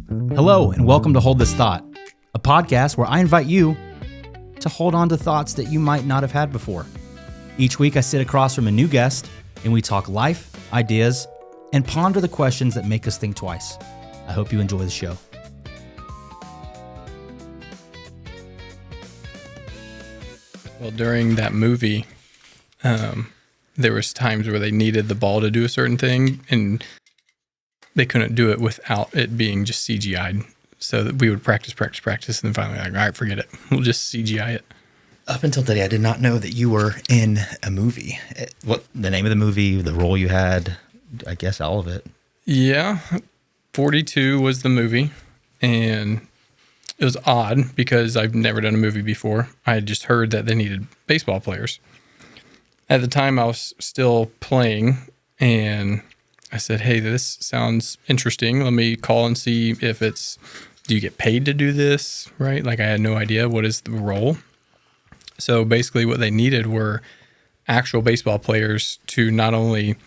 Hello, and welcome to Hold This Thought, a podcast where I invite you to hold on to thoughts that you might not have had before. Each week, I sit across from a new guest, and we talk life, ideas, and ponder the questions that make us think twice. I hope you enjoy the show. Well, during that movie, there was times where they needed the ball to do a certain thing, and they couldn't do it without it being just CGI'd. So that we would practice, and then finally, like, all right, forget it. We'll just CGI it. Up until today, I did not know that you were in a movie. What the name of the movie, the role you had, I guess all of it. Yeah, 42 was the movie, and it was odd because I've never done a movie before. I had just heard that they needed baseball players. At the time, I was still playing, and I said, hey, this sounds interesting. Let me call and see if do you get paid to do this, right? Like, I had no idea what is the role. So basically what they needed were actual baseball players to not only,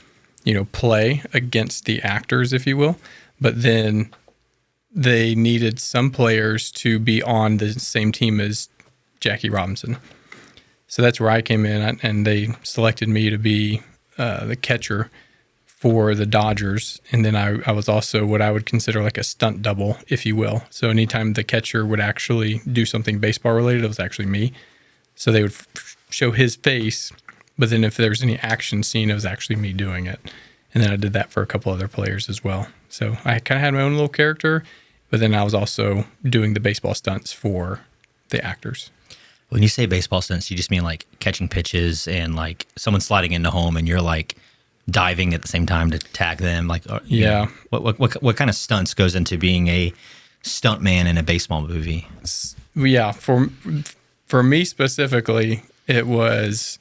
play against the actors, if you will, but then they needed some players to be on the same team as Jackie Robinson. So that's where I came in, and they selected me to be the catcher for the Dodgers. And then I was also what I would consider like a stunt double, if you will. So anytime the catcher would actually do something baseball related, it was actually me. So they would show his face, but then if there was any action scene, it was actually me doing it. And then I did that for a couple other players as well. So I kind of had my own little character, but then I was also doing the baseball stunts for the actors. When you say baseball stunts, you just mean like catching pitches and like someone sliding into home and you're like diving at the same time to tag them. Like, yeah. What kind of stunts goes into being a stuntman in a baseball movie? Yeah, for me specifically, it was,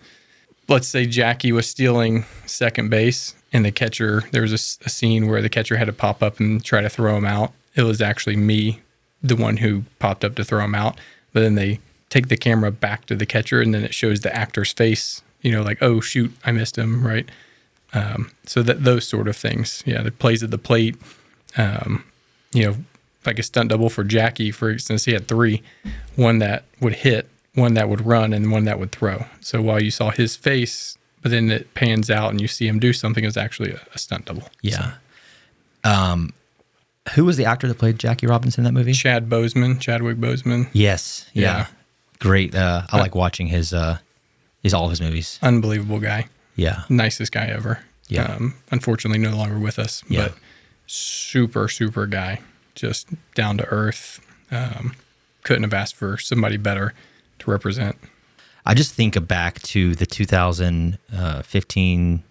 let's say Jackie was stealing second base, and the catcher, there was a scene where the catcher had to pop up and try to throw him out. It was actually me, the one who popped up to throw him out. But then they take the camera back to the catcher, and then it shows the actor's face, like, oh, shoot, I missed him, right? So those sort of things. Yeah, the plays at the plate, like a stunt double for Jackie, for instance, he had 3, one that would hit, one that would run, and one that would throw. So while you saw his face, but then it pans out and you see him do something, it's actually a stunt double. Yeah. So. Who was the actor that played Jackie Robinson in that movie? Chadwick Boseman. Yes. Yeah. Great. I like watching all of his movies. Unbelievable guy. Yeah. Nicest guy ever. Yeah. Unfortunately, no longer with us, but super, super guy. Just down to earth. Couldn't have asked for somebody better to represent. I just think back to the 2015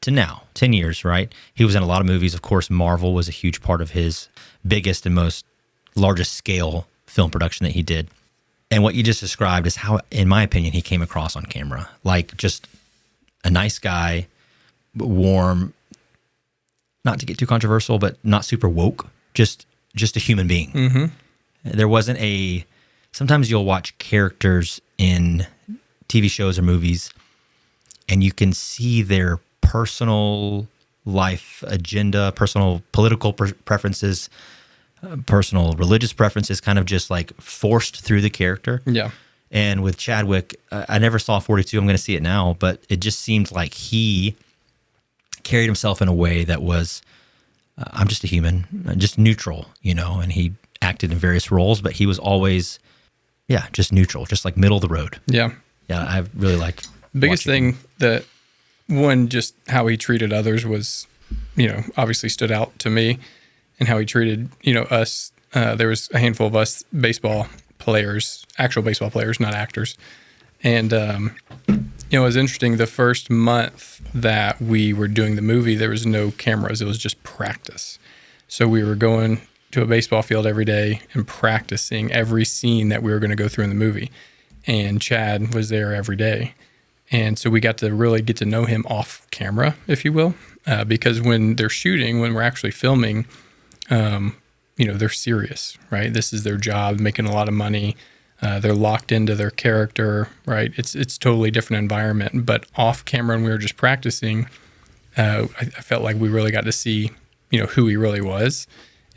to now, 10 years, right? He was in a lot of movies. Of course, Marvel was a huge part of his biggest and most largest scale film production that he did. And what you just described is how, in my opinion, he came across on camera. Like just a nice guy, warm, not to get too controversial, but not super woke, just a human being. Mm-hmm. There wasn't sometimes you'll watch characters in TV shows or movies and you can see their personal life agenda, personal political preferences, personal religious preferences kind of just like forced through the character. Yeah. And with Chadwick, I never saw 42. I'm going to see it now, but it just seemed like he carried himself in a way that was, I'm just a human, just neutral, and he acted in various roles, but he was always, just neutral, just like middle of the road. Yeah. Yeah. I really liked biggest thing that just how he treated others was, obviously stood out to me, and how he treated, us. There was a handful of us baseball players, actual baseball players, not actors. And, it was interesting. The first month that we were doing the movie, there was no cameras. It was just practice. So we were going to a baseball field every day and practicing every scene that we were going to go through in the movie. And Chad was there every day. And so we got to really get to know him off camera, if you will, because when they're shooting, when we're actually filming, they're serious, right? This is their job, making a lot of money. They're locked into their character, right? It's totally different environment. But off camera, when we were just practicing, I felt like we really got to see, who he really was.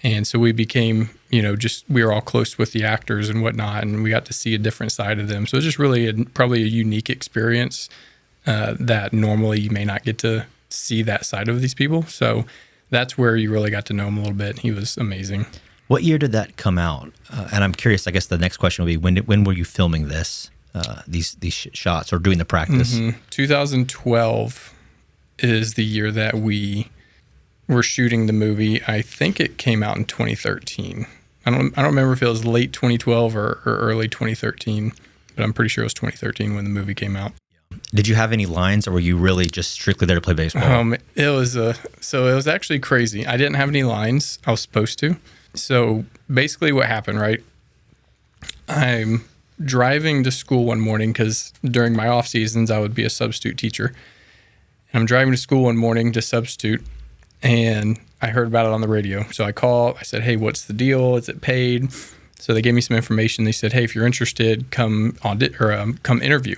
And so we became, we were all close with the actors and whatnot, and we got to see a different side of them. So it's just really probably a unique experience that normally you may not get to see that side of these people. So that's where you really got to know him a little bit. He was amazing. What year did that come out? And I'm curious, I guess the next question will be, when were you filming this, these shots or doing the practice? 2012 is the year that we were shooting the movie. I think it came out in 2013. I don't remember if it was late 2012 or early 2013, but I'm pretty sure it was 2013 when the movie came out. Did you have any lines, or were you really just strictly there to play baseball? It was actually crazy. I didn't have any lines. I was supposed to. So basically what happened, right? I'm driving to school one morning because during my off seasons, I would be a substitute teacher. And I'm driving to school one morning to substitute, and I heard about it on the radio. So I said, hey, what's the deal? Is it paid? So they gave me some information. They said, hey, if you're interested, come interview.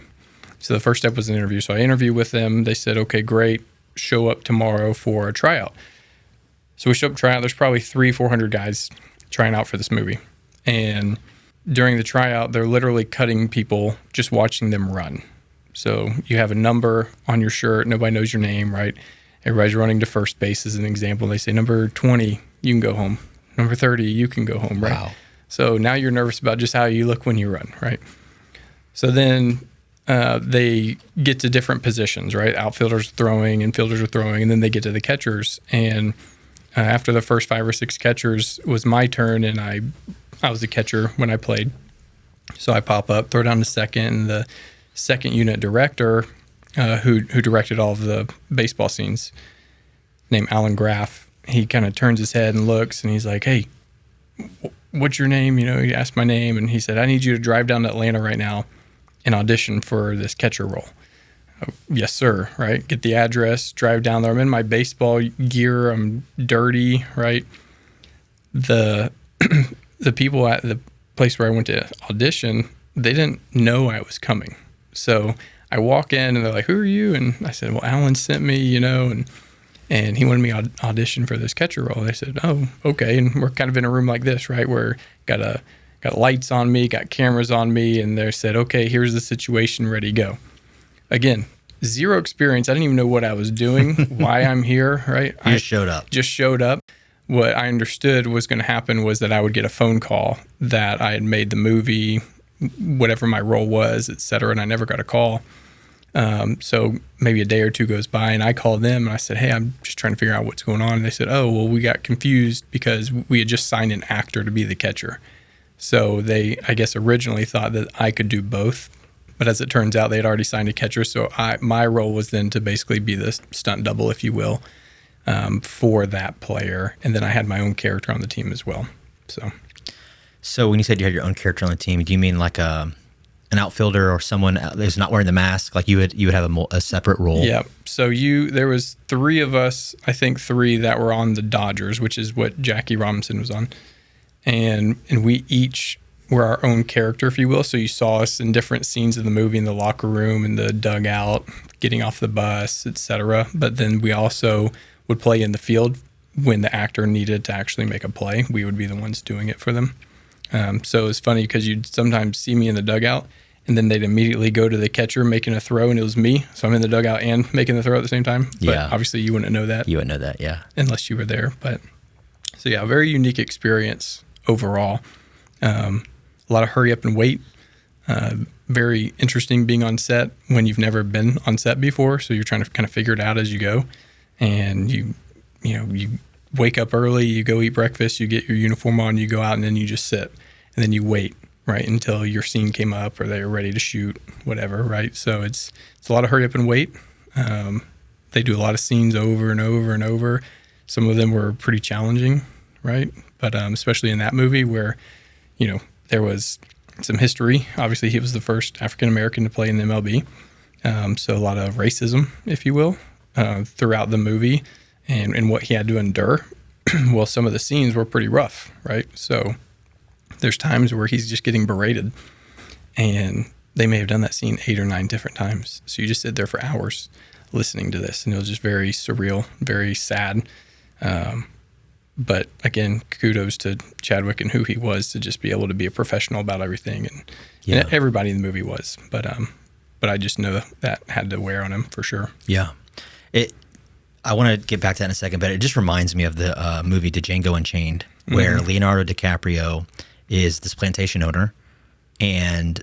So the first step was an interview. So I interviewed with them. They said, okay, great. Show up tomorrow for a tryout. So we show up to tryout. There's probably 400 guys trying out for this movie. And during the tryout, they're literally cutting people just watching them run. So you have a number on your shirt. Nobody knows your name, right? Everybody's running to first base as an example. They say, number 20, you can go home. Number 30, you can go home, right? Wow. So now you're nervous about just how you look when you run, right? So then they get to different positions, right? Outfielders are throwing, infielders are throwing, and then they get to the catchers. And after the first 5 or 6 catchers was my turn, and I was the catcher when I played. So I pop up, throw down to second, and the second unit director, who directed all of the baseball scenes, named Alan Graff, he kind of turns his head and looks, and he's like, hey, what's your name? He asked my name, and he said, I need you to drive down to Atlanta right now and audition for this catcher role. Yes, sir, right? Get the address, drive down there. I'm in my baseball gear. I'm dirty, right? The people at the place where I went to audition, they didn't know I was coming. So I walk in, and they're like, who are you? And I said, well, Alan sent me, and he wanted me to audition for this catcher role. They said, oh, okay. And we're kind of in a room like this, right, where got lights on me, got cameras on me, and they said, okay, here's the situation, ready, go. Again, zero experience. I didn't even know what I was doing, why I'm here, right? You showed up. Just showed up. What I understood was going to happen was that I would get a phone call that I had made the movie, whatever my role was, et cetera, and I never got a call. So maybe a day or two goes by, and I called them, and I said, hey, I'm just trying to figure out what's going on. And they said, oh, well, we got confused because we had just signed an actor to be the catcher. So they, I guess, originally thought that I could do both. But as it turns out, they had already signed a catcher. So my role was then to basically be the stunt double, if you will, for that player. And then I had my own character on the team as well. So when you said you had your own character on the team, do you mean like an outfielder or someone who's not wearing the mask? Like you would have a separate role? Yeah. So there was 3 of us, I think 3 that were on the Dodgers, which is what Jackie Robinson was on. And we each were our own character, if you will. So you saw us in different scenes of the movie, in the locker room, in the dugout, getting off the bus, etc. But then we also would play in the field when the actor needed to actually make a play. We would be the ones doing it for them. So it's funny because you'd sometimes see me in the dugout, and then they'd immediately go to the catcher making a throw, and it was me. So I'm in the dugout and making the throw at the same time. But obviously you wouldn't know that. You wouldn't know that, yeah. Unless you were there. But so yeah, very unique experience overall. A lot of hurry up and wait. Very interesting being on set when you've never been on set before. So you're trying to kind of figure it out as you go. And you wake up early, you go eat breakfast, you get your uniform on, you go out, and then you just sit. And then you wait, right, until your scene came up or they're ready to shoot, whatever, right? So it's a lot of hurry up and wait. They do a lot of scenes over and over and over. Some of them were pretty challenging, right? But especially in that movie where, there was some history. Obviously, he was the first African-American to play in the MLB. So a lot of racism, if you will, throughout the movie and what he had to endure. Well, some of the scenes were pretty rough, right? So there's times where he's just getting berated, and they may have done that scene 8 or 9 different times. So you just sit there for hours listening to this, and it was just very surreal, very sad. But again, kudos to Chadwick and who he was to just be able to be a professional about everything, and everybody in the movie was. But I just know that had to wear on him for sure. Yeah, I want to get back to that in a second, but it just reminds me of the movie Django Unchained, where Leonardo DiCaprio is this plantation owner, and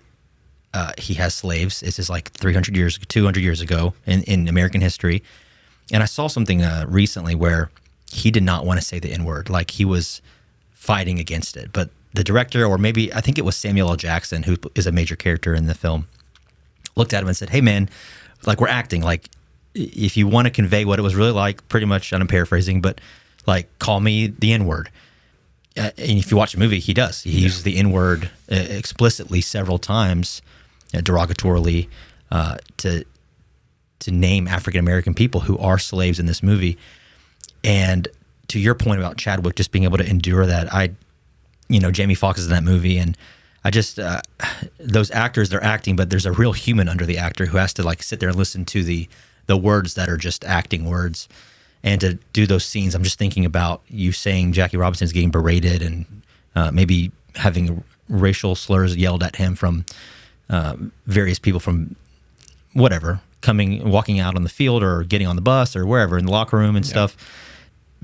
he has slaves. This is like 200 years ago in American history. And I saw something recently where he did not want to say the N-word. Like, he was fighting against it. But the director, or maybe I think it was Samuel L. Jackson, who is a major character in the film, looked at him and said, "Hey, man, like, we're acting. Like, if you want to convey what it was really like," pretty much, and I'm paraphrasing, but like, call me the N-word. And if you watch the movie, he does. He uses the N-word explicitly several times, derogatorily, to name African-American people who are slaves in this movie. And to your point about Chadwick just being able to endure that, Jamie Foxx is in that movie, and I just, those actors, they're acting, but there's a real human under the actor who has to like sit there and listen to the words that are just acting words. And to do those scenes, I'm just thinking about you saying Jackie Robinson's getting berated and maybe having racial slurs yelled at him from various people from whatever, walking out on the field or getting on the bus or wherever in the locker room and stuff.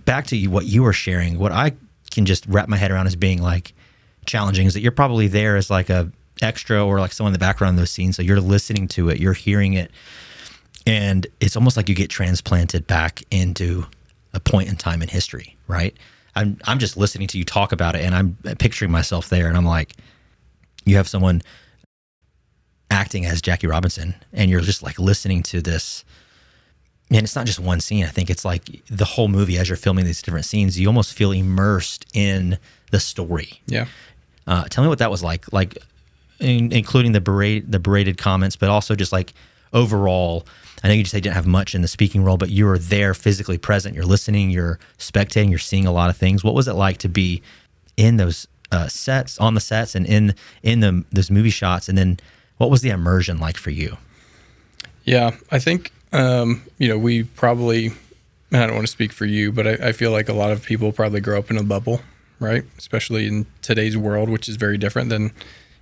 Back to what you were sharing, what I can just wrap my head around as being like challenging is that you're probably there as like a extra or like someone in the background in those scenes. So you're listening to it, you're hearing it. And it's almost like you get transplanted back into a point in time in history, right? I'm just listening to you talk about it, and I'm picturing myself there, and I'm like, you have someone acting as Jackie Robinson, and you're just like listening to this. And it's not just one scene. I think it's like the whole movie, as you're filming these different scenes, you almost feel immersed in the story. Yeah. Tell me what that was like including the berated comments, but also just like overall. I know you just said you didn't have much in the speaking role, but you were there physically present. You're listening, you're spectating, you're seeing a lot of things. What was it like to be in those sets, on the sets, and in those movie shots? And then what was the immersion like for you? Yeah, I think, we probably, and I don't want to speak for you, but I feel like a lot of people probably grow up in a bubble, right? Especially in today's world, which is very different than,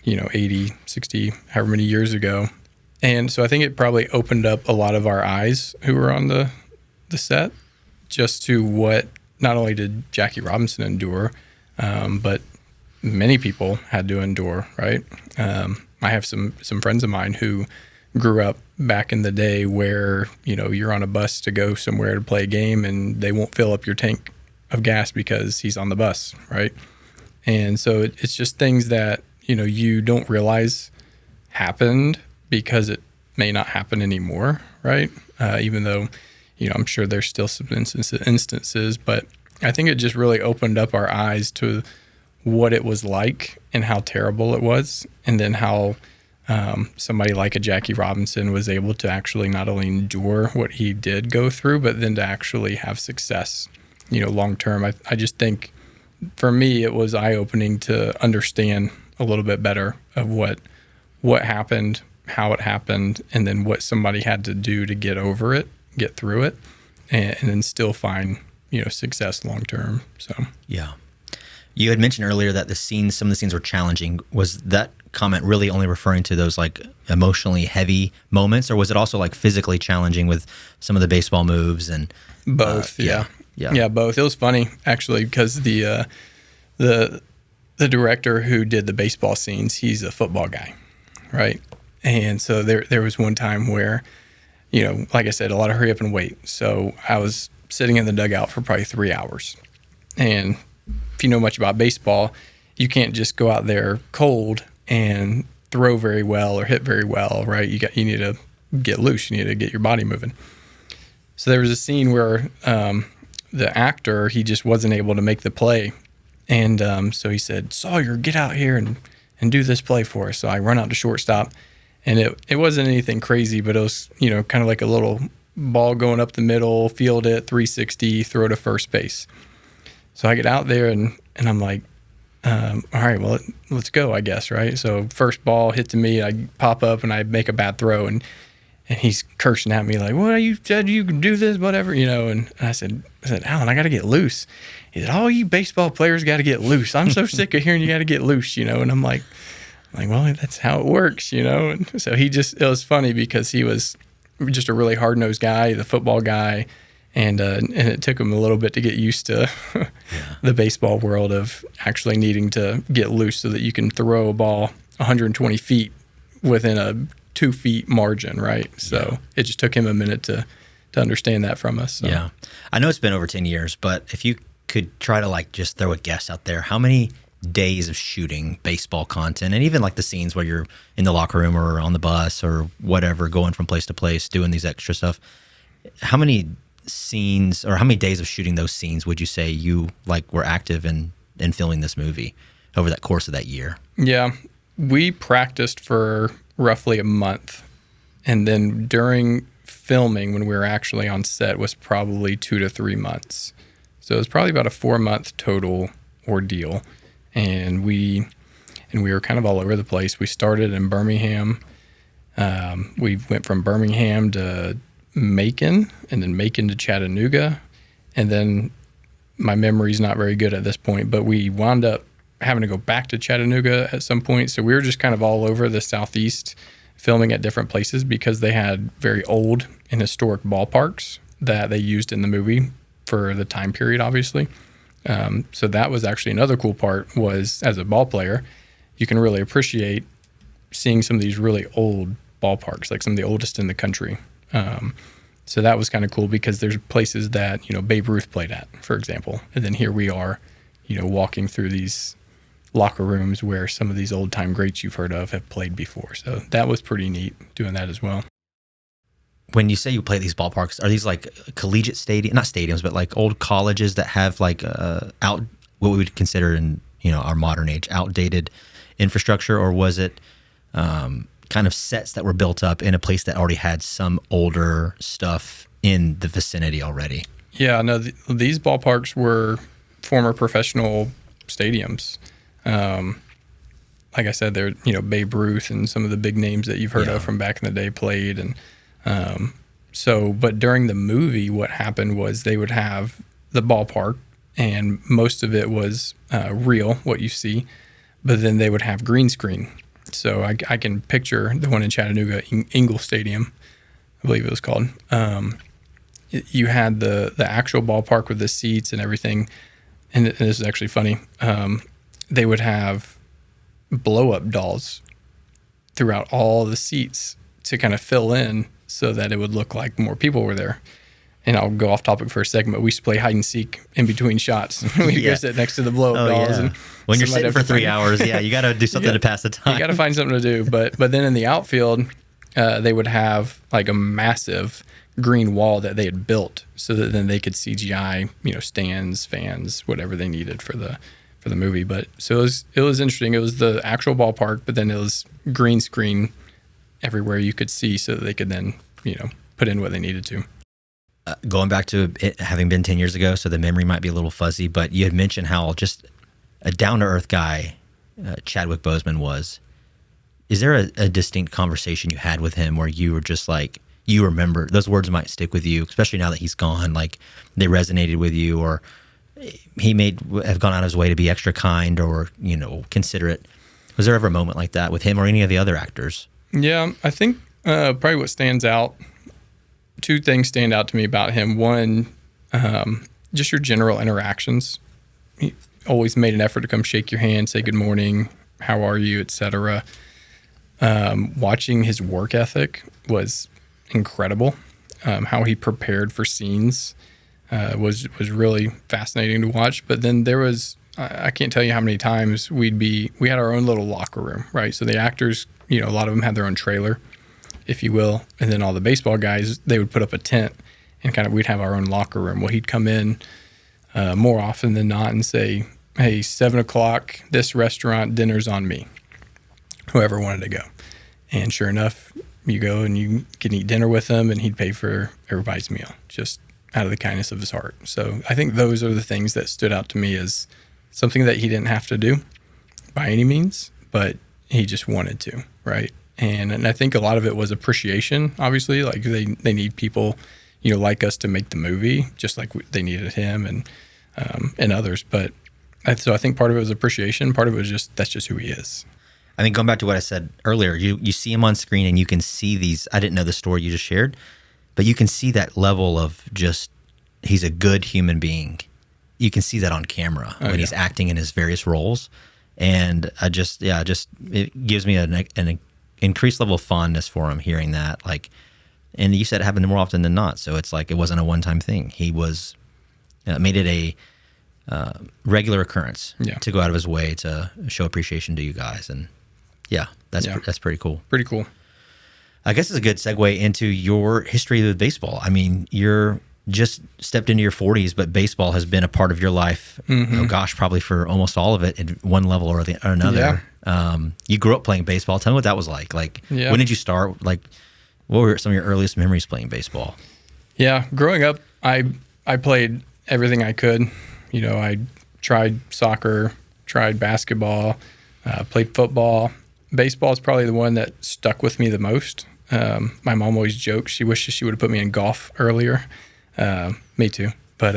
80, 60, however many years ago. And so I think it probably opened up a lot of our eyes who were on the set just to what not only did Jackie Robinson endure, but many people had to endure, right? I have some friends of mine who grew up back in the day where, you're on a bus to go somewhere to play a game and they won't fill up your tank of gas because he's on the bus, right? And so it's just things that, you don't realize happened because it may not happen anymore, right? Even though, I'm sure there's still some instances, but I think it just really opened up our eyes to what it was like and how terrible it was, and then how somebody like a Jackie Robinson was able to actually not only endure what he did go through, but then to actually have success, long term. I just think for me, it was eye-opening to understand a little bit better of what happened, how it happened, and then what somebody had to do to get over it, get through it, and then still find, success long term. So yeah. You had mentioned earlier that some of the scenes were challenging. Was that comment really only referring to those like emotionally heavy moments, or was it also like physically challenging with some of the baseball moves and both? Yeah, both. It was funny actually because the director who did the baseball scenes, he's a football guy, right? And so there was one time where, like I said, a lot of hurry up and wait. So I was sitting in the dugout for probably 3 hours. And if you know much about baseball, you can't just go out there cold and throw very well or hit very well, right? You need to get loose. You need to get your body moving. So there was a scene where the actor, he just wasn't able to make the play. And so he said, "Sawyer, get out here and do this play for us." So I run out to shortstop. And it wasn't anything crazy, but it was, kind of like a little ball going up the middle, field it, 360, throw to first base. So I get out there and I'm like, all right, well, let's go, I guess, right? So first ball hit to me, I pop up and I make a bad throw, and he's cursing at me like, "What, you said you could do this, whatever," And I said, "Alan, I got to get loose." he said, "Oh, you baseball players got to get loose. I'm so sick of hearing you got to get loose," And I'm like, well, that's how it works, And so it was funny because he was just a really hard-nosed guy, the football guy, and it took him a little bit to get used to the baseball world of actually needing to get loose so that you can throw a ball 120 feet within a 2 feet margin, right? So it just took him a minute to understand that from us. So. Yeah. I know it's been over 10 years, but if you could try to like just throw a guess out there, how many days of shooting baseball content and even like the scenes where you're in the locker room or on the bus or whatever, going from place to place, doing these extra stuff, how many scenes or how many days of shooting those scenes would you say you like were active in filming this movie over that course of that year? Yeah. We practiced for roughly a month. And then during filming, when we were actually on set, was probably 2 to 3 months. So it was probably about a 4-month total ordeal. And we were kind of all over the place. We started in Birmingham. We went from Birmingham to Macon, and then Macon to Chattanooga. And then my memory's not very good at this point, but we wound up having to go back to Chattanooga at some point. So we were just kind of all over the Southeast filming at different places because they had very old and historic ballparks that they used in the movie for the time period, obviously. So that was actually another cool part was as a ball player, you can really appreciate seeing some of these really old ballparks, like some of the oldest in the country. So that was kind of cool because there's places that, Babe Ruth played at, for example. And then here we are, walking through these locker rooms where some of these old time greats you've heard of have played before. So that was pretty neat doing that as well. When you say you play at these ballparks, are these like collegiate not stadiums, but like old colleges that have like what we would consider in, our modern age outdated infrastructure, or was it kind of sets that were built up in a place that already had some older stuff in the vicinity already? Yeah, no, these ballparks were former professional stadiums. Like I said, they're, Babe Ruth and some of the big names that you've heard of from back in the day played. And but during the movie, what happened was they would have the ballpark, and most of it was real, what you see, but then they would have green screen. So I can picture the one in Chattanooga, Ingle Stadium, I believe it was called. You had the actual ballpark with the seats and everything. And this is actually funny. They would have blow-up dolls throughout all the seats to kind of fill in so that it would look like more people were there. And I'll go off topic for a second, but we used to play hide and seek in between shots. We'd go sit next to the blow-up dolls. Yeah. When you're sitting for 3 hours, you got to do something to pass the time. You got to find something to do. But then in the outfield, they would have like a massive green wall that they had built so that then they could CGI, stands, fans, whatever they needed for the movie. But so it was interesting. It was the actual ballpark, but then it was green screen everywhere you could see so that they could then, put in what they needed to. Going back to it having been 10 years ago, so the memory might be a little fuzzy, but you had mentioned how just a down-to-earth guy Chadwick Boseman was. Is there a distinct conversation you had with him where you were just like, you remember, those words might stick with you, especially now that he's gone, like they resonated with you, or he have gone out of his way to be extra kind or, considerate? Was there ever a moment like that with him or any of the other actors? Yeah, I think probably what stands out, 2 things stand out to me about him. One, just your general interactions. He always made an effort to come shake your hand, say good morning, how are you, etc. Watching his work ethic was incredible. How he prepared for scenes was really fascinating to watch. But then there was, I can't tell you how many times we had our own little locker room, right? So the actors, a lot of them had their own trailer, if you will. And then all the baseball guys, they would put up a tent and we'd have our own locker room. Well, he'd come in more often than not and say, hey, 7:00, this restaurant, dinner's on me, whoever wanted to go. And sure enough, you go and you can eat dinner with him, and he'd pay for everybody's meal just out of the kindness of his heart. So I think those are the things that stood out to me as something that he didn't have to do by any means, but he just wanted to, right? And I think a lot of it was appreciation, obviously. Like they need people, like us to make the movie, just like they needed him. And in others. But so I think part of it was appreciation. Part of it was that's just who he is. I think going back to what I said earlier, you see him on screen and you can see these. I didn't know the story you just shared, but you can see that level of just he's a good human being. You can see that on camera when he's acting in his various roles, and it gives me an increased level of fondness for him hearing that. Like, and you said it happened more often than not, so it's like it wasn't a one-time thing. He was made it a regular occurrence to go out of his way to show appreciation to you guys, and that's pretty cool. Pretty cool. I guess it's a good segue into your history with baseball. I mean, you're just stepped into your 40s, but baseball has been a part of your life, probably for almost all of it at one level or another. Yeah. You grew up playing baseball. Tell me what that was like. When did you start? Like, what were some of your earliest memories playing baseball? Yeah, growing up, I played everything I could. I tried soccer, tried basketball, played football. Baseball is probably the one that stuck with me the most. My mom always jokes she wishes she would have put me in golf earlier. Me too. But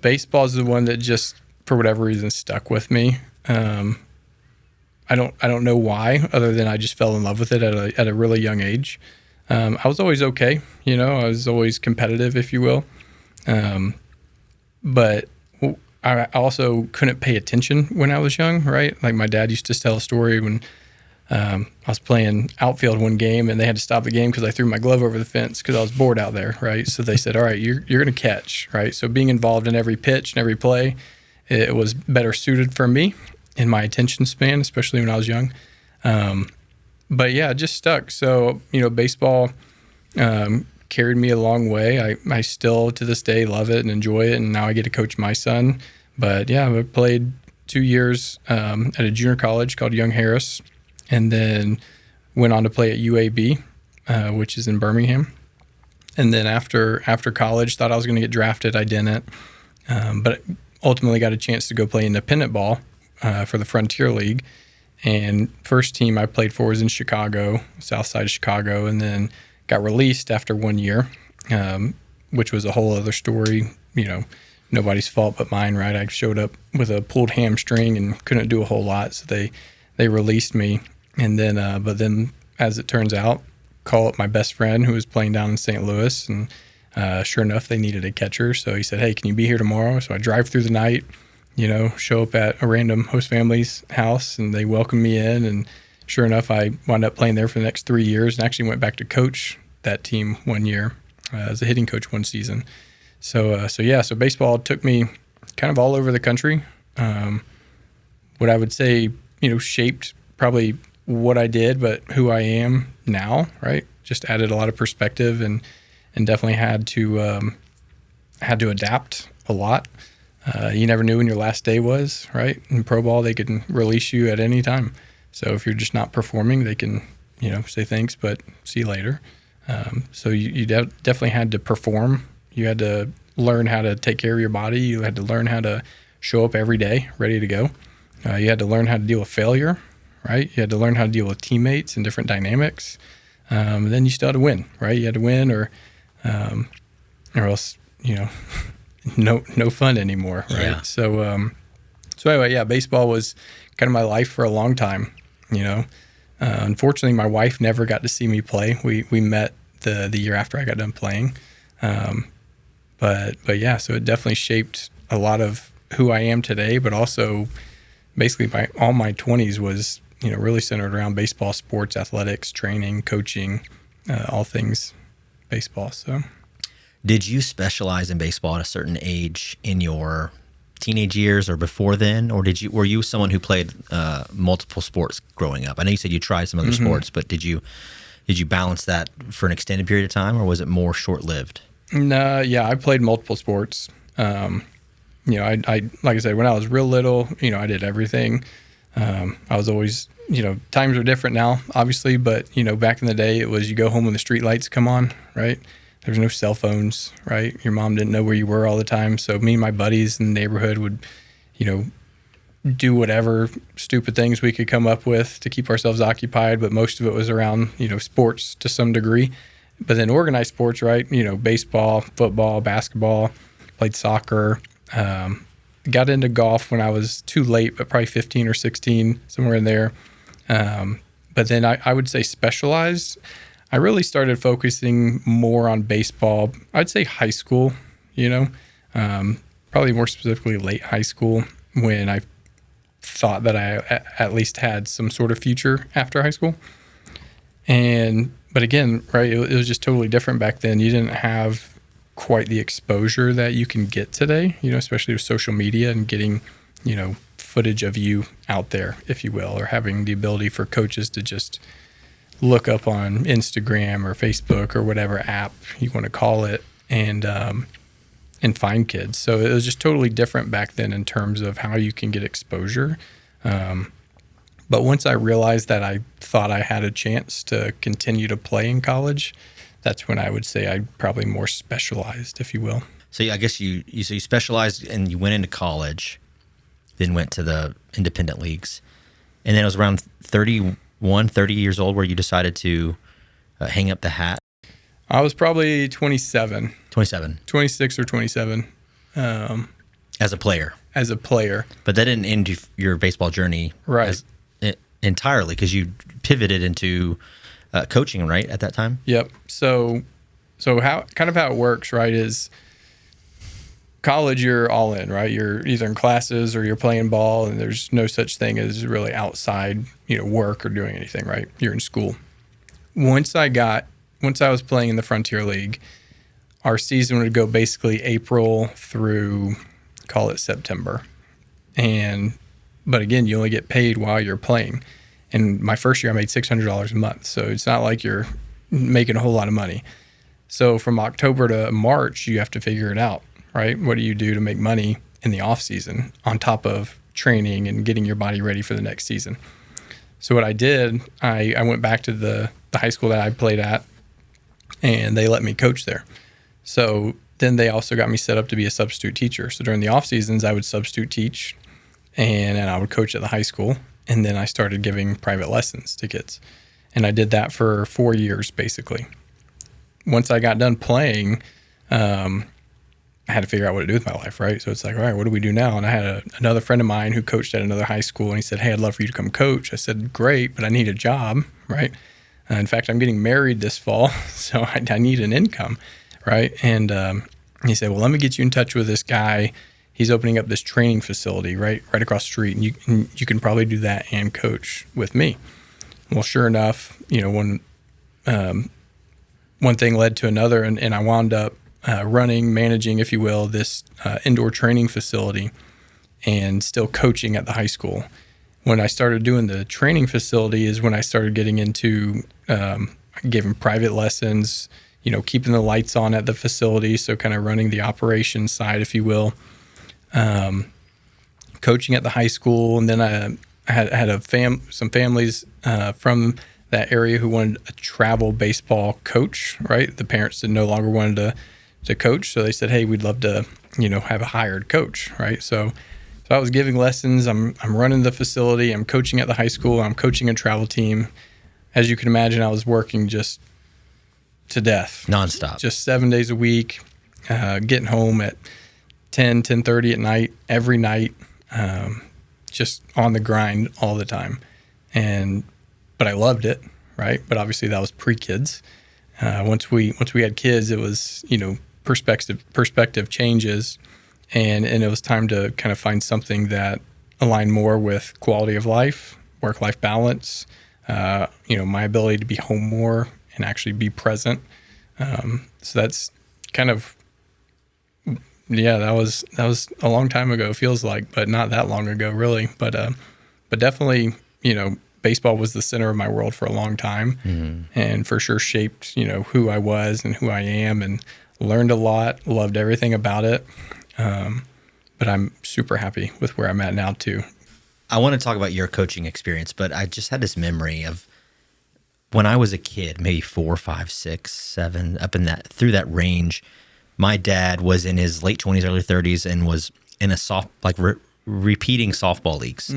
baseball is the one that just, for whatever reason, stuck with me. I don't know why, other than I just fell in love with it at a really young age. I was always okay. I was always competitive, if you will. But I also couldn't pay attention when I was young, right? Like my dad used to tell a story when I was playing outfield one game and they had to stop the game because I threw my glove over the fence because I was bored out there, right? So they said, all right, you're going to catch, right? So being involved in every pitch and every play, it was better suited for me in my attention span, especially when I was young. But yeah, it just stuck. So, baseball carried me a long way. I still, to this day, love it and enjoy it, and now I get to coach my son. But yeah, I played 2 years at a junior college called Young Harris, and then went on to play at UAB, which is in Birmingham. And then after college, thought I was going to get drafted. I didn't, but ultimately got a chance to go play independent ball for the Frontier League. And first team I played for was in Chicago, south side of Chicago, and then got released after 1 year, which was a whole other story. Nobody's fault but mine, right? I showed up with a pulled hamstring and couldn't do a whole lot, so they released me. And then, but then, as it turns out, call up my best friend who was playing down in St. Louis, and sure enough, they needed a catcher. So he said, "Hey, can you be here tomorrow?" So I drive through the night, show up at a random host family's house, and they welcomed me in. And sure enough, I wound up playing there for the next 3 years, and actually went back to coach that team 1 year as a hitting coach one season. So baseball took me kind of all over the country. What I would say, shaped probably what I did, but who I am now, right? Just added a lot of perspective and definitely had to adapt a lot. You never knew when your last day was, right? In pro ball, they can release you at any time. So if you're just not performing, they can, say thanks, but see you later. So you definitely had to perform. You had to learn how to take care of your body. You had to learn how to show up every day, ready to go. You had to learn how to deal with failure, right? You had to learn how to deal with teammates and different dynamics. Then you still had to win, right? You had to win, or else, no fun anymore, right? Yeah. So anyway, yeah, baseball was kind of my life for a long time. Unfortunately, my wife never got to see me play. We met the year after I got done playing. But yeah, so it definitely shaped a lot of who I am today, but also basically all my 20s was, really centered around baseball, sports, athletics, training, coaching, all things baseball. So, did you specialize in baseball at a certain age in your teenage years or before then, or were you someone who played multiple sports growing up? I know you said you tried some other sports, but did you balance that for an extended period of time, or was it more short-lived? No, yeah, I played multiple sports. I like I said, when I was real little, I did everything. I was always, times are different now, obviously, but, back in the day, it was you go home when the street lights come on, right? There's no cell phones, right? Your mom didn't know where you were all the time. So me and my buddies in the neighborhood would, do whatever stupid things we could come up with to keep ourselves occupied. But most of it was around, sports to some degree. But then organized sports, right? Baseball, football, basketball, played soccer, got into golf when I was too late, but probably 15 or 16, somewhere in there. But then I would say specialized. I really started focusing more on baseball. I'd say high school, probably more specifically late high school, when I thought that I at least had some sort of future after high school. But again, right, it was just totally different back then. You didn't have quite the exposure that you can get today, especially with social media and getting, footage of you out there, if you will, or having the ability for coaches to just look up on Instagram or Facebook or whatever app you want to call it and find kids. So it was just totally different back then in terms of how you can get exposure. But once I realized that I thought I had a chance to continue to play in college, that's when I would say I probably more specialized, if you will. So I guess you specialized and you went into college, then went to the independent leagues. And then it was around 30 years old where you decided to hang up the hat. I was probably 27. 26 or 27. As a player. But that didn't end your baseball journey right entirely, because you pivoted into coaching, right, at that time? Yep. So how it works, right, is college, you're all in, right? You're either in classes or you're playing ball, and there's no such thing as really outside, work or doing anything, right? You're in school. Once I was playing in the Frontier League, our season would go basically April through, call it September. But again, you only get paid while you're playing. And my first year, I made $600 a month. So it's not like you're making a whole lot of money. So from October to March, you have to figure it out, right? What do you do to make money in the off season on top of training and getting your body ready for the next season? So what I did, I went back to the high school that I played at, and they let me coach there. So then they also got me set up to be a substitute teacher. So during the off seasons, I would substitute teach, and I would coach at the high school. And then I started giving private lessons to kids. And I did that for 4 years, basically. Once I got done playing, I had to figure out what to do with my life, right? So it's like, all right, what do we do now? And I had another friend of mine who coached at another high school, and he said, hey, I'd love for you to come coach. I said, great, but I need a job, right? In fact, I'm getting married this fall, so I need an income, right? And he said, well, let me get you in touch with this guy. He's opening up this training facility right across the street, and you can probably do that and coach with me. Well, sure enough, one thing led to another, and I wound up managing, if you will, this indoor training facility and still coaching at the high school. When I started doing the training facility is when I started getting into giving private lessons, keeping the lights on at the facility, so kind of running the operations side, if you will. Coaching at the high school, and then I had some families from that area who wanted a travel baseball coach, right? The parents that no longer wanted to coach, so they said, hey, we'd love to, have a hired coach, right? So I was giving lessons, I'm running the facility, I'm coaching at the high school, I'm coaching a travel team. As you can imagine, I was working just to death. Nonstop. Just 7 days a week, getting home at 10:30 at night, every night, just on the grind all the time. But I loved it, right? But obviously that was pre-kids. Once we had kids, it was, perspective changes, and it was time to kind of find something that aligned more with quality of life, work-life balance, my ability to be home more and actually be present. So that's kind of, that was a long time ago, feels like, but not that long ago, really. But definitely, baseball was the center of my world for a long time, and for sure shaped, who I was and who I am, and learned a lot, loved everything about it. But I'm super happy with where I'm at now too. I want to talk about your coaching experience, but I just had this memory of when I was a kid, maybe 4, 5, 6, 7, through that range. My dad was in his late 20s, early 30s, and was in a repeating softball leagues,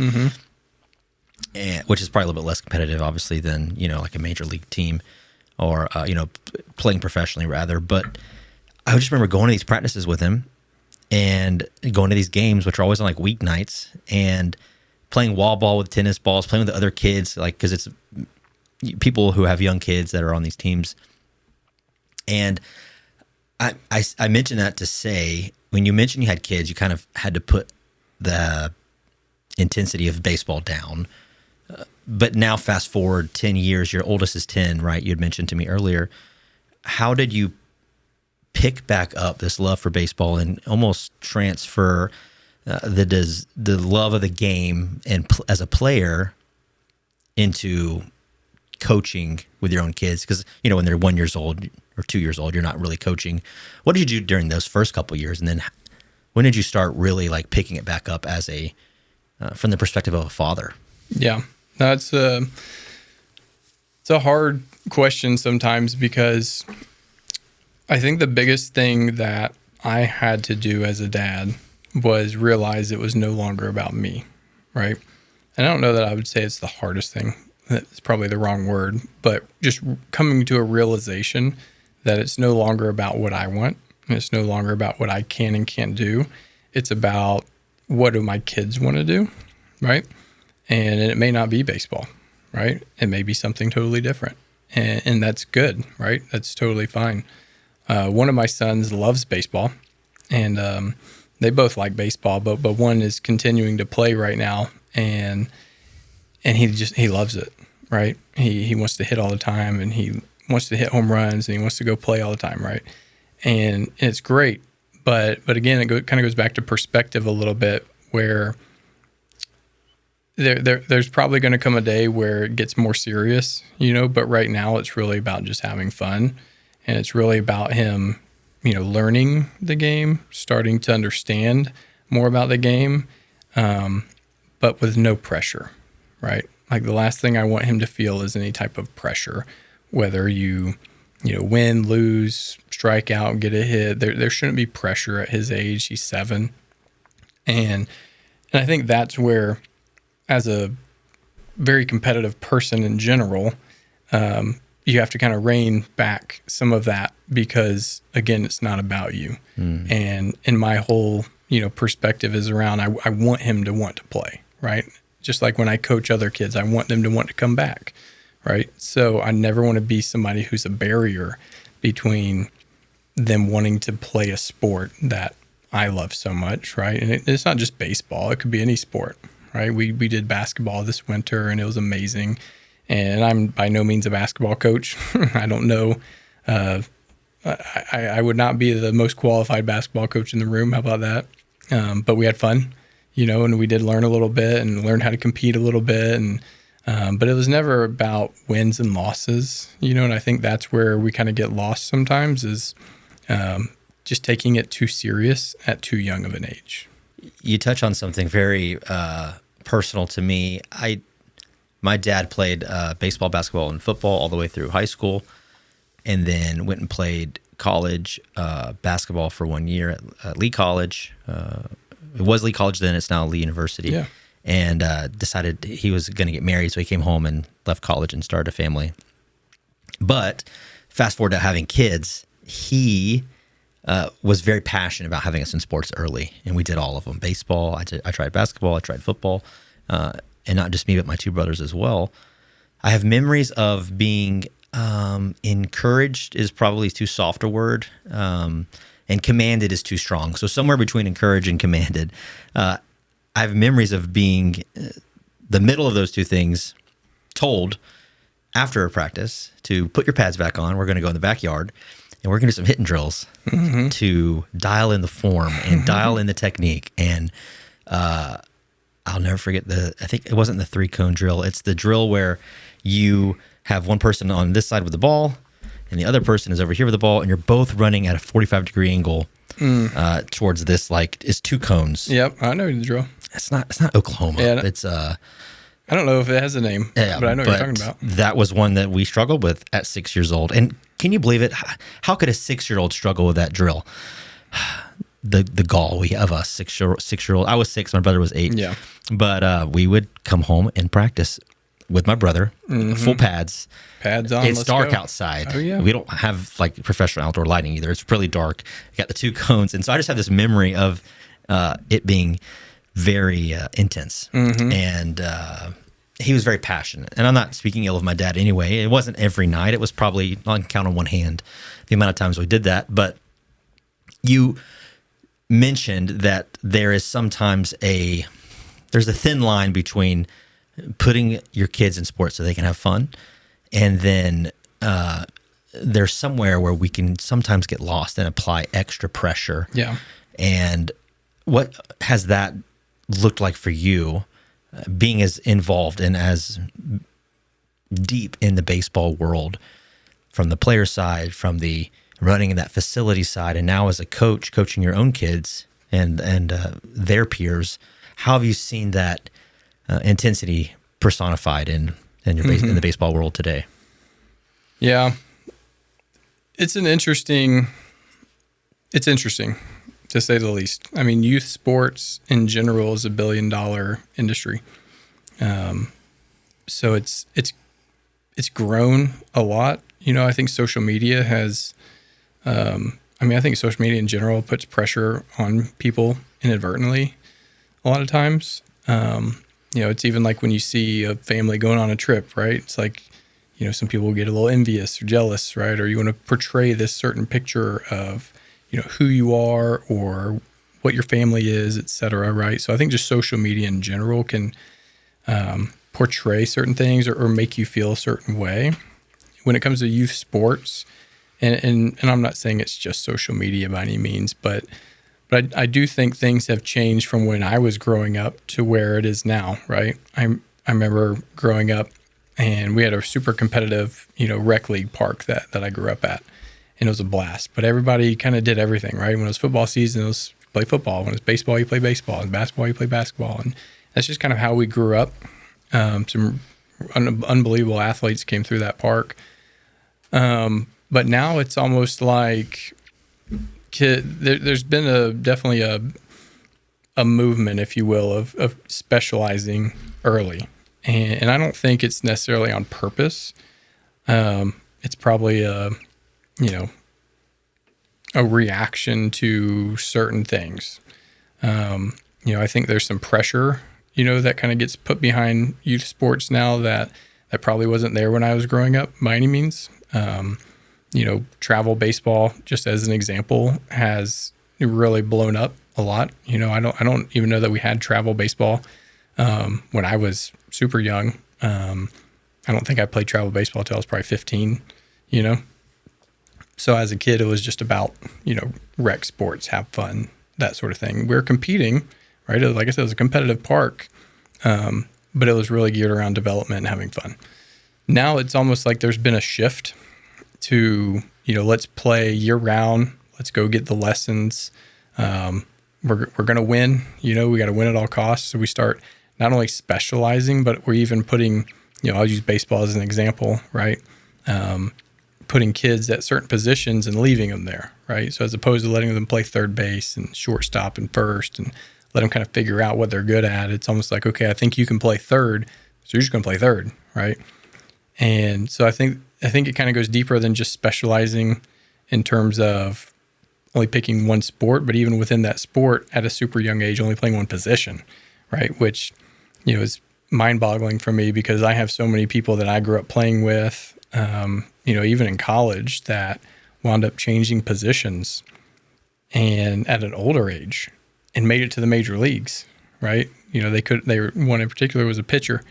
which is probably a little bit less competitive, obviously, than like a major league team, or playing professionally rather. But I just remember going to these practices with him, and going to these games, which are always on like weeknights, and playing wall ball with tennis balls, playing with the other kids, like, because it's people who have young kids that are on these teams. And I mentioned that to say, when you mentioned you had kids, you kind of had to put the intensity of baseball down. But now fast forward 10 years, your oldest is 10, right? You had mentioned to me earlier. How did you pick back up this love for baseball and almost transfer the love of the game and as a player into coaching with your own kids? Because, you know, when they're 1 year old or 2 years old, you're not really coaching. What did you do during those first couple of years? And then when did you start really like picking it back up as from the perspective of a father? Yeah, it's a hard question sometimes, because I think the biggest thing that I had to do as a dad was realize it was no longer about me, right? And I don't know that I would say it's the hardest thing. That's probably the wrong word, but just coming to a realization that it's no longer about what I want, and it's no longer about what I can and can't do. It's about, what do my kids want to do, right? And it may not be baseball, right? It may be something totally different, and that's good, right? That's totally fine. One of my sons loves baseball, and they both like baseball, but one is continuing to play right now, and he loves it, right? He wants to hit all the time, and he wants to hit home runs, and he wants to go play all the time, right? And it's great, but again, it kind of goes back to perspective a little bit, where there's probably going to come a day where it gets more serious, you know, but right now it's really about just having fun. And it's really about him, you know, learning the game, starting to understand more about the game, but with no pressure, right? Like, the last thing I want him to feel is any type of pressure, whether you win, lose, strike out, get a hit. There shouldn't be pressure at his age. He's 7. And I think that's where, as a very competitive person in general, you have to kind of rein back some of that, because again, it's not about you. And my whole, perspective is around, I want him to want to play, right? Just like when I coach other kids, I want them to want to come back, right? So I never want to be somebody who's a barrier between them wanting to play a sport that I love so much, right? And it's not just baseball. It could be any sport, right? We did basketball this winter, and it was amazing. And I'm by no means a basketball coach. I don't know. I would not be the most qualified basketball coach in the room. How about that? But we had fun, and we did learn a little bit and learn how to compete a little bit. And but it was never about wins and losses, and I think that's where we kind of get lost sometimes, is just taking it too serious at too young of an age. You touch on something very personal to me. My dad played baseball, basketball, and football all the way through high school, and then went and played college basketball for 1 year at Lee College. It was Lee College then; it's now Lee University. Yeah. And decided he was going to get married, so he came home and left college and started a family. But fast forward to having kids, he was very passionate about having us in sports early, and we did all of them. Baseball, I tried basketball, I tried football. And not just me, but my 2 brothers as well. I have memories of being encouraged is probably too soft a word, and commanded is too strong. So somewhere between encouraged and commanded. I have memories of being the middle of those two things, told after a practice to put your pads back on. We're going to go in the backyard, and we're going to do some hitting drills to dial in the form and dial in the technique. And I'll never forget I think it wasn't the 3-cone drill. It's the drill where you have one person on this side with the ball and the other person is over here with the ball, and you're both running at a 45-degree angle towards this, like, it's 2 cones. Yep, I know the drill. It's not Oklahoma. Yeah, it's I don't know if it has a name, but I know what you're talking about. That was one that we struggled with at 6 years old. And can you believe it? How could a 6-year-old struggle with that drill? The gall we have us 6-year-old. I was 6, my brother was 8. Yeah. But we would come home and practice with my brother, full pads. Pads on. It's let's dark go. outside. Oh, yeah. We don't have like professional outdoor lighting either. It's really dark. I got the 2 cones. And so I just have this memory of it being very intense. And he was very passionate. And I'm not speaking ill of my dad anyway. It wasn't every night. It was probably, I can count on one hand the amount of times we did that. But you mentioned that there is sometimes there's a thin line between putting your kids in sports so they can have fun, and then there's somewhere where we can sometimes get lost and apply extra pressure. Yeah. And what has that looked like for you, being as involved and as deep in the baseball world, from the player side, from the running in that facility side, and now as a coach, coaching your own kids and their peers? How have you seen that intensity personified in in the baseball world today? Yeah, it's interesting to say the least. I mean, youth sports in general is $1 billion industry. So it's grown a lot. You know, I think social media has, I think social media in general puts pressure on people inadvertently a lot of times. You know, it's even like when you see a family going on a trip, right? It's like, you know, some people get a little envious or jealous, right? Or you want to portray this certain picture of, you know, who you are or what your family is, et cetera, right? So I think just social media in general can portray certain things or make you feel a certain way. When it comes to youth sports, and I'm not saying it's just social media by any means, but I do think things have changed from when I was growing up to where it is now, right? I remember growing up and we had a super competitive, you know, rec league park that I grew up at, and it was a blast. But everybody kind of did everything, right? When it was football season, it was play football. When it was baseball, you play baseball. And basketball, you play basketball. And that's just kind of how we grew up. Some unbelievable athletes came through that park. But now it's almost like there's been definitely a movement, if you will, of specializing early. And I don't think it's necessarily on purpose. It's probably a reaction to certain things. You know, I think there's some pressure, you know, that kind of gets put behind youth sports now that probably wasn't there when I was growing up by any means. You know, travel baseball, just as an example, has really blown up a lot. You know, I don't even know that we had travel baseball when I was super young. I don't think I played travel baseball until I was probably 15, you know. So as a kid, it was just about, you know, rec sports, have fun, that sort of thing. We're competing, right? Like I said, it was a competitive park, but it was really geared around development and having fun. Now it's almost like there's been a shift to, you know, let's play year round. Let's go get the lessons. We're going to win, you know, we got to win at all costs. So we start not only specializing, but we're even putting, you know, I'll use baseball as an example, right? Putting kids at certain positions and leaving them there, right? So as opposed to letting them play third base and shortstop and first and let them kind of figure out what they're good at, it's almost like, okay, I think you can play third, so you're just going to play third, right? And so I think it kind of goes deeper than just specializing in terms of only picking one sport, but even within that sport at a super young age, only playing one position, right? Which, you know, is mind-boggling for me because I have so many people that I grew up playing with, you know, even in college that wound up changing positions and at an older age and made it to the major leagues, right? You know, one in particular was a pitcher,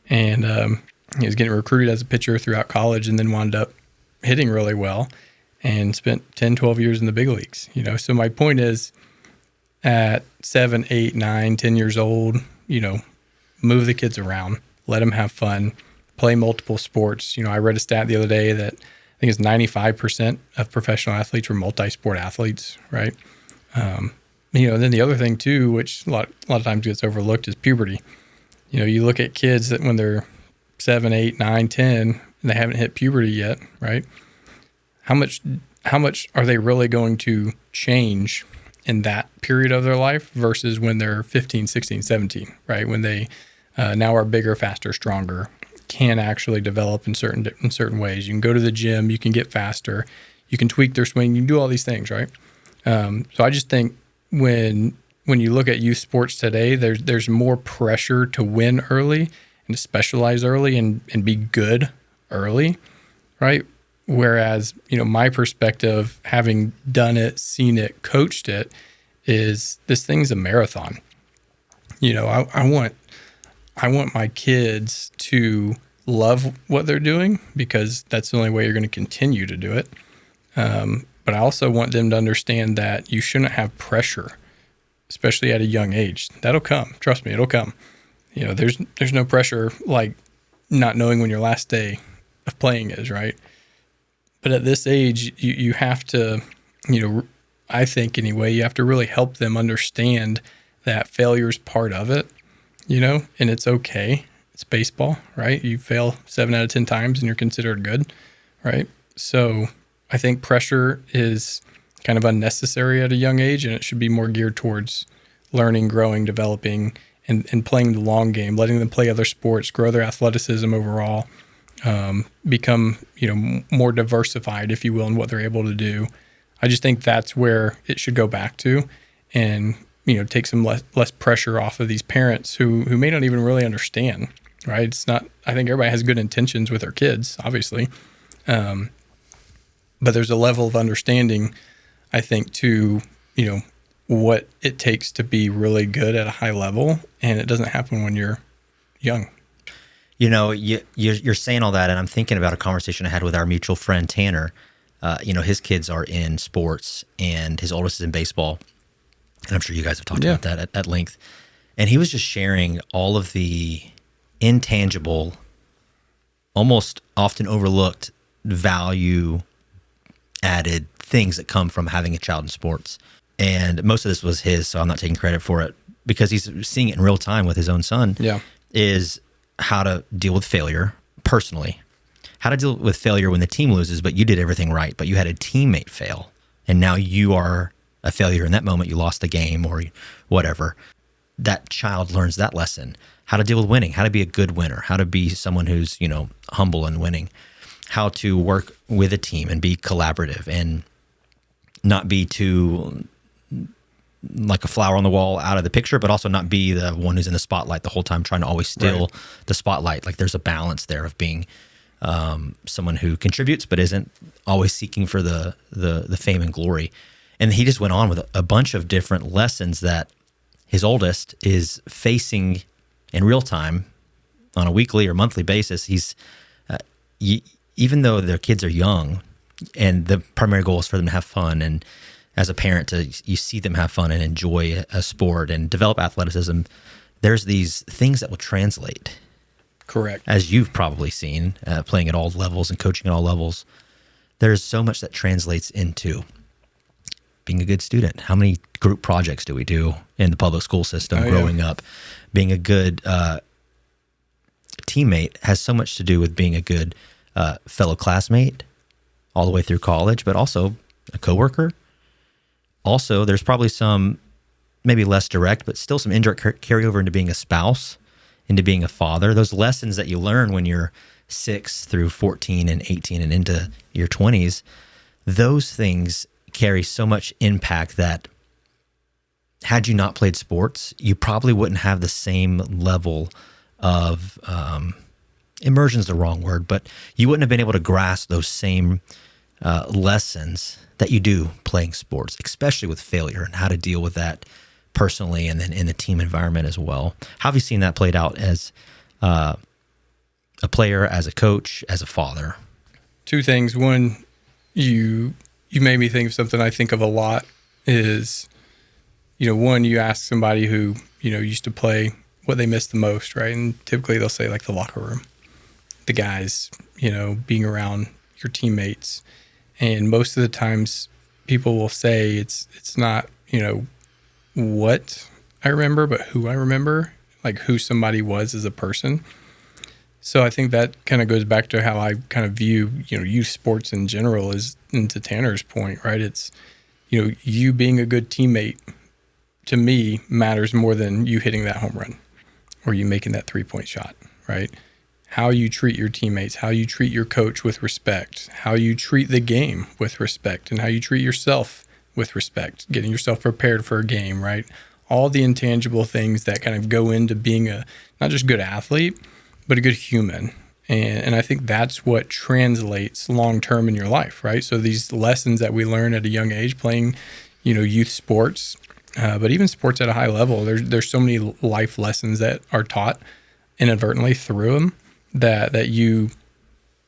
and he was getting recruited as a pitcher throughout college and then wound up hitting really well and spent 10, 12 years in the big leagues, you know? So my point is at 7, 8, 9, 10 years old, you know, move the kids around, let them have fun, play multiple sports. You know, I read a stat the other day that I think it's 95% of professional athletes were multi-sport athletes, right? You know, and then the other thing too, which a lot of times gets overlooked, is puberty. You know, you look at kids that when they're 7, 8, 9, 10, and they haven't hit puberty yet, right? How much are they really going to change in that period of their life versus when they're 15, 16, 17, right? When they now are bigger, faster, stronger, can actually develop in certain ways. You can go to the gym, you can get faster, you can tweak their swing, you can do all these things, right? So I just think when you look at youth sports today, there's more pressure to win early and to specialize early and be good early, right? Whereas, my perspective, having done it, seen it, coached it, is this thing's a marathon. I want my kids to love what they're doing because that's the only way you're going to continue to do it. But I also want them to understand that you shouldn't have pressure, especially at a young age. That'll come. Trust me, it'll come. There's no pressure like not knowing when your last day of playing is, right? But at this age, you have to, I think anyway, you have to really help them understand that failure is part of it, and it's okay. It's baseball, right? You fail 7 out of 10 times and you're considered good, right? So I think pressure is kind of unnecessary at a young age, and it should be more geared towards learning, growing, developing, and playing the long game, letting them play other sports, grow their athleticism overall, become, more diversified, if you will, in what they're able to do. I just think that's where it should go back to, and, take some less pressure off of these parents who may not even really understand, right? It's not, I think everybody has good intentions with their kids, obviously. But there's a level of understanding, I think, to, what it takes to be really good at a high level. And it doesn't happen when you're young. You're saying all that, and I'm thinking about a conversation I had with our mutual friend, Tanner. His kids are in sports, and his oldest is in baseball. And I'm sure you guys have talked about that at length. And he was just sharing all of the intangible, almost often overlooked value added things that come from having a child in sports. And most of this was his, so I'm not taking credit for it, because he's seeing it in real time with his own son, is how to deal with failure personally, how to deal with failure when the team loses, but you did everything right, but you had a teammate fail, and now you are a failure in that moment. You lost the game or whatever. That child learns that lesson, how to deal with winning, how to be a good winner, how to be someone who's, humble and winning, how to work with a team and be collaborative and not be too like a flower on the wall out of the picture, but also not be the one who's in the spotlight the whole time, trying to always steal the spotlight. Like there's a balance there of being someone who contributes, but isn't always seeking for the fame and glory. And he just went on with a bunch of different lessons that his oldest is facing in real time on a weekly or monthly basis. He's, even though their kids are young and the primary goal is for them to have fun, and as a parent, you see them have fun and enjoy a sport and develop athleticism, there's these things that will translate. Correct. As you've probably seen, playing at all levels and coaching at all levels, there's so much that translates into being a good student. How many group projects do we do in the public school system growing up? Being a good teammate has so much to do with being a good fellow classmate all the way through college, but also a coworker. Also, there's probably some, maybe less direct, but still some indirect carryover into being a spouse, into being a father. Those lessons that you learn when you're 6 through 14 and 18 and into your 20s, those things carry so much impact that had you not played sports, you probably wouldn't have the same level of immersion's the wrong word, but you wouldn't have been able to grasp those same lessons that you do playing sports, especially with failure and how to deal with that personally and then in the team environment as well. How have you seen that played out as a player, as a coach, as a father? Two things. One, you made me think of something I think of a lot is, one, you ask somebody who, used to play what they miss the most, right? And typically they'll say like the locker room, the guys, being around your teammates. And most of the times people will say it's not, what I remember, but who I remember, like who somebody was as a person. So I think that kind of goes back to how I kind of view, youth sports in general is, and to Tanner's point, right? It's, you being a good teammate to me matters more than you hitting that home run or you making that 3-point shot, right? how you treat your teammates, how you treat your coach with respect, how you treat the game with respect, and how you treat yourself with respect, getting yourself prepared for a game, right? All the intangible things that kind of go into being a not just good athlete, but a good human. And I think that's what translates long-term in your life, right? So these lessons that we learn at a young age playing, youth sports, but even sports at a high level, there's so many life lessons that are taught inadvertently through them that you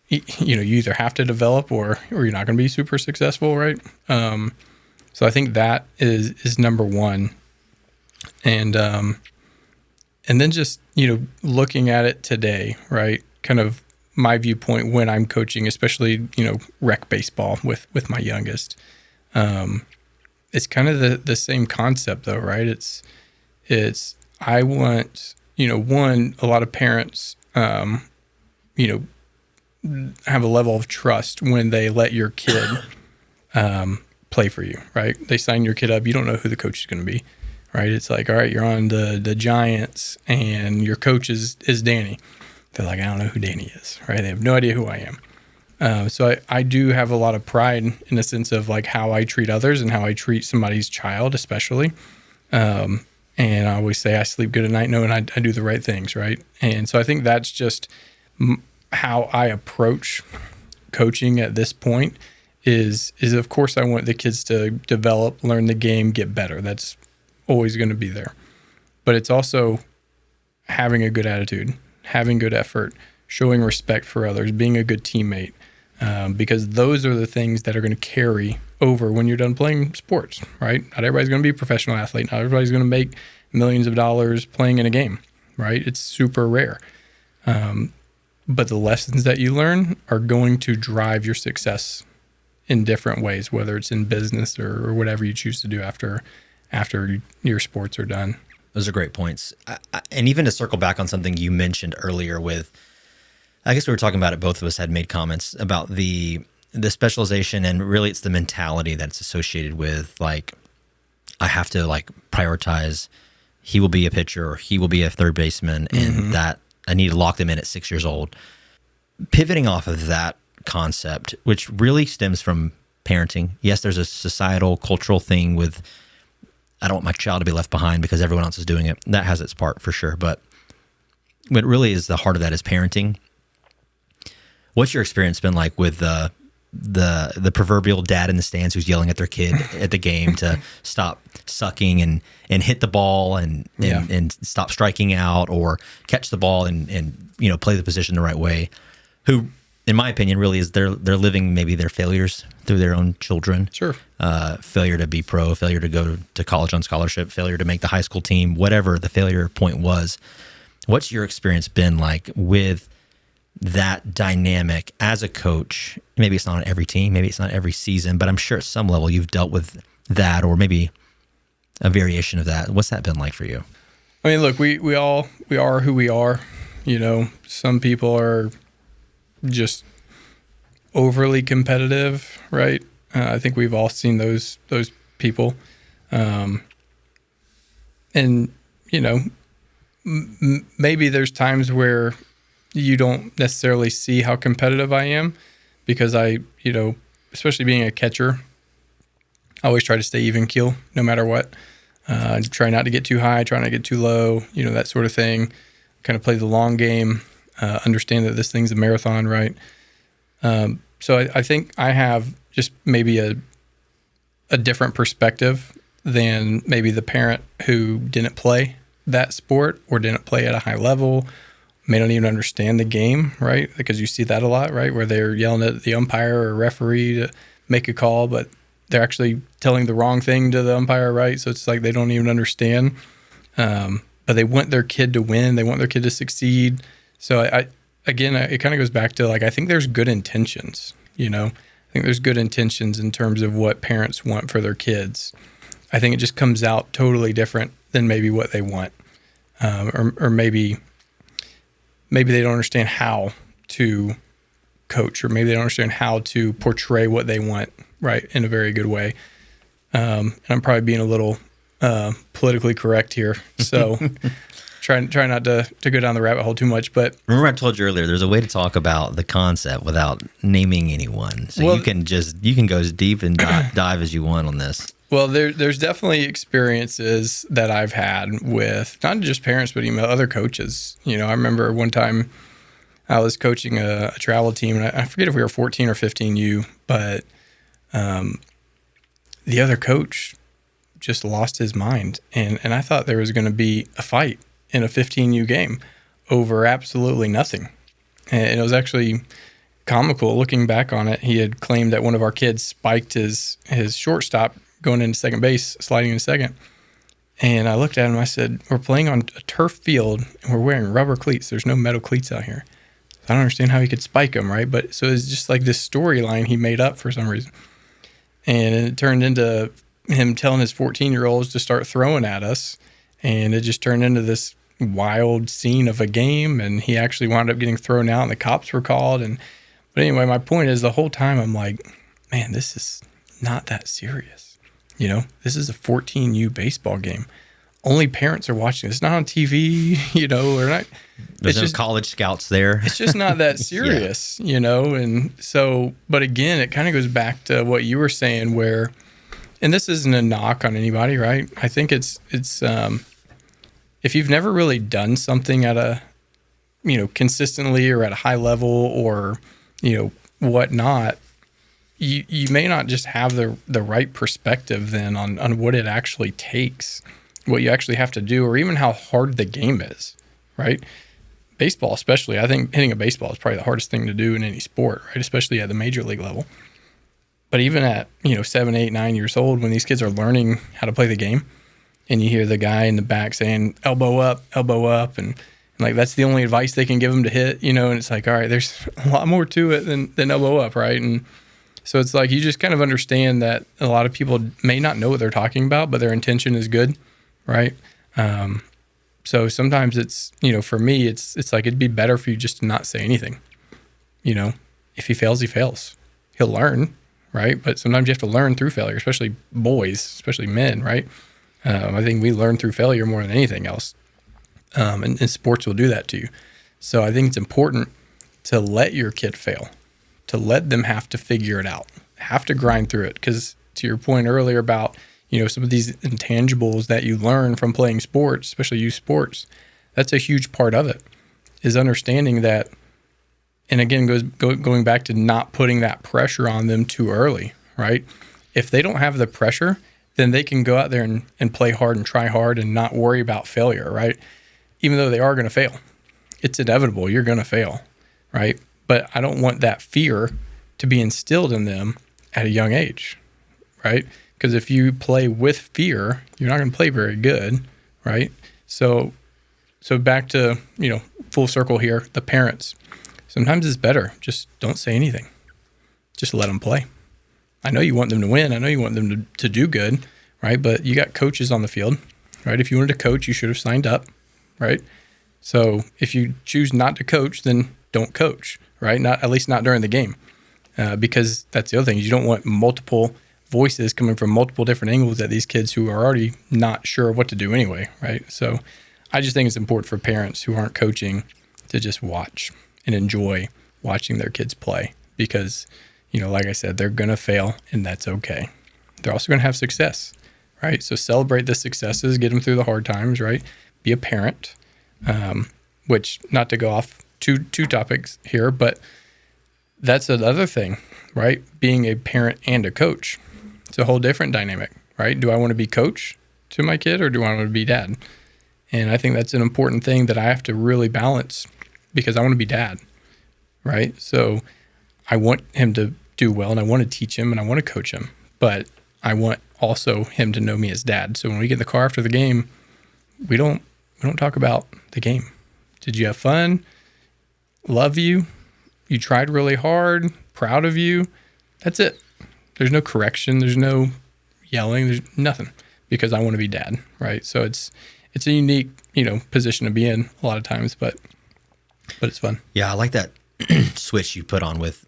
either have to develop or you're not going to be super successful, right? So I think that is number one. And then just, looking at it today, right? Kind of my viewpoint when I'm coaching, especially, rec baseball with my youngest. It's kind of the same concept though, right? I want, a lot of parents, have a level of trust when they let your kid, play for you, right? They sign your kid up. You don't know who the coach is going to be, right? It's like, all right, you're on the Giants and your coach is Danny. They're like, I don't know who Danny is, right? They have no idea who I am. So I do have a lot of pride in the sense of like how I treat others and how I treat somebody's child, especially. And I always say I sleep good at night knowing I do the right things, right? And so I think that's just how I approach coaching at this point is of course I want the kids to develop, learn the game, get better. That's always going to be there. But it's also having a good attitude, having good effort, showing respect for others, being a good teammate, because those are the things that are going to carry over when you're done playing sports, right? Not everybody's going to be a professional athlete. Not everybody's going to make millions of dollars playing in a game, right? It's super rare. But the lessons that you learn are going to drive your success in different ways, whether it's in business or whatever you choose to do after your sports are done. Those are great points. And even to circle back on something you mentioned earlier with, I guess we were talking about it, both of us had made comments about the specialization, and really it's the mentality that's associated with like, I have to like prioritize, he will be a pitcher or he will be a third baseman, and that I need to lock them in at 6 years old. Pivoting off of that concept, which really stems from parenting. Yes, there's a societal, cultural thing with, I don't want my child to be left behind because everyone else is doing it. That has its part for sure. But what really is the heart of that is parenting. What's your experience been like with the proverbial dad in the stands who's yelling at their kid at the game to stop sucking and hit the ball and stop striking out, or catch the ball and play the position the right way? Who, in my opinion, really is they're living maybe their failures through their own children. Sure. Failure to be pro, failure to go to college on scholarship, failure to make the high school team, whatever the failure point was. What's your experience been like with that dynamic as a coach? Maybe it's not on every team, maybe it's not every season, but I'm sure at some level you've dealt with that, or maybe a variation of that. What's that been like for you? I mean, look, we are who we are. Some people are just overly competitive, right? I think we've all seen those people, and maybe there's times where you don't necessarily see how competitive I am, because I, especially being a catcher, I always try to stay even keel no matter what. Try not to get too high, try not to get too low, that sort of thing. Kind of play the long game, understand that this thing's a marathon, right? So I think I have just maybe a different perspective than maybe the parent who didn't play that sport or didn't play at a high level, may not even understand the game, right? Because you see that a lot, right? Where they're yelling at the umpire or referee to make a call, but they're actually telling the wrong thing to the umpire, right? So it's like they don't even understand. But they want their kid to win. They want their kid to succeed. So it kind of goes back to like, I think there's good intentions, I think there's good intentions in terms of what parents want for their kids. I think it just comes out totally different than maybe what they want. Or maybe they don't understand how to coach, or maybe they don't understand how to portray what they want, right, in a very good way. And I'm probably being a little politically correct here. So try not to go down the rabbit hole too much. But remember, I told you earlier, there's a way to talk about the concept without naming anyone. So you can go as deep and dive as you want on this. Well, there's definitely experiences that I've had with not just parents, but even other coaches. I remember one time I was coaching a travel team, and I forget if we were 14 or 15U, but the other coach just lost his mind. And I thought there was going to be a fight in a 15U game over absolutely nothing. And it was actually comical looking back on it. He had claimed that one of our kids spiked his shortstop going into second base, sliding into second. And I looked at him, I said, we're playing on a turf field and we're wearing rubber cleats. There's no metal cleats out here. I don't understand how he could spike them, right? But so it's just like this storyline he made up for some reason. And it turned into him telling his 14-year-olds to start throwing at us. And it just turned into this wild scene of a game. And he actually wound up getting thrown out and the cops were called. But anyway, my point is the whole time I'm like, man, this is not that serious. This is a 14U baseball game. Only parents are watching. It's not on TV, or not. There's no college scouts there. It's just not that serious, And so, but again, it kind of goes back to what you were saying where, and this isn't a knock on anybody, right? I think it's if you've never really done something at a, consistently or at a high level or, whatnot, you may not just have the right perspective then on what it actually takes, what you actually have to do, or even how hard the game is, right? Baseball especially, I think hitting a baseball is probably the hardest thing to do in any sport, right? Especially at the major league level. But even at, 7, 8, 9 years old, when these kids are learning how to play the game, and you hear the guy in the back saying, elbow up, and like that's the only advice they can give them to hit, and it's like, all right, there's a lot more to it than elbow up, right? And so it's like you just kind of understand that a lot of people may not know what they're talking about, but their intention is good, right? So sometimes it's, for me, it's like it'd be better for you just to not say anything. If he fails, he fails. He'll learn, right? But sometimes you have to learn through failure, especially boys, especially men, right? I think we learn through failure more than anything else. And sports will do that to you. So I think it's important to let your kid fail, to let them have to figure it out, have to grind through it. Because to your point earlier about, some of these intangibles that you learn from playing sports, especially youth sports, that's a huge part of it, is understanding that. And again, going back to not putting that pressure on them too early, right? If they don't have the pressure, then they can go out there and play hard and try hard and not worry about failure, right? Even though they are going to fail. It's inevitable. You're going to fail, right? But I don't want that fear to be instilled in them at a young age, right? Because if you play with fear, you're not going to play very good, right? So back to, full circle here, the parents. Sometimes it's better. Just don't say anything. Just let them play. I know you want them to win. I know you want them to do good, right? But you got coaches on the field, right? If you wanted to coach, you should have signed up, right? So if you choose not to coach, then don't coach, right? At least not during the game, because that's the other thing. You don't want multiple voices coming from multiple different angles at these kids who are already not sure what to do anyway, right? So I just think it's important for parents who aren't coaching to just watch and enjoy watching their kids play because, like I said, they're going to fail and that's okay. They're also going to have success, right? So celebrate the successes, get them through the hard times, right? Be a parent, which not to go off two topics here, but that's another thing, right? Being a parent and a coach. It's a whole different dynamic, right? Do I want to be coach to my kid or do I want to be dad? And I think that's an important thing that I have to really balance because I want to be dad, right? So I want him to do well and I want to teach him and I want to coach him, but I want also him to know me as dad. So when we get in the car after the game, we don't talk about the game. Did you have fun? Love you. You tried really hard. Proud of you. That's it. There's no correction. There's no yelling. There's nothing because I want to be dad, right? So it's a unique, position to be in a lot of times, but it's fun. Yeah, I like that switch you put on with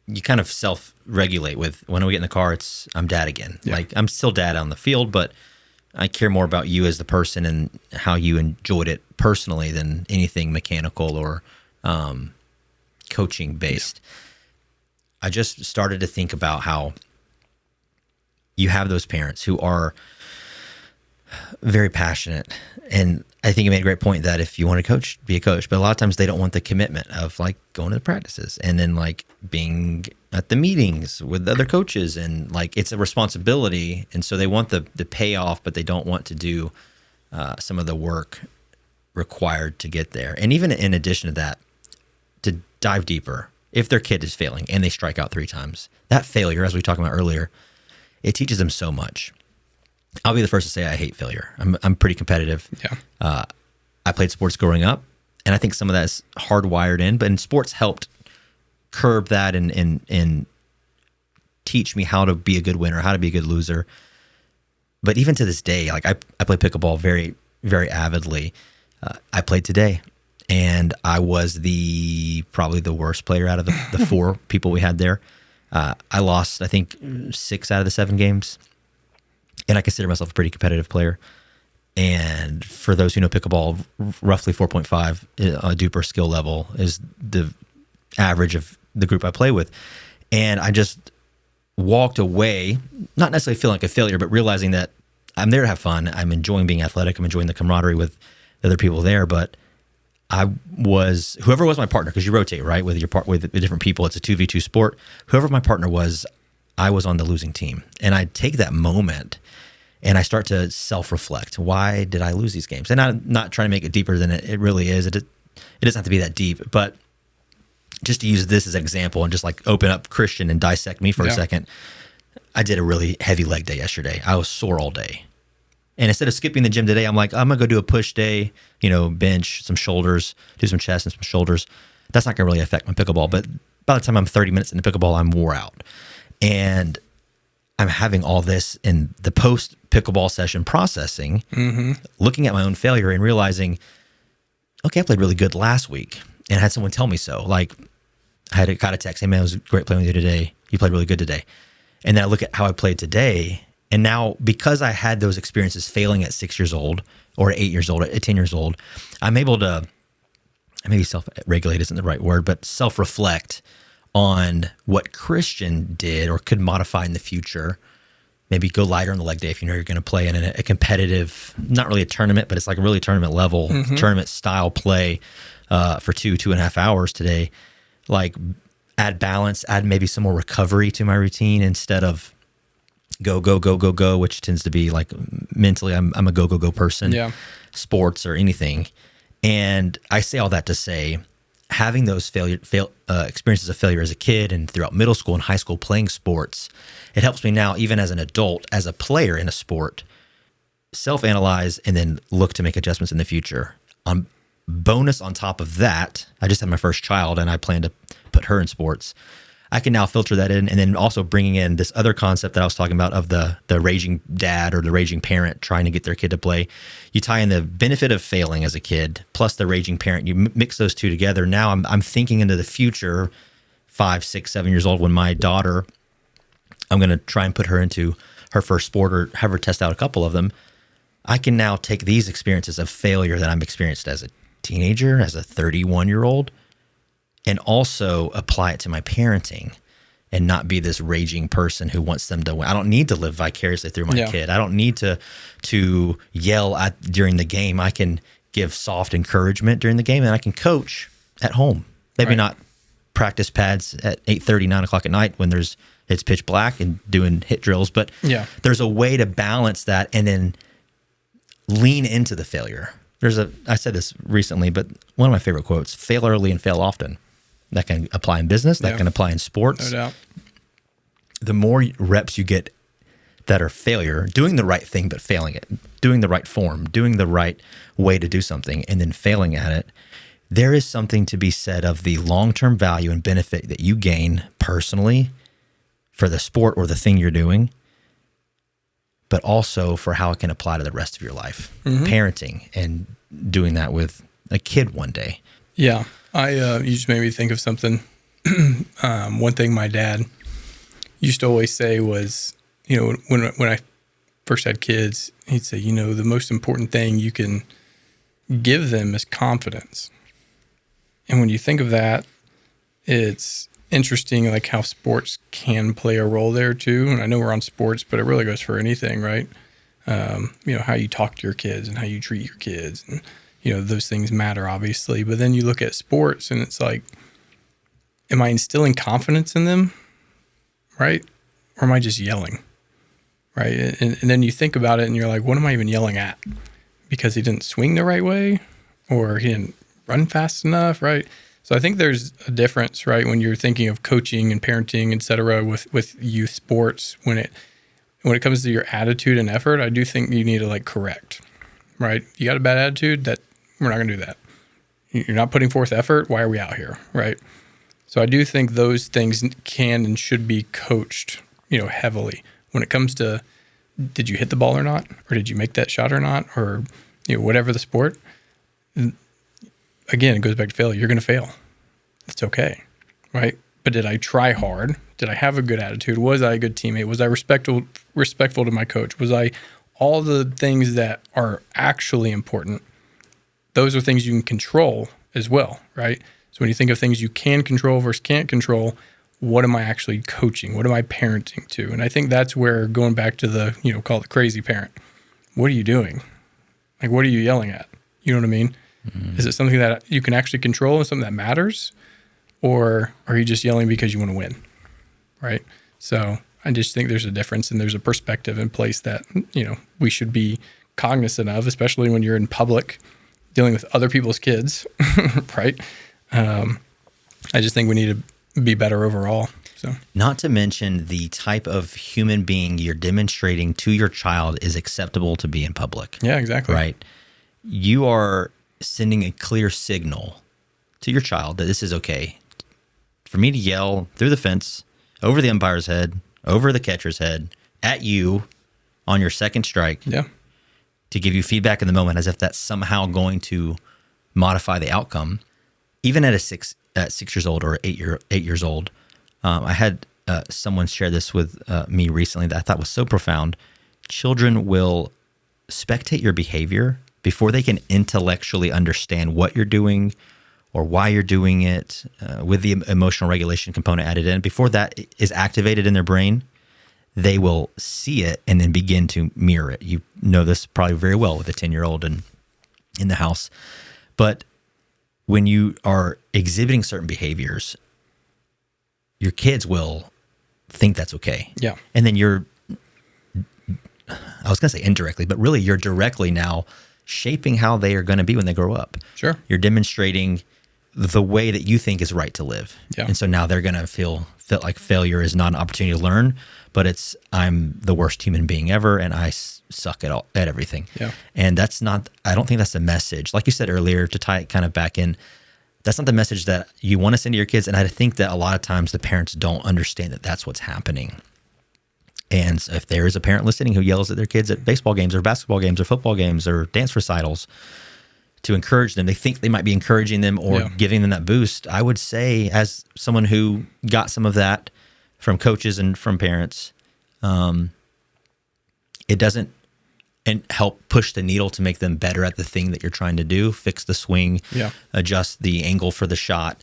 you kind of self-regulate with when we get in the car, I'm dad again. Yeah. Like I'm still dad on the field, but I care more about you as the person and how you enjoyed it personally than anything mechanical or coaching based. I just started to think about how you have those parents who are very passionate. And I think you made a great point that if you want to coach, be a coach. But a lot of times they don't want the commitment of like going to the practices and then like being at the meetings with other coaches. And like it's a responsibility. And so they want the payoff, but they don't want to do some of the work required to get there. And even in addition to that, to dive deeper, if their kid is failing and they strike out 3 times, that failure, as we talked about earlier, it teaches them so much. I'll be the first to say I hate failure. I'm pretty competitive. Yeah. I played sports growing up, and I think some of that is hardwired in, but in sports helped curb that and teach me how to be a good winner, how to be a good loser. But even to this day, like I play pickleball very, very avidly. I played today, and I was probably the worst player out of the 4 people we had there. I lost, I think, 6 out of the 7 games. And I consider myself a pretty competitive player. And for those who know pickleball, roughly 4.5 duper skill level is the average of the group I play with. And I just walked away, not necessarily feeling like a failure, but realizing that I'm there to have fun. I'm enjoying being athletic. I'm enjoying the camaraderie with the other people there. But whoever was my partner, because you rotate, right, with with the different people. It's a 2v2 sport. Whoever my partner was, I was on the losing team. And I take that moment and I start to self-reflect. Why did I lose these games? And I'm not trying to make it deeper than it really is. It doesn't have to be that deep. But just to use this as an example and just like open up Christian and dissect me for a second, I did a really heavy leg day yesterday. I was sore all day. And instead of skipping the gym today, I'm like, I'm going to go do a push day, bench, some shoulders, do some chest and some shoulders. That's not going to really affect my pickleball. But by the time I'm 30 minutes into pickleball, I'm wore out. And I'm having all this in the post pickleball session processing, looking at my own failure and realizing, okay, I played really good last week. And I had someone tell me so. Like I got a text, hey man, it was great playing with you today. You played really good today. And then I look at how I played today. And now because I had those experiences failing at 6 years old or 8 years old, at 10 years old, I'm able to, maybe self-regulate isn't the right word, but self-reflect on what Christian did or could modify in the future. Maybe go lighter on the leg day if you know you're going to play in a competitive, not really a tournament, but it's like a really tournament level, tournament style play for 2.5 hours today. Like add balance, add maybe some more recovery to my routine instead of go, which tends to be like mentally, I'm a go person, sports or anything. And I say all that to say, having those experiences of failure as a kid and throughout middle school and high school playing sports, it helps me now, even as an adult, as a player in a sport, self-analyze and then look to make adjustments in the future. Bonus on top of that, I just had my first child and I plan to put her in sports. I can now filter that in and then also bringing in this other concept that I was talking about of the raging dad or the raging parent trying to get their kid to play. You tie in the benefit of failing as a kid plus the raging parent. You mix those two together. Now I'm thinking into the future, 5, 6, 7 years old, when my daughter, I'm going to try and put her into her first sport or have her test out a couple of them. I can now take these experiences of failure that I'm experienced as a teenager, as a 31-year-old, and also apply it to my parenting and not be this raging person who wants them to win. I don't need to live vicariously through my kid. I don't need to yell during the game. I can give soft encouragement during the game and I can coach at home. Maybe not practice pads at 8:30, 9 o'clock at night when it's pitch black and doing hit drills, but there's a way to balance that and then lean into the failure. I said this recently, but one of my favorite quotes, fail early and fail often. That can apply in business. That can apply in sports. No doubt. The more reps you get that are failure, doing the right thing but failing it, doing the right form, doing the right way to do something, and then failing at it, there is something to be said of the long-term value and benefit that you gain personally for the sport or the thing you're doing, but also for how it can apply to the rest of your life. Parenting and doing that with a kid one day. Yeah. You just made me think of something. One thing my dad used to always say was, when I first had kids, he'd say, the most important thing you can give them is confidence. And when you think of that, it's interesting, like how sports can play a role there too. And I know we're on sports, but it really goes for anything, right? How you talk to your kids and how you treat your kids, and those things matter, obviously. But then you look at sports, and it's like, am I instilling confidence in them, right? Or am I just yelling, right? And then you think about it, and you're like, what am I even yelling at? Because he didn't swing the right way, or he didn't run fast enough, right? So I think there's a difference, right, when you're thinking of coaching and parenting, et cetera, with youth sports. When it comes to your attitude and effort, I do think you need to correct, right? If you got a bad attitude, that we're not going to do that. You're not putting forth effort. Why are we out here, right? So I do think those things can and should be coached, heavily. When it comes to, did you hit the ball or not, or did you make that shot or not, or whatever the sport. Again, it goes back to failure. You're going to fail. It's okay, right? But did I try hard? Did I have a good attitude? Was I a good teammate? Was I respectful to my coach? Was I all the things that are actually important? Those are things you can control as well, right? So when you think of things you can control versus can't control, what am I actually coaching? What am I parenting to? And I think that's where, going back to the, call it the crazy parent. What are you doing? What are you yelling at? You know what I mean? Mm-hmm. Is it something that you can actually control and something that matters? Or are you just yelling because you want to win? Right? So I just think there's a difference, and there's a perspective in place that, we should be cognizant of, especially when you're in public dealing with other people's kids, right? I just think we need to be better overall. So, not to mention the type of human being you're demonstrating to your child is acceptable to be in public. Yeah, exactly. Right? You are sending a clear signal to your child that this is okay. For me to yell through the fence, over the umpire's head, over the catcher's head, at you on your second strike, to give you feedback in the moment, as if that's somehow going to modify the outcome. Even at 6 years old or 8 years old, I had someone share this with me recently that I thought was so profound. Children will spectate your behavior before they can intellectually understand what you're doing or why you're doing it, with the emotional regulation component added in. Before that is activated in their brain, they will see it and then begin to mirror it. You know this probably very well with a 10-year-old in the house. But when you are exhibiting certain behaviors, your kids will think that's okay. Yeah. And then I was going to say indirectly, but really you're directly now shaping how they are going to be when they grow up. Sure. You're demonstrating the way that you think is right to live. Yeah. And so now they're going to feel like failure is not an opportunity to learn, but it's, I'm the worst human being ever and I suck at everything. Yeah. And that's not, I don't think that's the message. Like you said earlier, to tie it kind of back in, that's not the message that you want to send to your kids. And I think that a lot of times the parents don't understand that that's what's happening. And so if there is a parent listening who yells at their kids at baseball games or basketball games or football games or dance recitals to encourage them, they think they might be encouraging them or giving them that boost. I would say, as someone who got some of that from coaches and from parents, it doesn't help push the needle to make them better at the thing that you're trying to do, fix the swing, adjust the angle for the shot,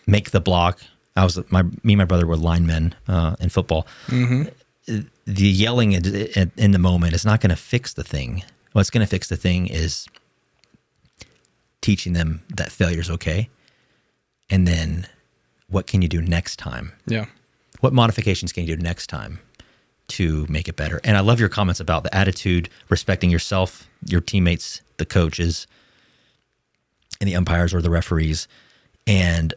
make the block. Me and my brother were linemen in football. Mm-hmm. The yelling in the moment is not going to fix the thing. What's going to fix the thing is teaching them that failure is okay. And then what can you do next time? Yeah. What modifications can you do next time to make it better? And I love your comments about the attitude, respecting yourself, your teammates, the coaches, and the umpires or the referees, and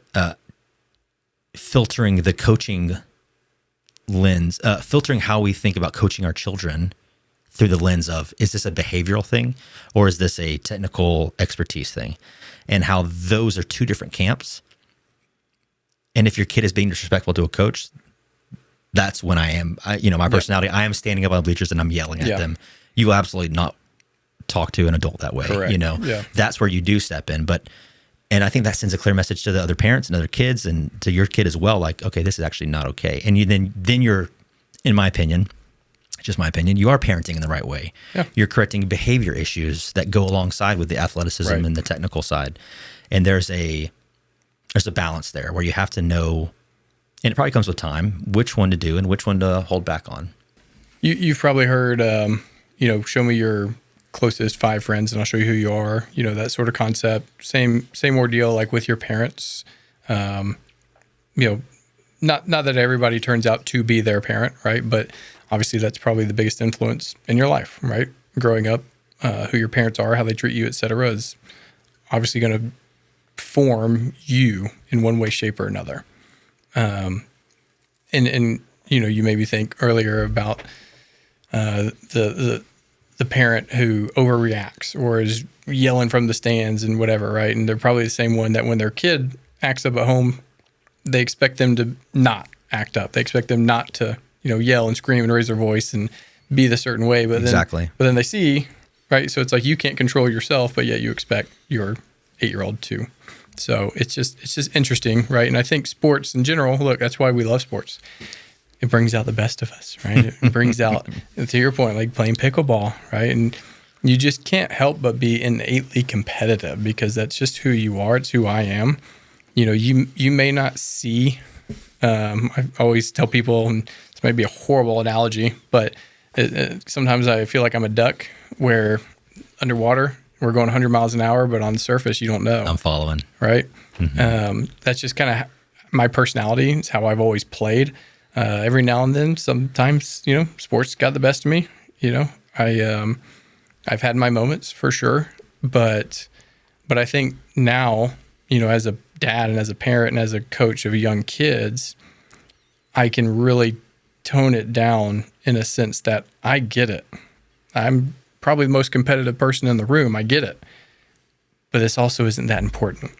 filtering the coaching lens, filtering how we think about coaching our children through the lens of, is this a behavioral thing or is this a technical expertise thing? And how those are two different camps. And if your kid is being disrespectful to a coach, that's when my personality, I am standing up on the bleachers and I'm yelling at them. You will absolutely not talk to an adult that way. Correct. That's where you do step in. And I think that sends a clear message to the other parents and other kids and to your kid as well. Like, okay, this is actually not okay. And then you're, in my opinion, just my opinion, you are parenting in the right way. Yeah. You're correcting behavior issues that go alongside with the athleticism Right. and the technical side. And there's a balance there where you have to know, and it probably comes with time, which one to do and which one to hold back on. You've probably heard, show me your closest 5 friends and I'll show you who you are, that sort of concept. Same ordeal like with your parents. Not that everybody turns out to be their parent, right? But obviously that's probably the biggest influence in your life, right? Growing up, who your parents are, how they treat you, et cetera, is obviously going to form you in one way, shape, or another. And you maybe think earlier about the parent who overreacts or is yelling from the stands and whatever, right? And they're probably the same one that when their kid acts up at home, they expect them to not act up. They expect them not to, yell and scream and raise their voice and be the certain way. But then they see, right? So it's like you can't control yourself, but yet you expect your 8-year-old to. So it's just interesting, right? And I think sports in general, look, that's why we love sports. It brings out the best of us, right? It brings out, to your point, like playing pickleball, right? And you just can't help but be innately competitive because that's just who you are. It's who I am. You may not see, I always tell people, and this might be a horrible analogy, but sometimes I feel like I'm a duck where underwater, we're going 100 miles an hour, but on the surface, you don't know. I'm following. Right? Mm-hmm. That's just kind of my personality. It's how I've always played. Every now and then, sometimes, sports got the best of me. I've had my moments for sure, but I think now, as a dad and as a parent and as a coach of young kids, I can really tone it down in a sense that I get it. I'm probably the most competitive person in the room. I get it. But this also isn't that important,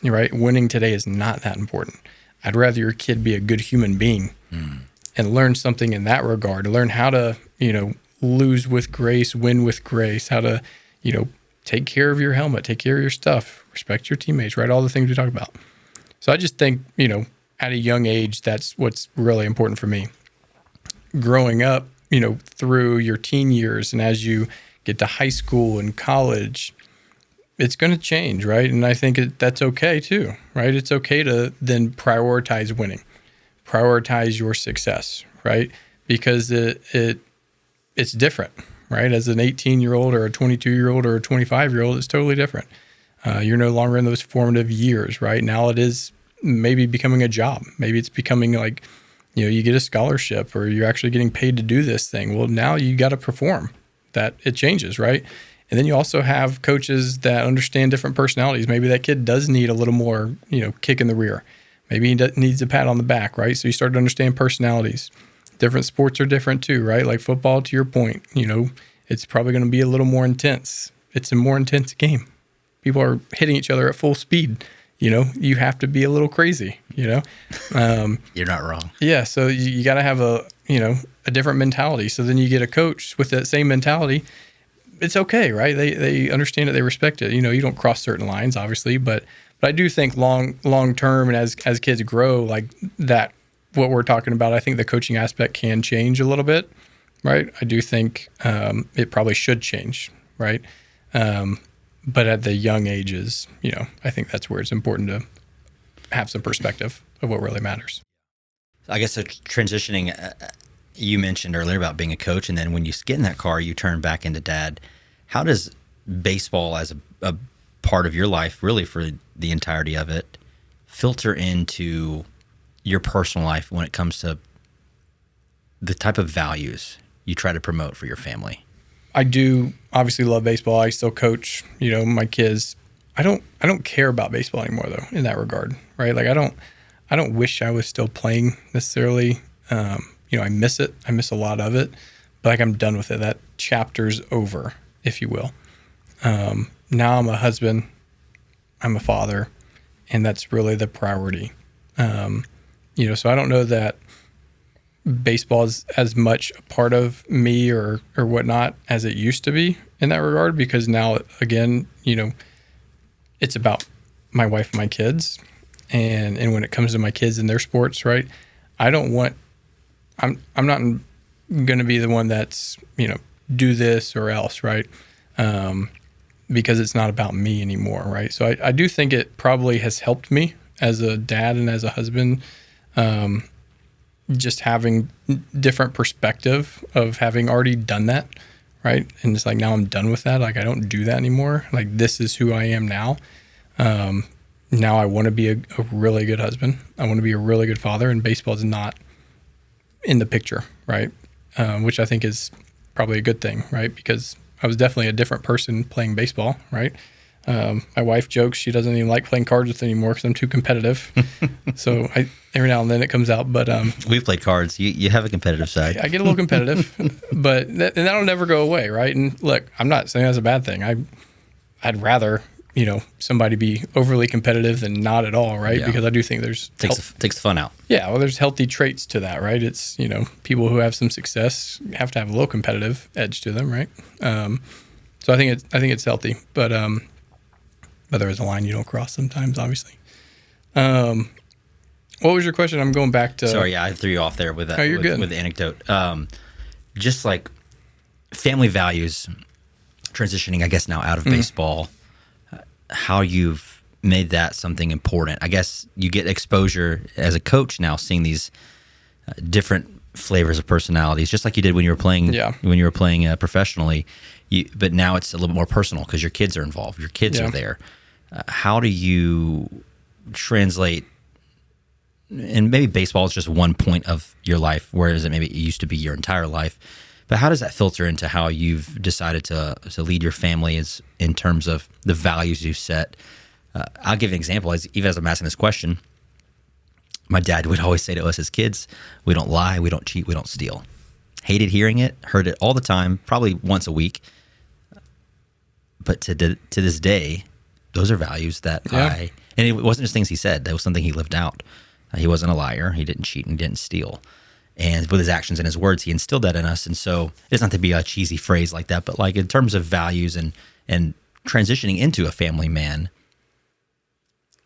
right? Winning today is not that important. I'd rather your kid be a good human being and learn something in that regard, learn how to, lose with grace, win with grace, how to, take care of your helmet, take care of your stuff, respect your teammates, right? All the things we talk about. So I just think, at a young age, that's what's really important for me. Growing up, through your teen years and as you get to high school and college, it's going to change, right? And I think that's okay too, right? It's okay to then prioritize winning, prioritize your success, right? Because it's different, right? As an 18-year-old or a 22-year-old or a 25-year-old, it's totally different. You're no longer in those formative years, right? Now it is maybe becoming a job. Maybe it's becoming like, you get a scholarship or you're actually getting paid to do this thing. Well, now you got to perform. That it changes, right? And then you also have coaches that understand different personalities. Maybe that kid does need a little more, kick in the rear. Maybe he needs a pat on the back, right? So you start to understand personalities. Different sports are different too, right? Like football, to your point, it's probably going to be a little more intense. It's a more intense game. People are hitting each other at full speed. You have to be a little crazy, You're not wrong. Yeah. So you got to have a different mentality. So then you get a coach with that same mentality. It's okay, right? They understand it. They respect it. You don't cross certain lines, obviously, but I do think long term and as kids grow, like that, what we're talking about, I think the coaching aspect can change a little bit, right? I do think it probably should change, right? But at the young ages, I think that's where it's important to have some perspective of what really matters. I guess transitioning, you mentioned earlier about being a coach, and then when you get in that car, you turn back into dad. How does baseball as a part of your life, really for the entirety of it, filter into your personal life when it comes to the type of values you try to promote for your family? I do obviously love baseball. I still coach, my kids. I don't care about baseball anymore though, in that regard, right? Like I don't wish I was still playing necessarily. I miss it. I miss a lot of it, but like I'm done with it. That chapter's over, if you will. Now I'm a husband, I'm a father, and that's really the priority. So I don't know that baseball is as much a part of me or whatnot as it used to be in that regard, because now, again, it's about my wife and my kids. And when it comes to my kids and their sports, right, I'm not going to be the one that's, do this or else, right? Because it's not about me anymore, right? So I do think it probably has helped me as a dad and as a husband, just having different perspective of having already done that, right? And it's like, now I'm done with that. Like, I don't do that anymore. Like, this is who I am now. Now I want to be a really good husband. I want to be a really good father, and baseball is not in the picture, right? Which I think is probably a good thing, right? Because I was definitely a different person playing baseball, right? My wife jokes she doesn't even like playing cards with me anymore because I'm too competitive. So every now and then it comes out, but we've played cards. You have a competitive side. I get a little competitive, but that'll never go away, right? And look, I'm not saying that's a bad thing. I'd rather somebody be overly competitive than not at all, right? Yeah. Because I do think there's takes the fun out. Yeah, well, there's healthy traits to that, right? It's people who have some success have to have a little competitive edge to them, right? So I think it's healthy, but there is a line you don't cross sometimes, obviously. What was your question? I'm going back to. Sorry, yeah, I threw you off there with that. Oh, you're good. With the anecdote. Just like family values, transitioning, I guess now out of baseball. How you've made that something important. I guess you get exposure as a coach now, seeing these different flavors of personalities, just like you did when you were playing. Yeah. When you were playing professionally, but now it's a little bit more personal because your kids are involved. Your kids are there. How do you translate? And maybe baseball is just one point of your life, whereas it used to be your entire life. But how does that filter into how you've decided to lead your family as in terms of the values you set? I'll give you an example. Even as I'm asking this question, my dad would always say to us as kids, we don't lie, we don't cheat, we don't steal. Hated hearing it, heard it all the time, probably once a week. But to this day, those are values that and it wasn't just things he said, that was something he lived out. He wasn't a liar, he didn't cheat, and he didn't steal. And with his actions and his words, he instilled that in us. And so it's not to be a cheesy phrase like that, but like in terms of values and transitioning into a family man,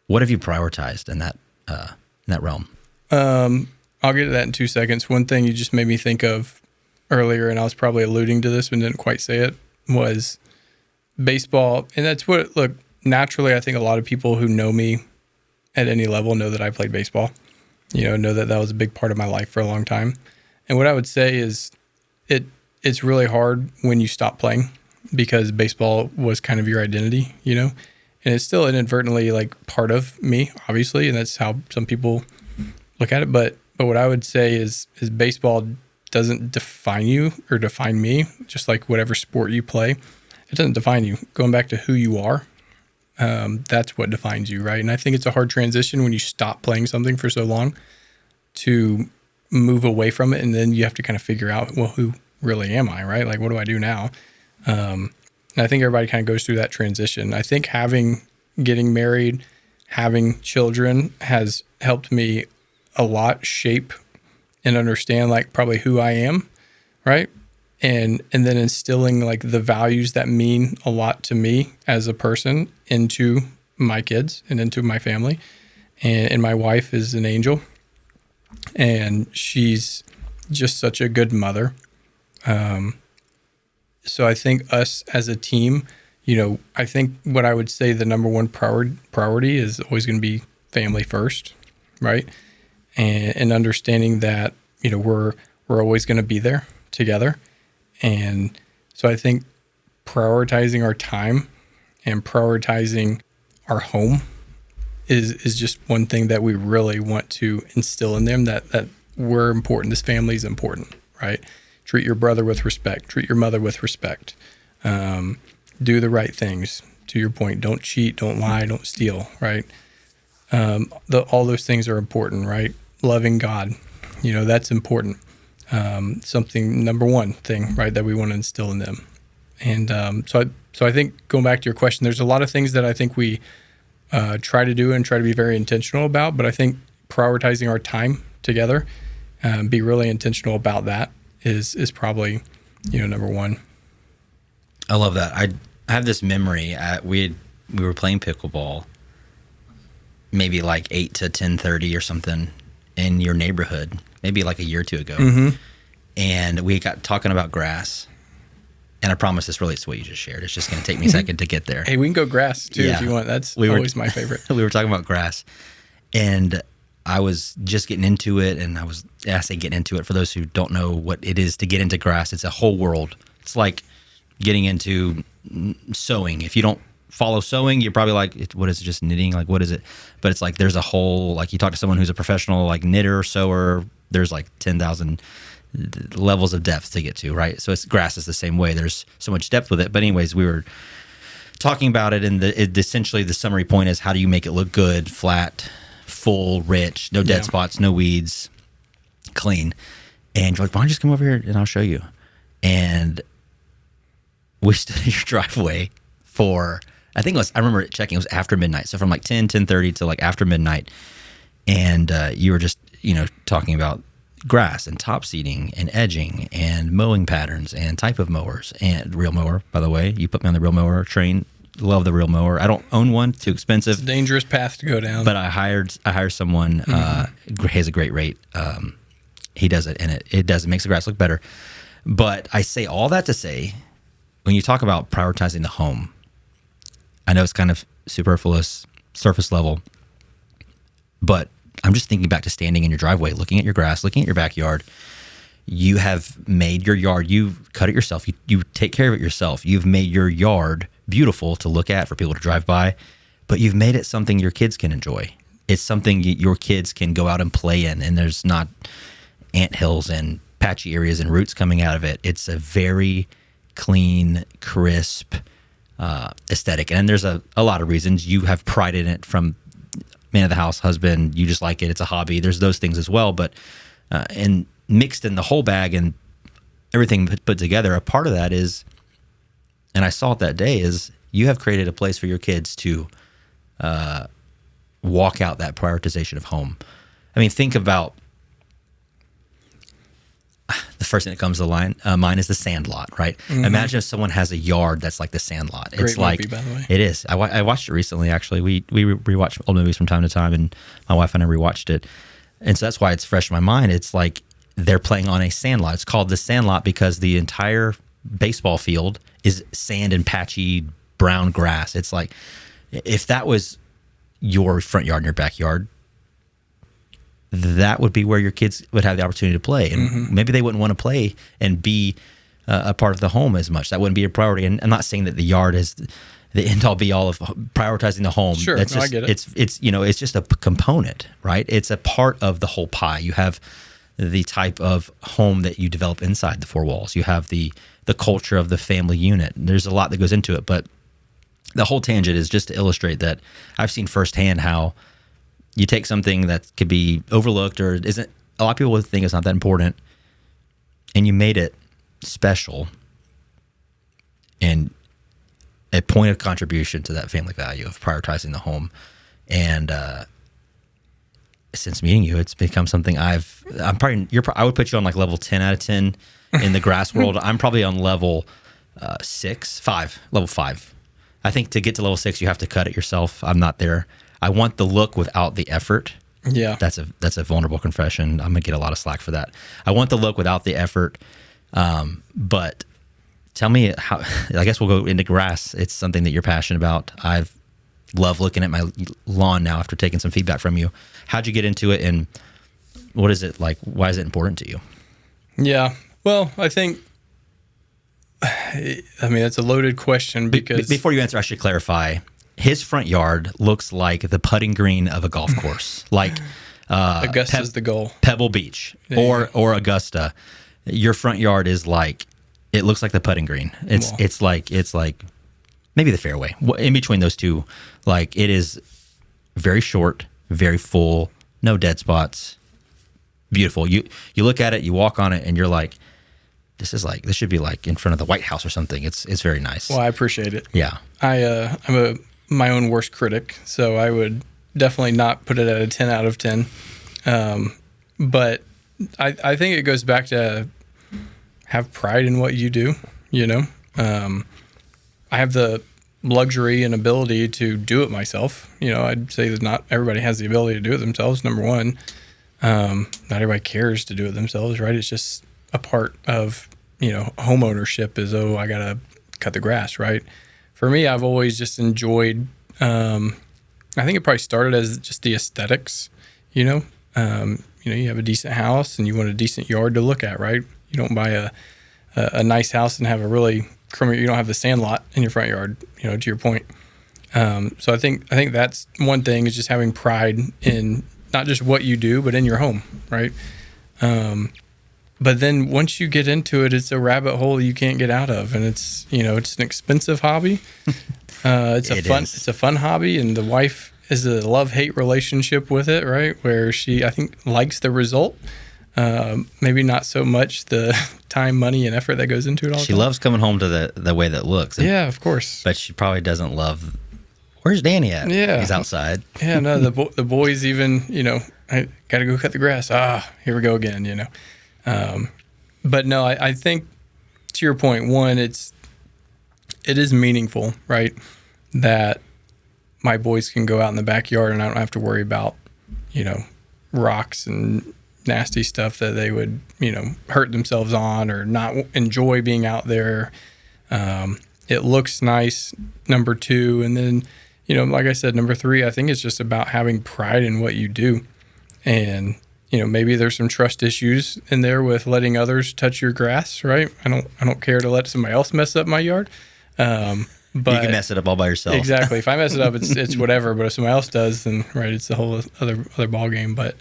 what have you prioritized in that realm? I'll get to that in 2 seconds. One thing you just made me think of earlier, and I was probably alluding to this but didn't quite say it, was baseball. And that's look, naturally, I think a lot of people who know me at any level know that I played baseball. Know that was a big part of my life for a long time. And what I would say is it's really hard when you stop playing because baseball was kind of your identity, and it's still inadvertently like part of me, obviously, and that's how some people look at it. But what I would say is baseball doesn't define you or define me, just like whatever sport you play. It doesn't define you. Going back to who you are, that's what defines you, right? And I think it's a hard transition when you stop playing something for so long to move away from it, and then you have to kind of figure out, well, who really am I, right? Like, what do I do now? And I think everybody kind of goes through that transition. I think getting married, having children has helped me a lot shape and understand like probably who I am, right? And then instilling like the values that mean a lot to me as a person into my kids and into my family. And my wife is an angel, and she's just such a good mother. So I think us as a team, I think what I would say the number one priority is always going to be family first, right? And understanding that, we're always going to be there together. And so I think prioritizing our time and prioritizing our home is just one thing that we really want to instill in them, that we're important. This family is important, right? Treat your brother with respect. Treat your mother with respect. Do the right things. To your point, don't cheat, don't lie, don't steal, right? All those things are important, right? Loving God, that's important. Something number one thing, right, that we want to instill in them. And so I think going back to your question, there's a lot of things that I think we try to do and try to be very intentional about, but I think prioritizing our time together, be really intentional about that is probably, number one. I love that. I have this memory. We were playing pickleball, maybe like 8 to 10:30 or something in your neighborhood, maybe like a year or two ago. Mm-hmm. and we got talking about grass. And I promise this relates to what you just shared. It's just going to take me a second to get there. Hey, we can go grass too if you want. That's always my favorite. We were talking about grass, and I was just getting into it. And I say getting into it, for those who don't know what it is to get into grass, it's a whole world. It's like getting into sewing. If you don't follow sewing, you're probably like, what is it, just knitting? Like, what is it? But it's like there's a whole, like you talk to someone who's a professional like knitter, sewer, there's like 10,000 levels of depth to get to, right? So grass is the same way. There's so much depth with it. But anyways, we were talking about it, and essentially the summary point is, how do you make it look good, flat, full, rich, no dead spots, no weeds, clean? And you're like, why don't you just come over here and I'll show you? And we stood in your driveway for, I think it was, I remember checking, it was after midnight. So from like 10:30 to like after midnight. And you were just, talking about grass and top seeding and edging and mowing patterns and type of mowers, and real mower, by the way. You put me on the real mower train. Love the real mower. I don't own one, too expensive. It's a dangerous path to go down. But I hired someone, he has a great rate. He does it, and it makes the grass look better. But I say all that to say, when you talk about prioritizing the home, I know it's kind of superfluous, surface level, but I'm just thinking back to standing in your driveway, looking at your grass, looking at your backyard. You have made your yard, you've cut it yourself, you take care of it yourself. You've made your yard beautiful to look at, for people to drive by, but you've made it something your kids can enjoy. It's something your kids can go out and play in, and there's not anthills and patchy areas and roots coming out of it. It's a very clean, crisp aesthetic. And there's a lot of reasons. You have pride in it, from man of the house, husband, you just like it, it's a hobby. There's those things as well, but and mixed in the whole bag and everything put together, a part of that is, and I saw it that day, is you have created a place for your kids to walk out that prioritization of home. I mean, think about, the first thing that comes to mind is the Sandlot, right? Mm-hmm. Imagine if someone has a yard that's like the Sandlot. Great it's like movie, by the way. It is. I watched it recently. Actually, we rewatch old movies from time to time, and my wife and I rewatched it, and so that's why it's fresh in my mind. It's like they're playing on a Sandlot. It's called the Sandlot because the entire baseball field is sand and patchy brown grass. It's like, if that was your front yard and your backyard, that would be where your kids would have the opportunity to play. And maybe they wouldn't want to play and be a part of the home as much. That wouldn't be a priority. And I'm not saying that the yard is the end all be all of prioritizing the home. Sure, That's just, I get it. It's just a component, right? It's a part of the whole pie. You have the type of home that you develop inside the four walls. You have the culture of the family unit. There's a lot that goes into it, but the whole tangent is just to illustrate that I've seen firsthand how you take something that could be overlooked or isn't, a lot of people would think it's not that important, and you made it special and a point of contribution to that family value of prioritizing the home. And since meeting you, it's become something I would put you on like level 10 out of 10 in the grass world. I'm probably on level level 5. I think to get to level 6, you have to cut it yourself. I'm not there. I want the look without the effort. Yeah. That's a vulnerable confession. I'm going to get a lot of slack for that. I want the look without the effort. But tell me how, I guess we'll go into grass. It's something that you're passionate about. I've loved looking at my lawn now after taking some feedback from you. How'd you get into it, and what is it like? Why is it important to you? Yeah. Well, I think, that's a loaded question because... Before you answer, I should clarify. His front yard looks like the putting green of a golf course, like Augusta's the goal. Pebble Beach or Augusta. Your front yard is like, it looks like the putting green. It's like maybe the fairway. In between those two, like, it is very short, very full, no dead spots, beautiful. You look at it, you walk on it, and you're like, this should be like in front of the White House or something. It's very nice. Well, I appreciate it. Yeah. I'm my own worst critic, so I would definitely not put it at a 10 out of 10. But I think it goes back to have pride in what you do, I have the luxury and ability to do it myself. I'd say that not everybody has the ability to do it themselves, number one. Not everybody cares to do it themselves, right? It's just a part of, home ownership is, I got to cut the grass, right? For me, I've always just enjoyed, I think it probably started as just the aesthetics, you have a decent house and you want a decent yard to look at, right? You don't buy a nice house and have a really crummy, you don't have the sand lot in your front yard, to your point. So I think that's one thing, is just having pride in not just what you do, but in your home, right? But then once you get into it, it's a rabbit hole you can't get out of, and it's it's an expensive hobby. It's a fun hobby, and the wife is a love-hate relationship with it, right? Where she, I think, likes the result. Maybe not so much the time, money, and effort that goes into it all. She loves coming home to the way that it looks. Yeah, of course. But she probably doesn't love, where's Danny at? Yeah. He's outside. Yeah, no, the boys even, I got to go cut the grass. Here we go again, But no, I think, to your point, one, it is meaningful, right? That my boys can go out in the backyard and I don't have to worry about, rocks and nasty stuff that they would, hurt themselves on or not enjoy being out there. It looks nice, number two. And then, like I said, number three, I think it's just about having pride in what you do. And, maybe there's some trust issues in there with letting others touch your grass, right? I don't care to let somebody else mess up my yard. But you can mess it up all by yourself. Exactly. If I mess it up, it's whatever. But if somebody else does, then right, it's the whole other ball game. But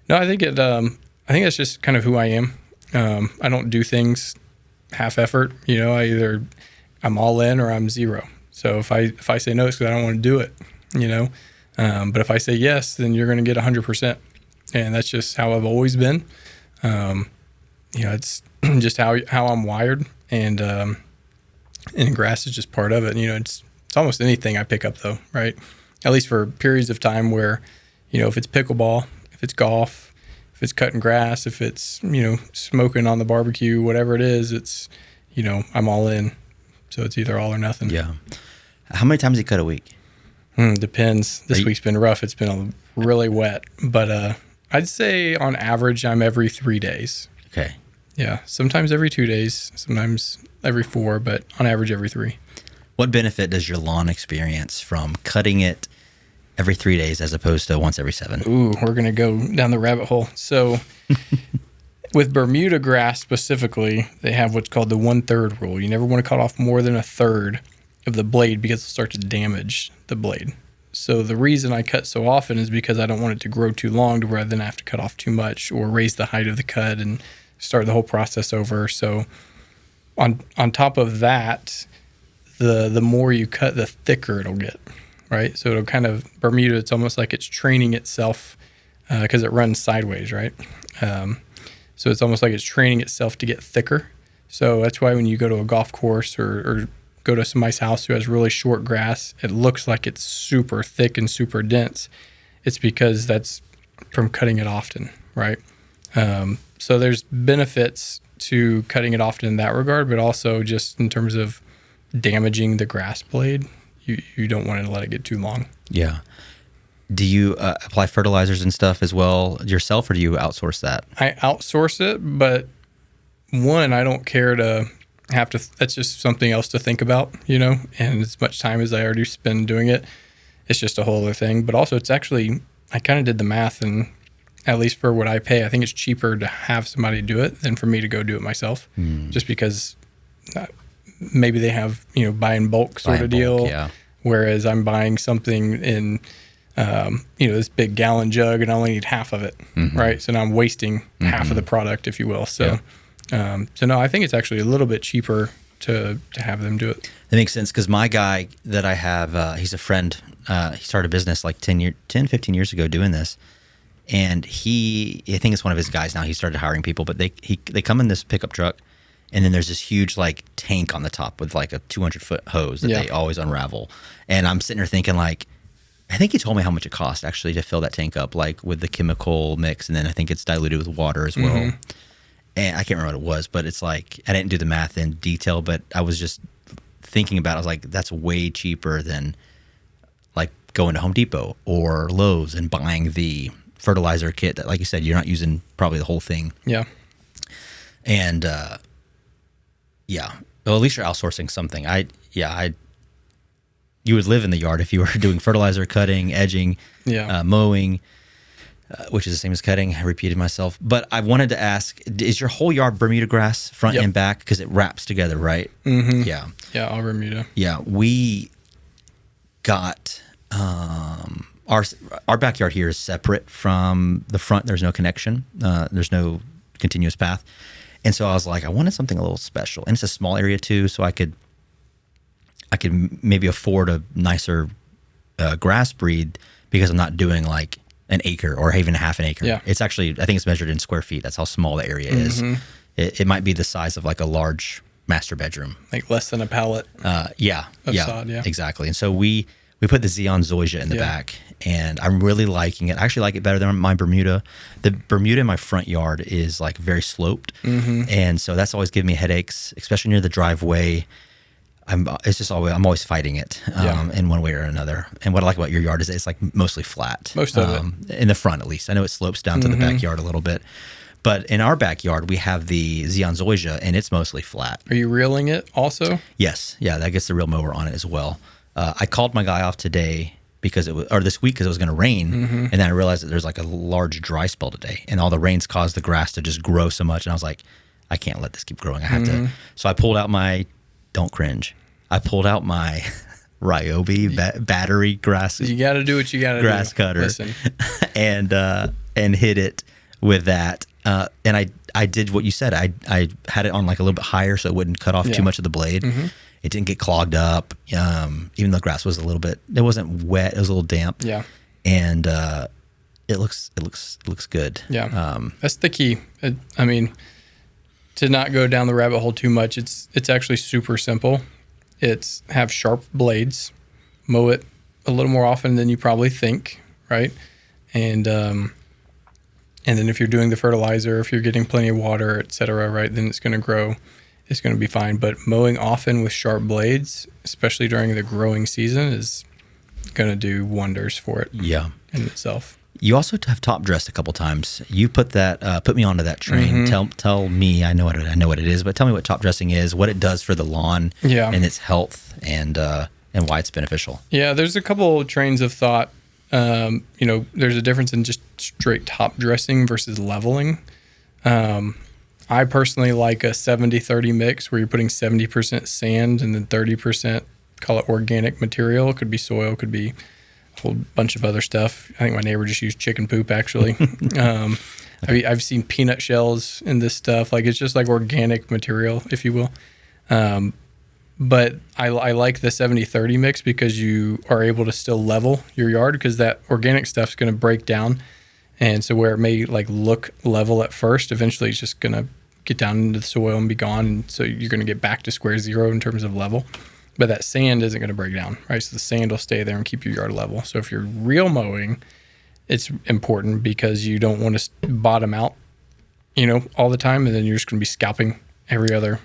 no, I think that's just kind of who I am. I don't do things half effort. I'm all in or I'm zero. So if I say no, it's because I don't want to do it. But if I say yes, then you're going to get 100%, and that's just how I've always been. It's just how I'm wired, and grass is just part of it. It's almost anything I pick up, though, right? At least for periods of time where, if it's pickleball, if it's golf, if it's cutting grass, if it's, smoking on the barbecue, whatever it is, it's, I'm all in. So it's either all or nothing. Yeah. How many times do you cut a week? Depends. This week's been rough. It's been really wet, but I'd say on average, I'm every 3 days. Okay. Yeah. Sometimes every 2 days, sometimes every 4, but on average, every 3. What benefit does your lawn experience from cutting it every 3 days as opposed to once every 7? Ooh, we're going to go down the rabbit hole. So with Bermuda grass specifically, they have what's called the 1/3 rule. You never want to cut off more than 1/3 of the blade because it'll start to damage the blade. So the reason I cut so often is because I don't want it to grow too long to where I then have to cut off too much or raise the height of the cut and start the whole process over. So on top of that, the more you cut, the thicker it'll get, right? So it'll kind of, Bermuda, it's almost like it's training itself because it runs sideways, right? So it's almost like it's training itself to get thicker. So that's why when you go to a golf course or go to somebody's house who has really short grass, it looks like it's super thick and super dense. It's because that's from cutting it often, right? So there's benefits to cutting it often in that regard, but also just in terms of damaging the grass blade, you don't want to let it get too long. Yeah. Do you apply fertilizers and stuff as well yourself, or do you outsource that? I outsource it, but one, I don't care to have to, that's just something else to think about, and as much time as I already spend doing it, it's just a whole other thing. But also it's actually, I kind of did the math, and at least for what I pay, I think it's cheaper to have somebody do it than for me to go do it myself, just because maybe they have, buy in bulk sort of deal. Yeah. Whereas I'm buying something in, this big gallon jug and I only need half of it, right? So now I'm wasting half of the product, if you will. So, no, I think it's actually a little bit cheaper to have them do it. That makes sense, because my guy that I have, he's a friend. He started a business like 10, 15 years ago doing this. And I think it's one of his guys now. He started hiring people, but they come in this pickup truck, and then there's this huge like tank on the top with like a 200-foot hose that they always unravel. And I'm sitting there thinking, like, I think he told me how much it cost actually to fill that tank up, like with the chemical mix, and then I think it's diluted with water as well. And I can't remember what it was, but it's like, I didn't do the math in detail, but I was just thinking about it. I was like, that's way cheaper than like going to Home Depot or Lowe's and buying the fertilizer kit that, like you said, you're not using probably the whole thing. Yeah. And yeah, well, at least you're outsourcing something. You would live in the yard if you were doing fertilizer, cutting, edging, mowing, which is the same as cutting. I repeated myself. But I wanted to ask, is your whole yard Bermuda grass, front and back? Because it wraps together, right? Mm-hmm. Yeah. Yeah, all Bermuda. Yeah, we got our backyard here is separate from the front. There's no connection. There's no continuous path. And so I was like, I wanted something a little special. And it's a small area too, so I could maybe afford a nicer grass breed because I'm not doing like an acre or even half an acre. Yeah. It's actually, I think it's measured in square feet. That's how small the area is. It might be the size of like a large master bedroom. Like less than a pallet. Sod, yeah. Exactly. And so we put the Zeon zoysia in the back, and I'm really liking it. I actually like it better than my Bermuda. The Bermuda in my front yard is like very sloped, and so that's always giving me headaches, especially near the driveway. I'm always fighting it in one way or another. And what I like about your yard is it's like mostly flat. Most of it. In the front, at least. I know it slopes down to the backyard a little bit. But in our backyard, we have the Zeon zoysia, and it's mostly flat. Are you reeling it also? Yes. Yeah, that gets the real mower on it as well. I called my guy off today this week because it was going to rain. And then I realized that there's like a large dry spell today. And all the rains caused the grass to just grow so much. And I was like, I can't let this keep growing. I have to. So I pulled out don't cringe. I pulled out my Ryobi battery grass. You got to do what you got to do. Grass cutter. Listen. and hit it with that. And I did what you said. I had it on like a little bit higher so it wouldn't cut off too much of the blade. It didn't get clogged up. Even though the grass was it wasn't wet. It was a little damp. Yeah. And it looks good. Yeah. That's the key. I mean, to not go down the rabbit hole too much, it's actually super simple. It's have sharp blades, mow it a little more often than you probably think, right? And then if you're doing the fertilizer, if you're getting plenty of water, et cetera, right, then it's going to grow. It's going to be fine. But mowing often with sharp blades, especially during the growing season, is going to do wonders for it. Yeah. In itself. You also have top dressed a couple times. You put me onto that train. Tell me, I know what it is, but tell me what top dressing is, what it does for the lawn and its health, and why it's beneficial. Yeah, there's a couple trains of thought. There's a difference in just straight top dressing versus leveling. I personally like a 70-30 mix where you're putting 70% sand and then 30%, call it organic material. It could be soil, could be a whole bunch of other stuff. I think my neighbor just used chicken poop, actually. I've seen peanut shells in this stuff. Like, it's just like organic material, if you will. But I like the 70-30 mix because you are able to still level your yard because that organic stuff's going to break down. And so where it may like look level at first, eventually it's just going to get down into the soil and be gone. And so you're going to get back to square zero in terms of level. But that sand isn't going to break down, right? So the sand will stay there and keep your yard level. So if you're real mowing, it's important because you don't want to bottom out, all the time. And then you're just going to be scalping every other.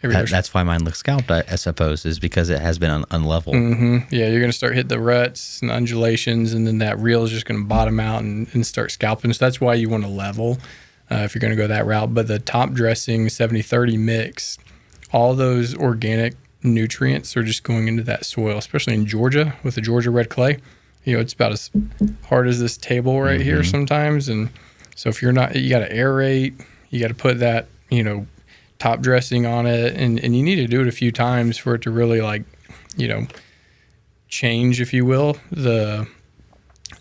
That's why mine looks scalped, I suppose, is because it has been unlevel. Yeah, you're going to start hitting the ruts and undulations, and then that reel is just going to bottom out and start scalping. So that's why you want to level if you're going to go that route. But the top dressing 70-30 mix, all those organic nutrients are just going into that soil, especially in Georgia with the Georgia red clay. It's about as hard as this table right here sometimes. And so if you're not, you got to aerate, you got to put that, top dressing on it, and you need to do it a few times for it to really change, if you will, the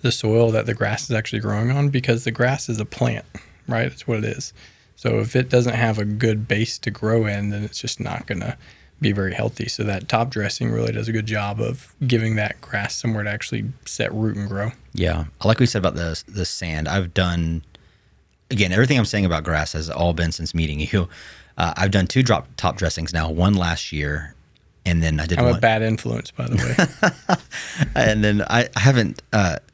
soil that the grass is actually growing on, because the grass is a plant, right? That's what it is. So if it doesn't have a good base to grow in, then it's just not going to be very healthy. So that top dressing really does a good job of giving that grass somewhere to actually set root and grow. Yeah. Like we said about the sand, I've done, again, everything I'm saying about grass has all been since meeting you. I've done 2 top dressings now, one last year, and then I did one. I'm a bad influence, by the way. And then I haven't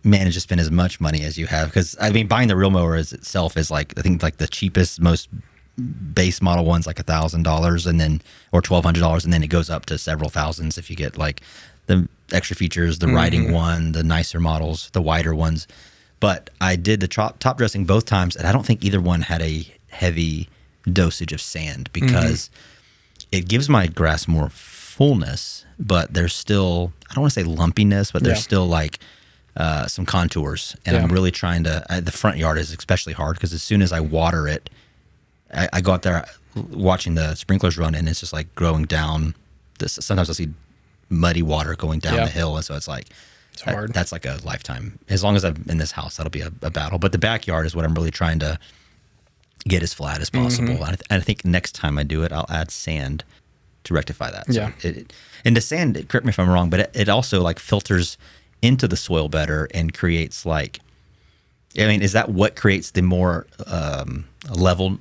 managed to spend as much money as you have, because, buying the real mower itself is I think the cheapest, most base model one's like $1,000 and then, or $1,200, and then it goes up to several thousands if you get like the extra features, the riding one, the nicer models, the wider ones. But I did the top dressing both times, and I don't think either one had a heavy dosage of sand because it gives my grass more fullness, but there's still, I don't want to say lumpiness, but there's still like some contours. And I'm really trying to, the front yard is especially hard because as soon as I water it, I go out there watching the sprinklers run and it's just like growing down. Sometimes I'll see muddy water going down the hill. And so it's like, it's hard. That's like a lifetime. As long as I'm in this house, that'll be a battle. But the backyard is what I'm really trying to get as flat as possible. And I think next time I do it, I'll add sand to rectify that. So and the sand, correct me if I'm wrong, but it also like filters into the soil better and creates like, I mean, is that what creates the more level?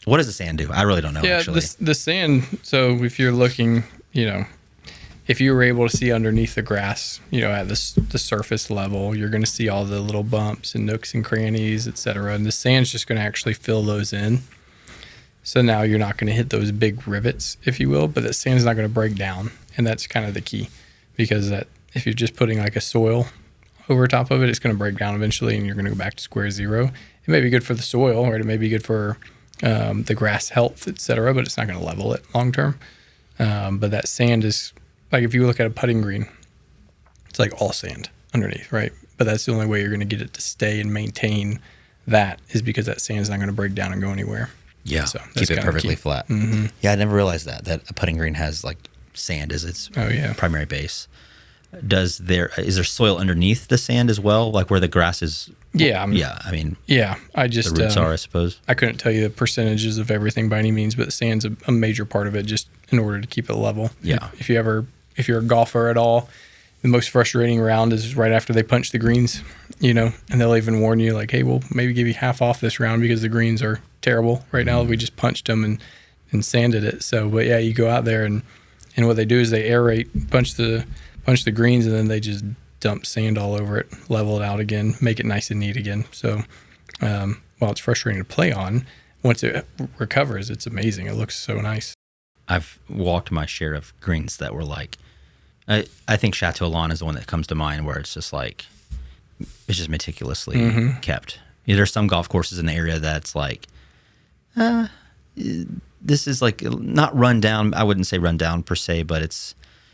What does the sand do? I really don't know, actually. The sand, so if you're looking, if you were able to see underneath the grass, at the surface level, you're going to see all the little bumps and nooks and crannies, et cetera. And the sand's just going to actually fill those in. So now you're not going to hit those big rivets, if you will, but the sand's not going to break down. And that's kind of the key, because if you're just putting like a soil over top of it, it's going to break down eventually and you're going to go back to square zero. It may be good for the soil, right? It may be good for the grass health, et cetera, but it's not going to level it long term. But that sand is, like if you look at a putting green, it's like all sand underneath, right? But that's the only way you're going to get it to stay and maintain that is because that sand is not going to break down and go anywhere. Yeah, so keep it perfectly flat. Yeah, I never realized that a putting green has like sand as its primary base. Is there soil underneath the sand as well, like where the grass is? I just the roots are, I suppose. I couldn't tell you the percentages of everything by any means, but sand's a major part of it, just in order to keep it level. Yeah. If you're a golfer at all, the most frustrating round is right after they punch the greens, and they'll even warn you like, hey, we'll maybe give you half off this round because the greens are terrible right now. We just punched them and sanded it. So, but yeah, you go out there and what they do is they aerate, punch the greens, and then they just dump sand all over it, level it out again, make it nice and neat again. So while it's frustrating to play on, once it recovers, it's amazing. It looks so nice. I've walked my share of greens that were like, I think Chateau Lawn is the one that comes to mind where it's just like, it's just meticulously kept. There's some golf courses in the area that's like, this is like not run down. I wouldn't say run down per se, but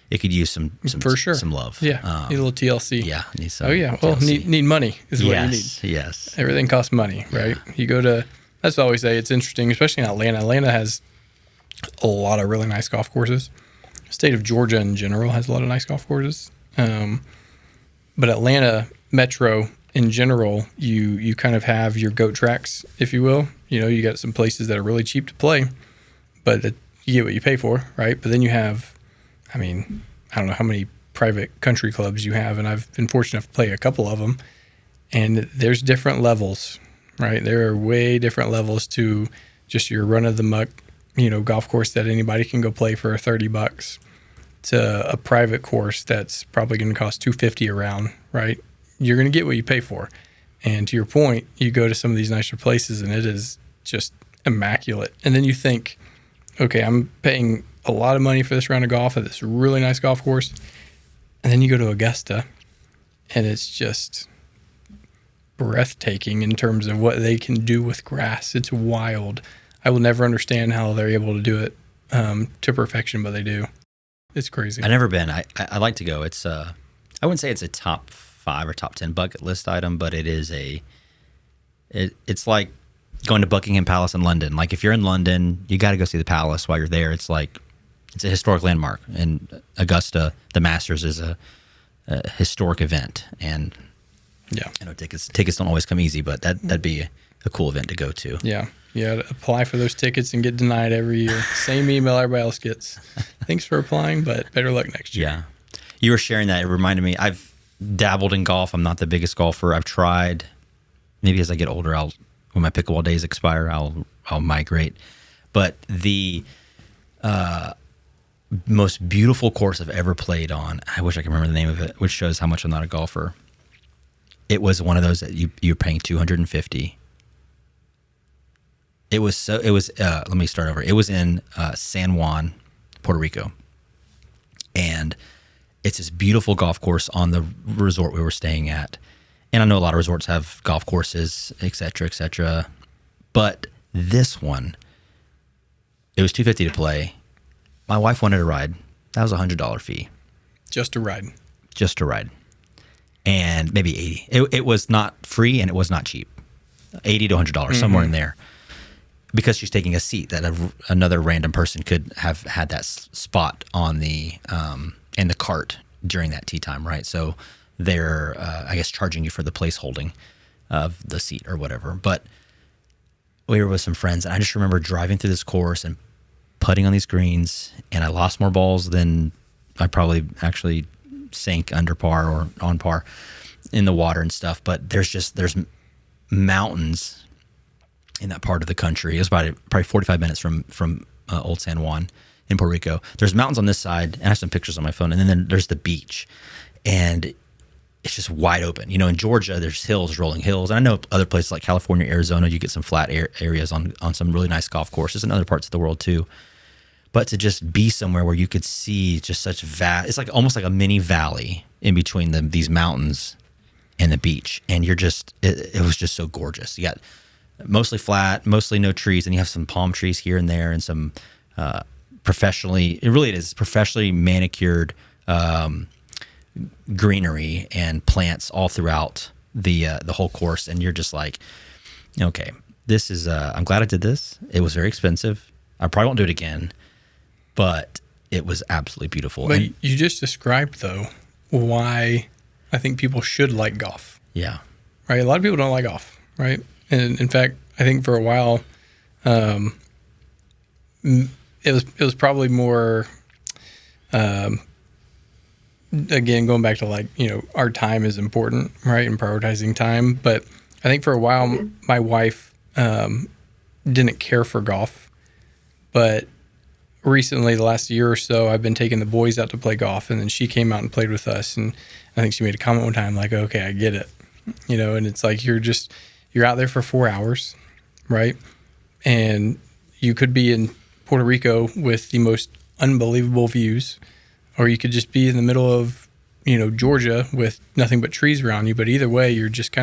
it could use some for sure. some love. Yeah, need a little TLC. Yeah, need some. Oh yeah, well, need money is what you need. Yes, everything costs money, right? You go to. That's what I always say. It's interesting, especially in Atlanta. Atlanta has a lot of really nice golf courses. The state of Georgia in general has a lot of nice golf courses, but Atlanta Metro in general, you kind of have your goat tracks, if you will. You got some places that are really cheap to play, but you get what you pay for, right? But then you have. I mean, I don't know how many private country clubs you have, and I've been fortunate enough to play a couple of them. And there's different levels, right? There are way different levels to just your run-of-the-muck, golf course that anybody can go play for $30 to a private course that's probably going to cost $250 a round, right? You're going to get what you pay for. And to your point, you go to some of these nicer places, and it is just immaculate. And then you think, okay, I'm paying a lot of money for this round of golf at this really nice golf course. And then you go to Augusta and it's just breathtaking in terms of what they can do with grass. It's wild. I will never understand how they're able to do it to perfection, but they do. It's crazy. I've never been. I'd like to go. It's I wouldn't say it's a top 5 or top 10 bucket list item, but it is it's like going to Buckingham Palace in London. Like if you're in London, you got to go see the palace while you're there. It's like, it's a historic landmark, and Augusta, the Masters, is a historic event. And tickets don't always come easy, but that'd be a cool event to go to. Yeah, apply for those tickets and get denied every year. Same email everybody else gets. Thanks for applying, but better luck next year. Yeah, you were sharing that. It reminded me. I've dabbled in golf. I'm not the biggest golfer. I've tried. Maybe as I get older, when my pickleball days expire, I'll migrate. But the most beautiful course I've ever played on, I wish I could remember the name of it, which shows how much I'm not a golfer. It was one of those that you're paying $250. Let me start over. It was in San Juan, Puerto Rico. And it's this beautiful golf course on the resort we were staying at. And I know a lot of resorts have golf courses, et cetera, et cetera. But This one, it was $250 to play. My wife wanted a ride. That was $100 fee. Just a ride. Just a ride. And maybe $80. It was not free and it was not cheap. $80 to $100, somewhere in there. Because she's taking a seat that another random person could have had that spot on the in the cart during that tea time, right? So they're, I guess, charging you for the place holding of the seat or whatever. But we were with some friends, and I just remember driving through this course and putting on these greens, and I lost more balls than I probably actually sank under par or on par in the water and stuff. But there's mountains in that part of the country. It was probably 45 minutes from Old San Juan in Puerto Rico. There's mountains on this side, and I have some pictures on my phone, and then there's the beach, and it's just wide open. You know, in Georgia, there's hills, rolling hills. And I know other places like California, Arizona, you get some flat areas on some really nice golf courses, and other parts of the world too. But to just be somewhere where you could see just such it's like almost like a mini valley in between these mountains and the beach, and you're just it was just so gorgeous. You got mostly flat, mostly no trees, and you have some palm trees here and there, and some professionally manicured greenery and plants all throughout the whole course. And you're just like, okay, this is I'm glad I did this. It was very expensive. I probably won't do it again, but it was absolutely beautiful. But you just described, though, why I think people should like golf. Yeah. Right? A lot of people don't like golf, right? And in fact, I think for a while, it was probably more, again, going back to like, you know, our time is important, right? And prioritizing time. But I think for a while, my wife didn't care for golf. But recently, the last year or so, I've been taking the boys out to play golf. And then she came out and played with us. And I think she made a comment one time like, okay, I get it. You know, and it's like you're out there for 4 hours, right? And you could be in Puerto Rico with the most unbelievable views, or you could just be in the middle of, you know, Georgia with nothing but trees around you. But either way, you're just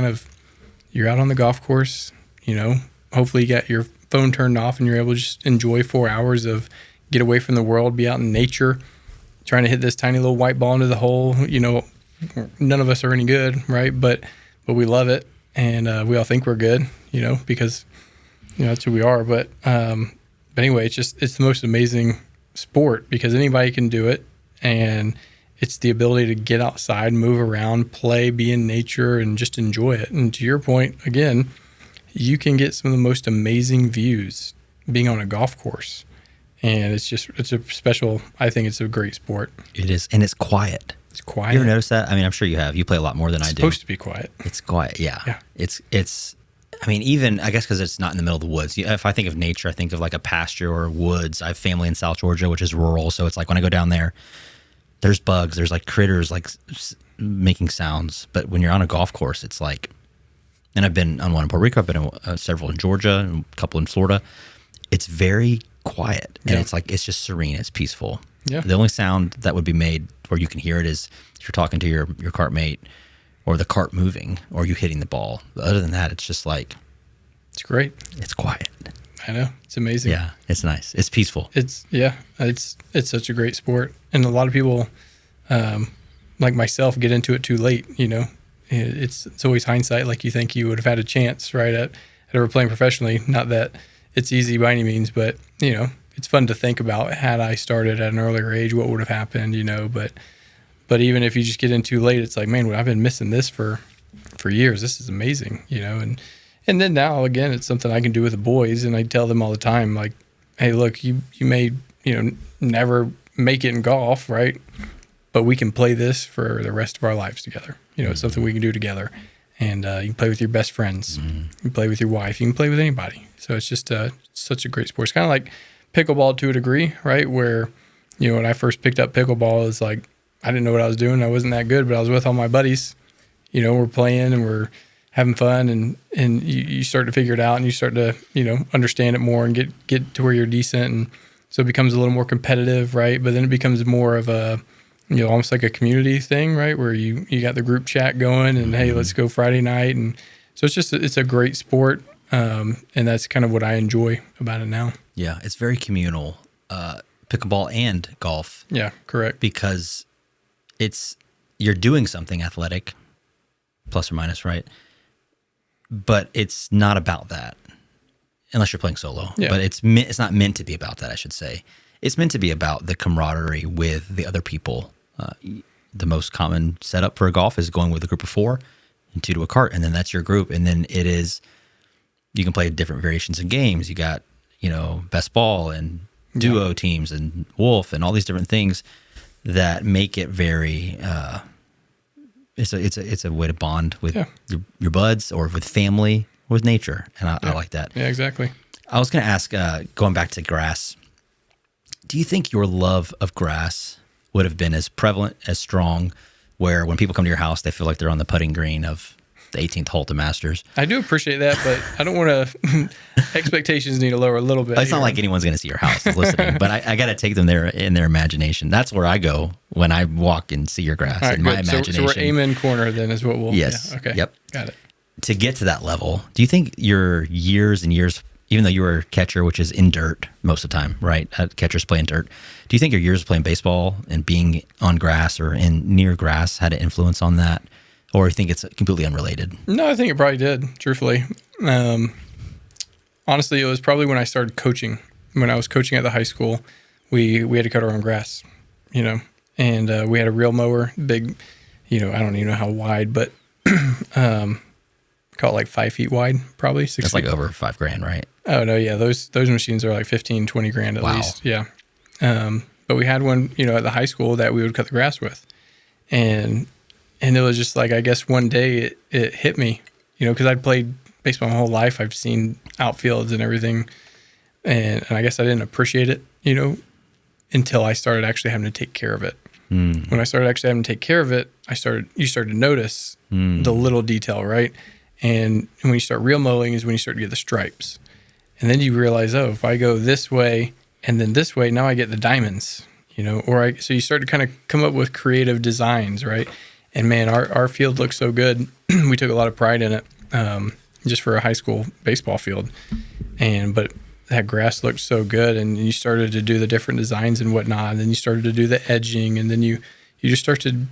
you're out on the golf course, you know, hopefully you got your phone turned off and you're able to just enjoy 4 hours of get away from the world, be out in nature, trying to hit this tiny little white ball into the hole. You know, none of us are any good, right? But we love it. And we all think we're good, you know, because, you know, that's who we are. But anyway, it's the most amazing sport because anybody can do it. And it's the ability to get outside, move around, play, be in nature, and just enjoy it. And to your point, again, you can get some of the most amazing views being on a golf course. And it's a special, I think it's a great sport. It is. And it's quiet. It's quiet. You ever notice that? I mean, I'm sure you have. You play a lot more than I do. It's supposed to be quiet. It's quiet. Yeah. Yeah. It's, I mean, even, I guess because it's not in the middle of the woods. If I think of nature, I think of like a pasture or woods. I have family in South Georgia, which is rural. So it's like when I go down there, there's bugs, there's like critters like making sounds. But when you're on a golf course, it's like, and I've been on one in Puerto Rico, I've been on several in Georgia, and a couple in Florida. It's very quiet, and it's like, it's just serene, it's peaceful. Yeah. The only sound that would be made where you can hear it is if you're talking to your cart mate, or the cart moving, or you hitting the ball. But other than that, it's just like, it's great. It's quiet. I know. It's amazing. Yeah, it's nice. It's peaceful. It's such a great sport. And a lot of people, like myself, get into it too late, you know. It's always hindsight, like you think you would have had a chance, right, at ever playing professionally. Not that it's easy by any means, but, you know, it's fun to think about, had I started at an earlier age, what would have happened, you know. But even if you just get in too late, it's like, man, I've been missing this for years. This is amazing, you know. And then now, again, it's something I can do with the boys, and I tell them all the time, like, hey, look, you may, you know, never make it in golf, right? But we can play this for the rest of our lives together. You know, it's something we can do together. And you can play with your best friends. You can play with your wife. You can play with anybody. So it's just such a great sport. It's kind of like pickleball to a degree, right? Where, you know, when I first picked up pickleball, it's like I didn't know what I was doing. I wasn't that good, but I was with all my buddies. You know, we're playing and we're having fun, and you start to figure it out, and you start to, you know, understand it more and get to where you're decent. And so it becomes a little more competitive, right? But then it becomes more of a, you know, almost like a community thing, right? Where you got the group chat going, and hey, let's go Friday night. And so it's a great sport. And that's kind of what I enjoy about it now. Yeah, it's very communal, pickleball and golf. Yeah, correct. Because you're doing something athletic, plus or minus, right? But it's not about that, unless you're playing solo. Yeah. But it's not meant to be about that, I should say. It's meant to be about the camaraderie with the other people. The most common setup for a golf is going with a group of 4 and 2 to a cart, and then that's your group. And then you can play different variations in games. You got, best ball and duo teams and wolf and all these different things that make it very. It's a way to bond with your buds or with family, with nature, and I like that. Yeah, exactly. I was going to ask, going back to grass, do you think your love of grass would have been as prevalent, as strong, where when people come to your house, they feel like they're on the putting green of the 18th hole to Masters? I do appreciate that, but I don't want to. Expectations need to lower a little bit. It's not like anyone's going to see your house listening, but I got to take them there in their imagination. That's where I go when I walk and see your grass. All right, in my good. imagination. So we're amen corner then is what we'll. Yes. Yeah, okay. Yep. Got it. To get to that level, do you think your years and years, even though you were a catcher, which is in dirt most of the time, right? Catchers play in dirt. Do you think your years of playing baseball and being on grass or near grass had an influence on that? Or you think it's completely unrelated? No, I think it probably did, truthfully. Honestly, it was probably when I started coaching. When I was coaching at the high school, we had to cut our own grass, and we had a reel mower, big, I don't even know how wide, but call it like 5 feet wide, probably 6 That's feet. like over $5,000, right? Oh, no, yeah. Those machines are like 15, 20 grand at least. Yeah. But we had one, at the high school that we would cut the grass with. And it was just like, I guess one day it hit me, because I'd played baseball my whole life. I've seen outfields and everything. And I guess I didn't appreciate it, until I started actually having to take care of it. When I started actually having to take care of it, you started to notice the little detail, right? And when you start reel mowing is when you start to get the stripes. And then you realize, if I go this way and then this way, now I get the diamonds, so you start to kind of come up with creative designs, right? And man, our field looks so good. We took a lot of pride in it, just for a high school baseball field. But that grass looked so good, and you started to do the different designs and whatnot. And then you started to do the edging, and then you just start to,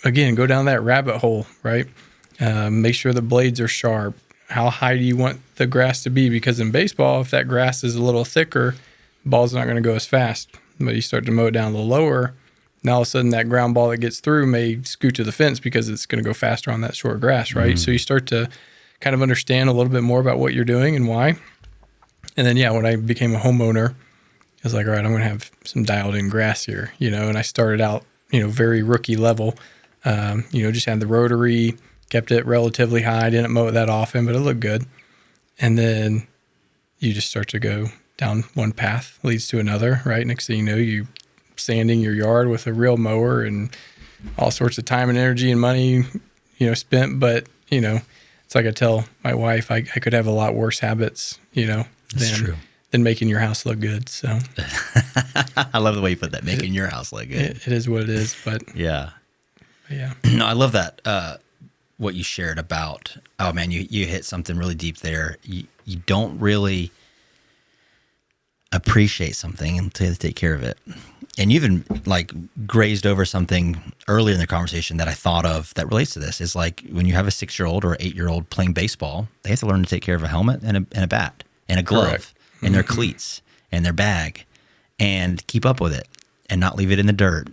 again, go down that rabbit hole, right? Make sure the blades are sharp. How high do you want the grass to be? Because in baseball, if that grass is a little thicker, the ball's not going to go as fast. But you start to mow it down a little lower, now all of a sudden that ground ball that gets through may scoot to the fence because it's going to go faster on that short grass, right? So you start to kind of understand a little bit more about what you're doing and why. And then, when I became a homeowner, I was like, all right, I'm going to have some dialed in grass here, and I started out, very rookie level, just had the rotary, kept it relatively high, didn't mow it that often, but it looked good. And you just start to go down one path, leads to another, right? Next thing you know, you sanding your yard with a real mower and all sorts of time and energy and money, spent. But, it's like I tell my wife, I could have a lot worse habits, than making your house look good. So I love the way you put that, making your house look good. It is what it is, but yeah. No, I love that. What you shared about, oh man, you hit something really deep there. You don't really appreciate something until you take care of it. And you even grazed over something earlier in the conversation that I thought of that relates to this, is like when you have a 6-year-old or 8-year-old playing baseball, they have to learn to take care of a helmet and a bat and a glove. Correct. And their cleats and their bag, and keep up with it and not leave it in the dirt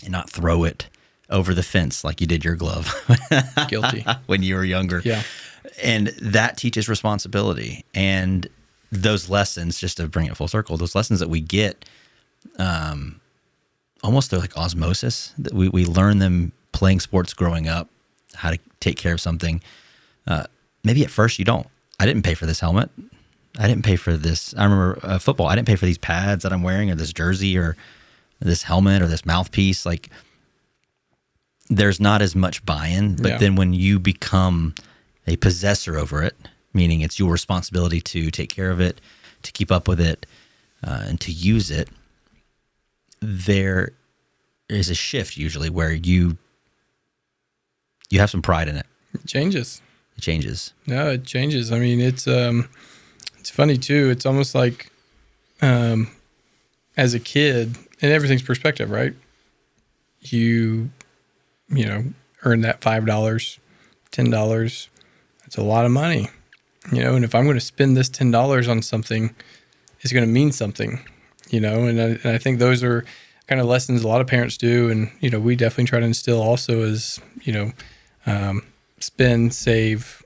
and not throw it over the fence like you did your glove. Guilty. When you were younger. Yeah. And that teaches responsibility. And those lessons, just to bring it full circle, those lessons that we get, almost they're like osmosis. That we learn them playing sports growing up, how to take care of something. Maybe at first you don't. I didn't pay for this helmet. I didn't pay for this. I remember football. I didn't pay for these pads that I'm wearing, or this jersey, or this helmet, or this mouthpiece. Like, there's not as much buy-in. But then when you become a possessor over it, meaning it's your responsibility to take care of it, to keep up with it, and to use it, there is a shift usually where you have some pride in it. It changes. it changes. No, it changes. I mean, it's funny too. It's almost like as a kid, and everything's perspective, right? You earn that $5, $10. That's a lot of money, and if I'm going to spend this $10 on something, it's going to mean something, and I think those are kind of lessons a lot of parents do. And, we definitely try to instill also as, spend, save,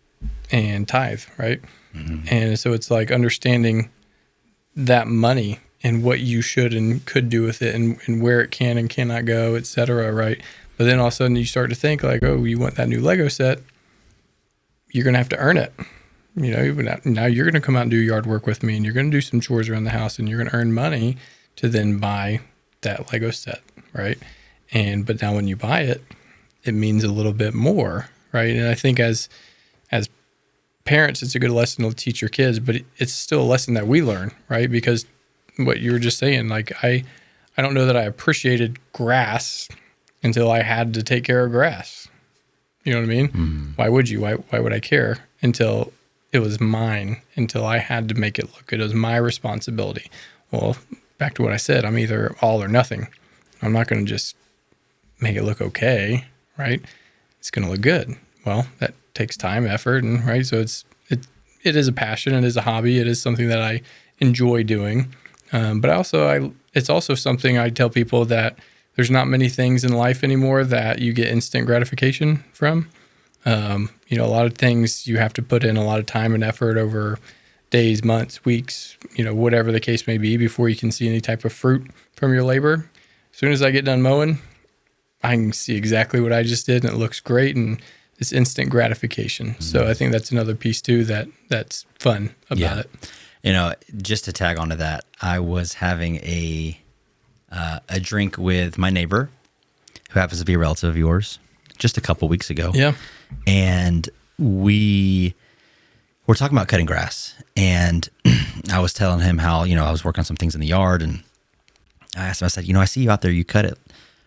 and tithe, right? Mm-hmm. And so it's like understanding that money and what you should and could do with it, and where it can and cannot go, et cetera, right? But then all of a sudden you start to think like, oh, you want that new Lego set, you're going to have to earn it. Now you're going to come out and do yard work with me, and you're going to do some chores around the house, and you're going to earn money to then buy that Lego set, right? But now when you buy it, it means a little bit more, right? And I think as parents, it's a good lesson to teach your kids, but it's still a lesson that we learn, right? Because what you were just saying, like I don't know that I appreciated grass until I had to take care of grass. You know what I mean? Mm. Why would you? Why would I care until it was mine, until I had to make it look good? It was my responsibility. Well, back to what I said, I'm either all or nothing. I'm not going to just make it look okay, right? It's going to look good. Well, that takes time, effort, and right. So it is a passion. It is a hobby. It is something that I enjoy doing. But it's also something I tell people that there's not many things in life anymore that you get instant gratification from. A lot of things you have to put in a lot of time and effort over days, months, weeks, whatever the case may be, before you can see any type of fruit from your labor. As soon as I get done mowing, I can see exactly what I just did, and it looks great, and it's instant gratification. Mm-hmm. So I think that's another piece too that's fun about it. Just to tag onto that, I was having a drink with my neighbor, who happens to be a relative of yours, just a couple weeks ago. Yeah. And we're talking about cutting grass, and I was telling him how, I was working on some things in the yard, and I asked him, I said, I see you out there, you cut it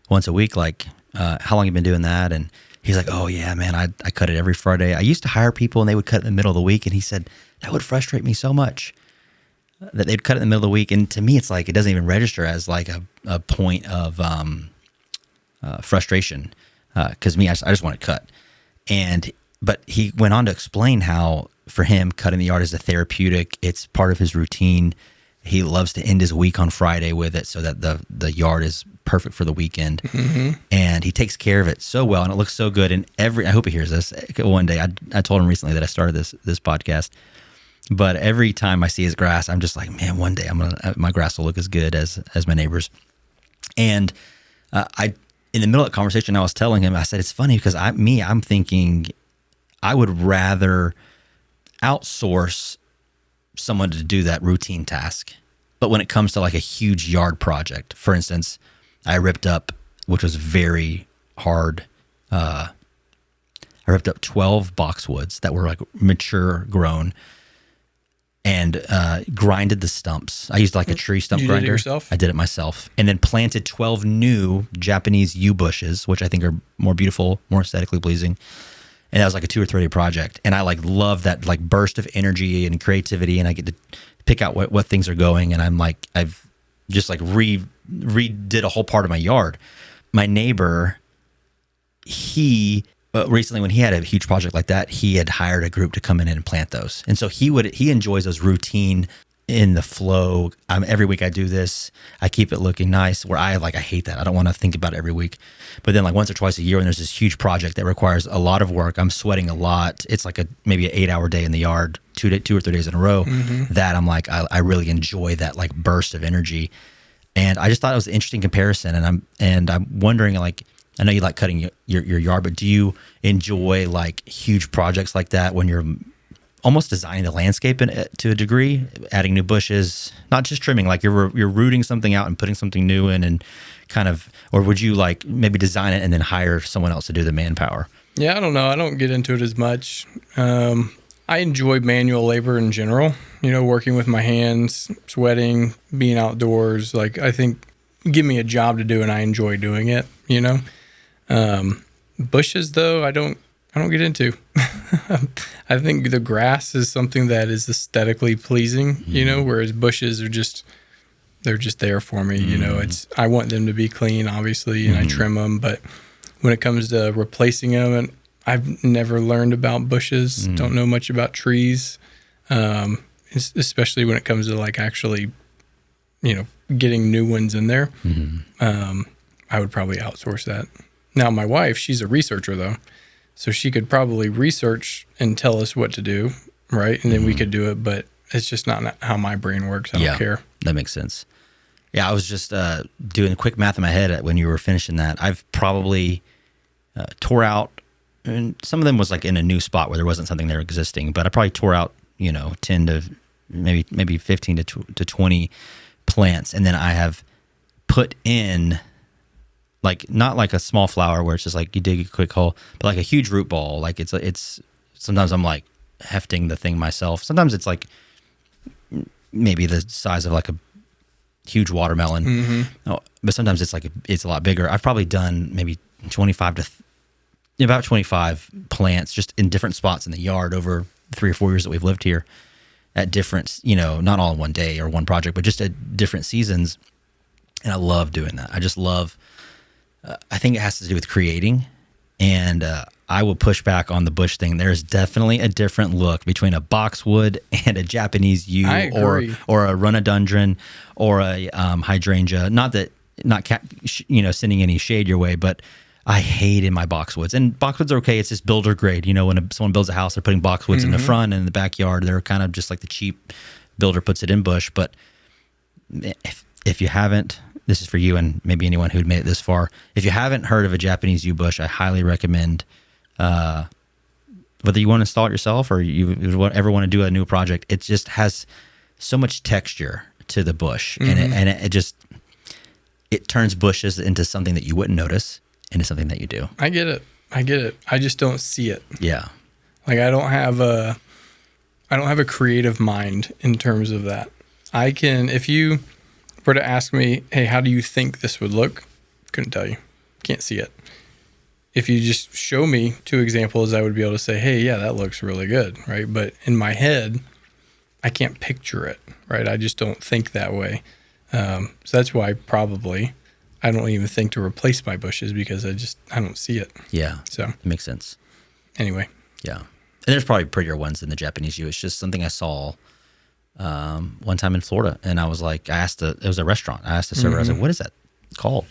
once a week, like, how long you been doing that? And he's like, oh yeah, man, I cut it every Friday. I used to hire people and they would cut in the middle of the week. And he said, that would frustrate me so much that they'd cut it in the middle of the week. And to me, it's like, it doesn't even register as like a point of frustration. Cause me, I just want it cut. But he went on to explain how for him, cutting the yard is a therapeutic. It's part of his routine. He loves to end his week on Friday with it so that the yard is perfect for the weekend. Mm-hmm. And he takes care of it so well, and it looks so good. And I hope he hears this one day. I told him recently that I started this podcast, but every time I see his grass, I'm just like, man, one day my grass will look as good as my neighbor's. And in the middle of the conversation, I was telling him, I said, it's funny because I'm thinking I would rather outsource someone to do that routine task. But when it comes to like a huge yard project, for instance, I ripped up, which was very hard. I ripped up 12 boxwoods that were like mature grown, and grinded the stumps. I used like a tree stump grinder. You did it yourself? I did it myself, and then planted 12 new Japanese yew bushes, which I think are more beautiful, more aesthetically pleasing. And that was like a 2 or 3 day project. And I like love that like burst of energy and creativity. And I get to pick out what things are going. And I'm like, I've just like redid a whole part of my yard. My neighbor, he recently, when he had a huge project like that, he had hired a group to come in and plant those. And so he enjoys those routine in the flow. Every week I do this. I keep it looking nice, where I hate that. I don't want to think about it every week. But then like once or twice a year when there's this huge project that requires a lot of work, I'm sweating a lot. It's like maybe an 8-hour day in the yard, 2 or 3 days in a row. Mm-hmm. That I'm like, I really enjoy that like burst of energy. And I just thought it was an interesting comparison. And I'm wondering, like, I know you like cutting your yard, but do you enjoy like huge projects like that when you're almost designing the landscape to a degree, adding new bushes, not just trimming, like you're rooting something out and putting something new in, and kind of, or would you like maybe design it and then hire someone else to do the manpower? Yeah, I don't know. I don't get into it as much. I enjoy manual labor in general, working with my hands, sweating, being outdoors. Like, I think give me a job to do and I enjoy doing it, Bushes though, I don't get into. I think the grass is something that is aesthetically pleasing, whereas bushes are they're just there for me. I want them to be clean, obviously, and I trim them. But when it comes to replacing them, and I've never learned about bushes, don't know much about trees, especially when it comes to like actually, getting new ones in there. I would probably outsource that. Now, my wife, she's a researcher though, so she could probably research and tell us what to do, right? And then we could do it, but it's just not how my brain works. I don't care. That makes sense. Yeah, I was just doing quick math in my head when you were finishing that. I've probably tore out, and some of them was like in a new spot where there wasn't something there existing, but I probably tore out, 10 to maybe 15 to 20 plants, and then I have put in like not like a small flower where it's just like you dig a quick hole, but like a huge root ball. Like it's sometimes I'm like hefting the thing myself. Sometimes it's like maybe the size of like a huge watermelon. But sometimes it's a lot bigger. I've probably done maybe 25 plants just in different spots in the yard over 3 or 4 years that we've lived here at different, not all in one day or one project, but just at different seasons. And I love doing that. I just love, I think it has to do with creating. And I will push back on the bush thing. There's definitely a different look between a boxwood and a Japanese yew or a rhododendron or a hydrangea. Not sending any shade your way, but I hate in my boxwoods. And boxwoods are okay. It's just builder grade. When someone builds a house, they're putting boxwoods in the front and in the backyard. They're kind of just like the cheap builder puts it in bush. But if you haven't, this is for you and maybe anyone who'd made it this far. If you haven't heard of a Japanese yew bush, I highly recommend, whether you want to install it yourself or you ever want to do a new project, it just has so much texture to the bush. And it turns bushes into something that you wouldn't notice into something that you do. I get it. I just don't see it. Yeah. Like I don't have a creative mind in terms of that. If you were to ask me, hey, how do you think this would look? Couldn't tell you. Can't see it. If you just show me 2 examples, I would be able to say, hey, yeah, that looks really good, right? But in my head, I can't picture it, right? I just don't think that way. So that's why probably I don't even think to replace my bushes because I don't see it. Yeah. So it makes sense. Anyway. Yeah. And there's probably prettier ones than the Japanese yew. It's just something I saw one time in Florida, and I was like, it was a restaurant. I asked the server, I was like, what is that called?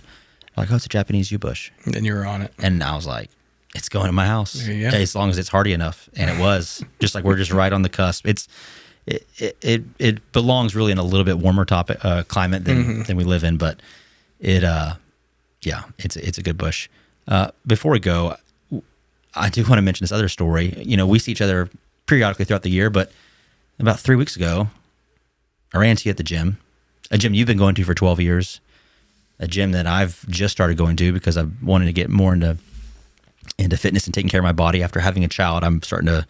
They're like, oh, it's a Japanese yew bush. And then you were on it. And I was like, it's going in my house. There you go. As long as it's hardy enough. And it was just like, we're just right on the cusp. It belongs really in a little bit warmer climate than we live in, but it's a good bush. Before we go, I do want to mention this other story. We see each other periodically throughout the year, but about 3 weeks ago, I ran into you at the gym, a gym you've been going to for 12 years, a gym that I've just started going to because I wanted to get more into fitness and taking care of my body. After having a child, I'm starting to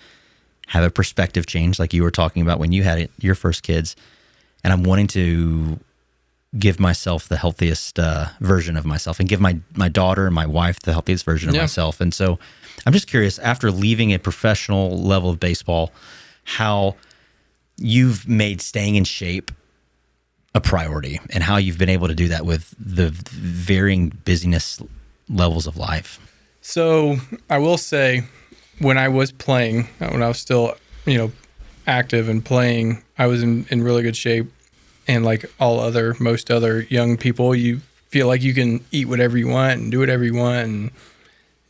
have a perspective change like you were talking about when you had your first kids. And I'm wanting to give myself the healthiest version of myself and give my daughter and my wife the healthiest version of myself. And so I'm just curious, after leaving a professional level of baseball, how you've made staying in shape a priority and how you've been able to do that with the varying busyness levels of life. So I will say when I was playing, when I was still, active and playing, I was in really good shape. And like most other young people, you feel like you can eat whatever you want and do whatever you want and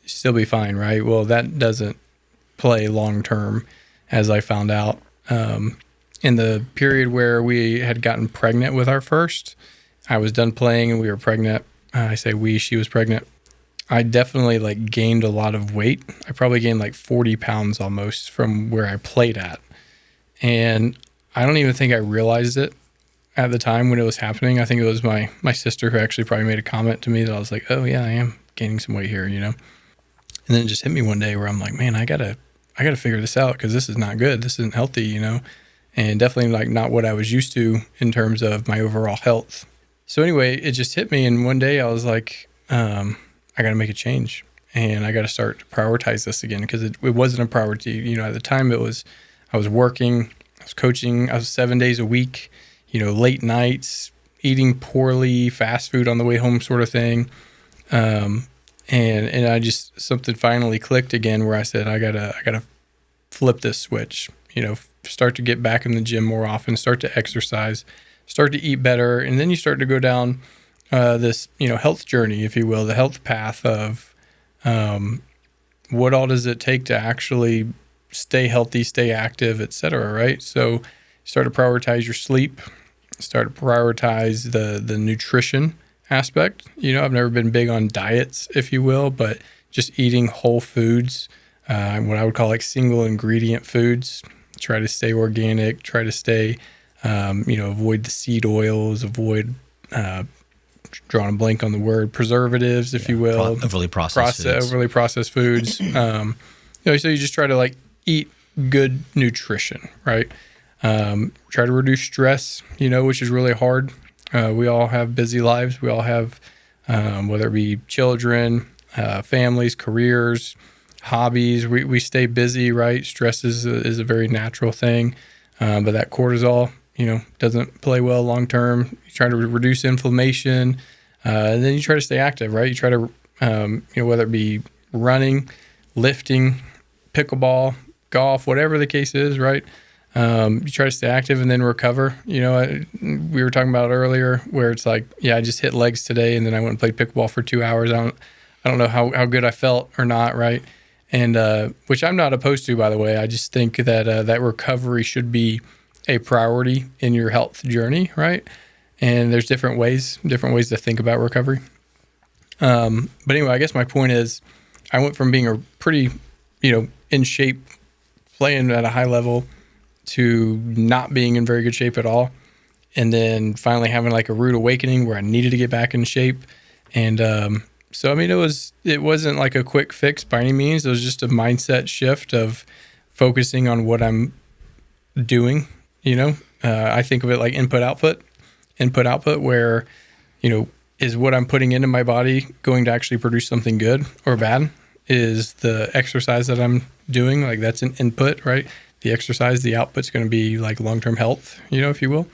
still be fine, right? Well, that doesn't play long term, as I found out. In the period where we had gotten pregnant with our first, I was done playing and we were pregnant. I say we, she was pregnant. I definitely gained a lot of weight. I probably gained 40 pounds almost from where I played at. And I don't even think I realized it at the time when it was happening. I think it was my sister who actually probably made a comment to me that I was like, oh yeah, I am gaining some weight here, And then it just hit me one day where I'm like, man, I gotta figure this out because this is not good. This isn't healthy, and definitely not what I was used to in terms of my overall health. So anyway, it just hit me. And one day I was like, I got to make a change. and I got to start to prioritize this again because it wasn't a priority. You know, at the time I was working, I was coaching, I was 7 days a week, you know, late nights, eating poorly, fast food on the way home sort of thing. And I just, something finally clicked again where I said, I gotta flip this switch, you know, start to get back in the gym more often, start to exercise, start to eat better. And then you start to go down this, you know, health journey, if you will, the health path of what all does it take to actually stay healthy, stay active, et cetera, right? So start to prioritize your sleep, start to prioritize the nutrition aspect. You know, I've never been big on diets, if you will, but just eating whole foods, what I would call like single ingredient foods, try to stay organic, try to stay, you know, avoid the seed oils, avoid, drawing a blank on the word, preservatives, if you will. Overly processed foods. Overly processed foods. You know, so you just try to like eat good nutrition, right? Try to reduce stress, you know, which is really hard. We all have busy lives. We all have, whether it be children, families, careers, hobbies. We stay busy, right? Stress is a very natural thing. But that cortisol, you know, doesn't play well long term. You try to reduce inflammation, and then you try to stay active, right? You try to, you know, whether it be running, lifting, pickleball, golf, whatever the case is, right? You try to stay active and then recover. You know, we were talking about earlier where it's like, yeah, I just hit legs today and then I went and played pickleball for 2 hours. I don't know how good I felt or not, right? And which I'm not opposed to, by the way. I just think that that recovery should be a priority in your health journey, right? And there's different ways to think about recovery. But anyway, I guess my point is, I went from being a pretty, you know, in shape, playing at a high level, to not being in very good shape at all. And then finally having like a rude awakening where I needed to get back in shape. And so, I mean, it wasn't like a quick fix by any means. It was just a mindset shift of focusing on what I'm doing. You know, I think of it like input output, where, you know, is what I'm putting into my body going to actually produce something good or bad? Is the exercise that I'm doing, like that's an input, right? The exercise, the output's going to be like long-term health, you know, if you will,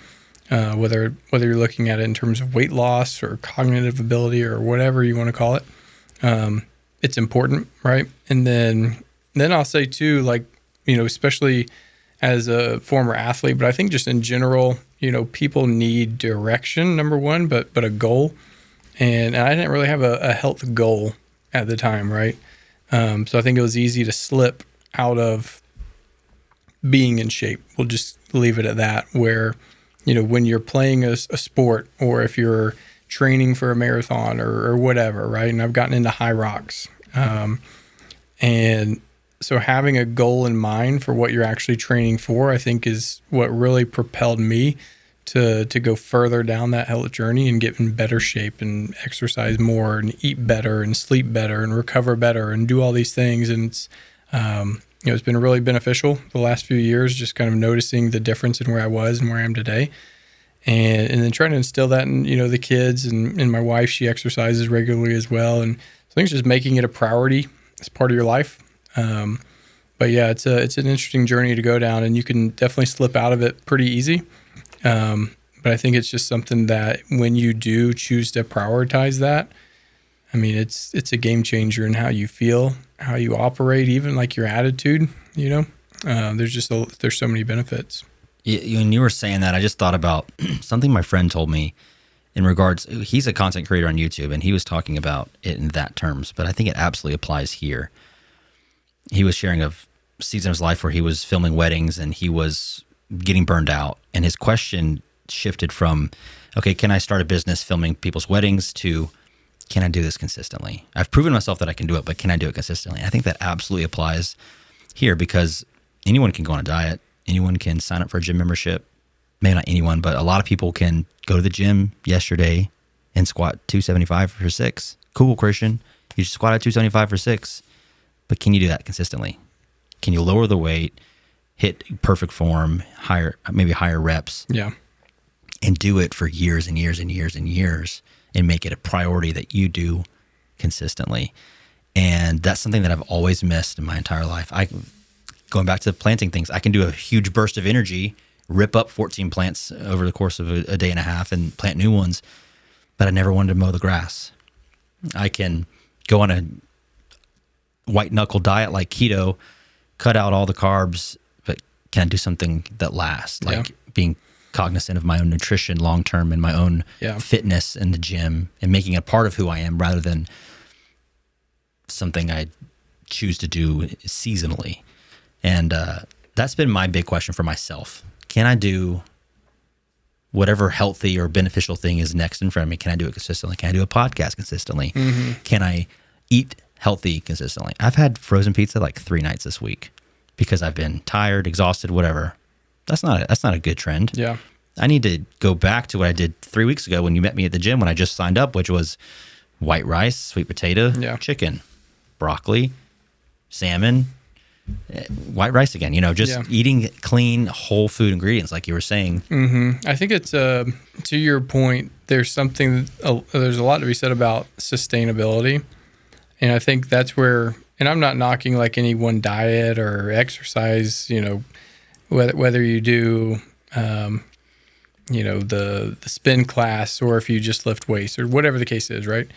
whether you're looking at it in terms of weight loss or cognitive ability or whatever you want to call it. It's important, right? And then I'll say too, like, you know, especially as a former athlete, but I think just in general, you know, people need direction, number one, but a goal. And I didn't really have a health goal at the time, right? So I think it was easy to slip out of being in shape. We'll just leave it at that, where, you know, when you're playing a sport, or if you're training for a marathon or whatever, right? And I've gotten into high rocks. And so having a goal in mind for what you're actually training for, I think is what really propelled me to go further down that health journey and get in better shape and exercise more and eat better and sleep better and recover better and do all these things. And it's, you know, it's been really beneficial the last few years, just kind of noticing the difference in where I was and where I am today. And then trying to instill that in, you know, the kids and my wife, she exercises regularly as well. And I think it's just making it a priority as part of your life. But yeah, it's an interesting journey to go down, and you can definitely slip out of it pretty easy. But I think it's just something that when you do choose to prioritize that, I mean, it's a game changer in how you feel, how you operate, even like your attitude, you know. There's so many benefits. When you were saying that, I just thought about something my friend told me in regards, he's a content creator on YouTube, and he was talking about it in that terms, but I think it absolutely applies here. He was sharing of season of his life where he was filming weddings and he was getting burned out. And his question shifted from, okay, can I start a business filming people's weddings, to, can I do this consistently? I've proven myself that I can do it, but can I do it consistently? I think that absolutely applies here, because anyone can go on a diet. Anyone can sign up for a gym membership. Maybe not anyone, but a lot of people can go to the gym yesterday and squat 275 for 6. Cool, Christian. You just squat at 275 for 6. But can you do that consistently? Can you lower the weight, hit perfect form, maybe higher reps? Yeah. And do it for years and years and years and years, and make it a priority that you do consistently. And that's something that I've always missed in my entire life. Going back to planting things, I can do a huge burst of energy, rip up 14 plants over the course of a day and a half and plant new ones, but I never wanted to mow the grass. I can go on a white knuckle diet like keto, cut out all the carbs, but can I do something that lasts? Like being cognizant of my own nutrition long-term and my own fitness in the gym and making it a part of who I am rather than something I choose to do seasonally. And that's been my big question for myself. Can I do whatever healthy or beneficial thing is next in front of me? Can I do it consistently? Can I do a podcast consistently? Can I eat healthy consistently? I've had frozen pizza like 3 nights this week because I've been tired, exhausted, whatever. That's not a good trend. Yeah. I need to go back to what I did 3 weeks ago when you met me at the gym when I just signed up, which was white rice, sweet potato, chicken, broccoli, salmon, white rice again, just eating clean, whole food ingredients like you were saying. I think it's, to your point, there's a lot to be said about sustainability. And I think that's where, and I'm not knocking like any one diet or exercise, whether you do, the spin class or if you just lift weights or whatever the case is, right?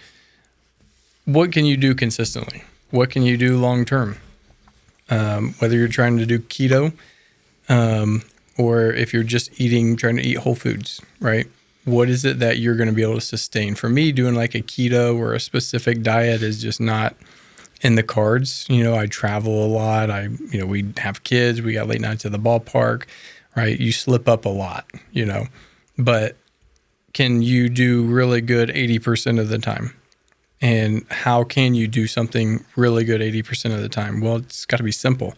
What can you do consistently? What can you do long term? Whether you're trying to do keto, or if you're just trying to eat whole foods, right? What is it that you're going to be able to sustain? For me, doing like a keto or a specific diet is just not in the cards. I travel a lot. We have kids. We got late nights at the ballpark, right? You slip up a lot, but can you do really good 80% of the time? And how can you do something really good 80% of the time? Well, it's got to be simple,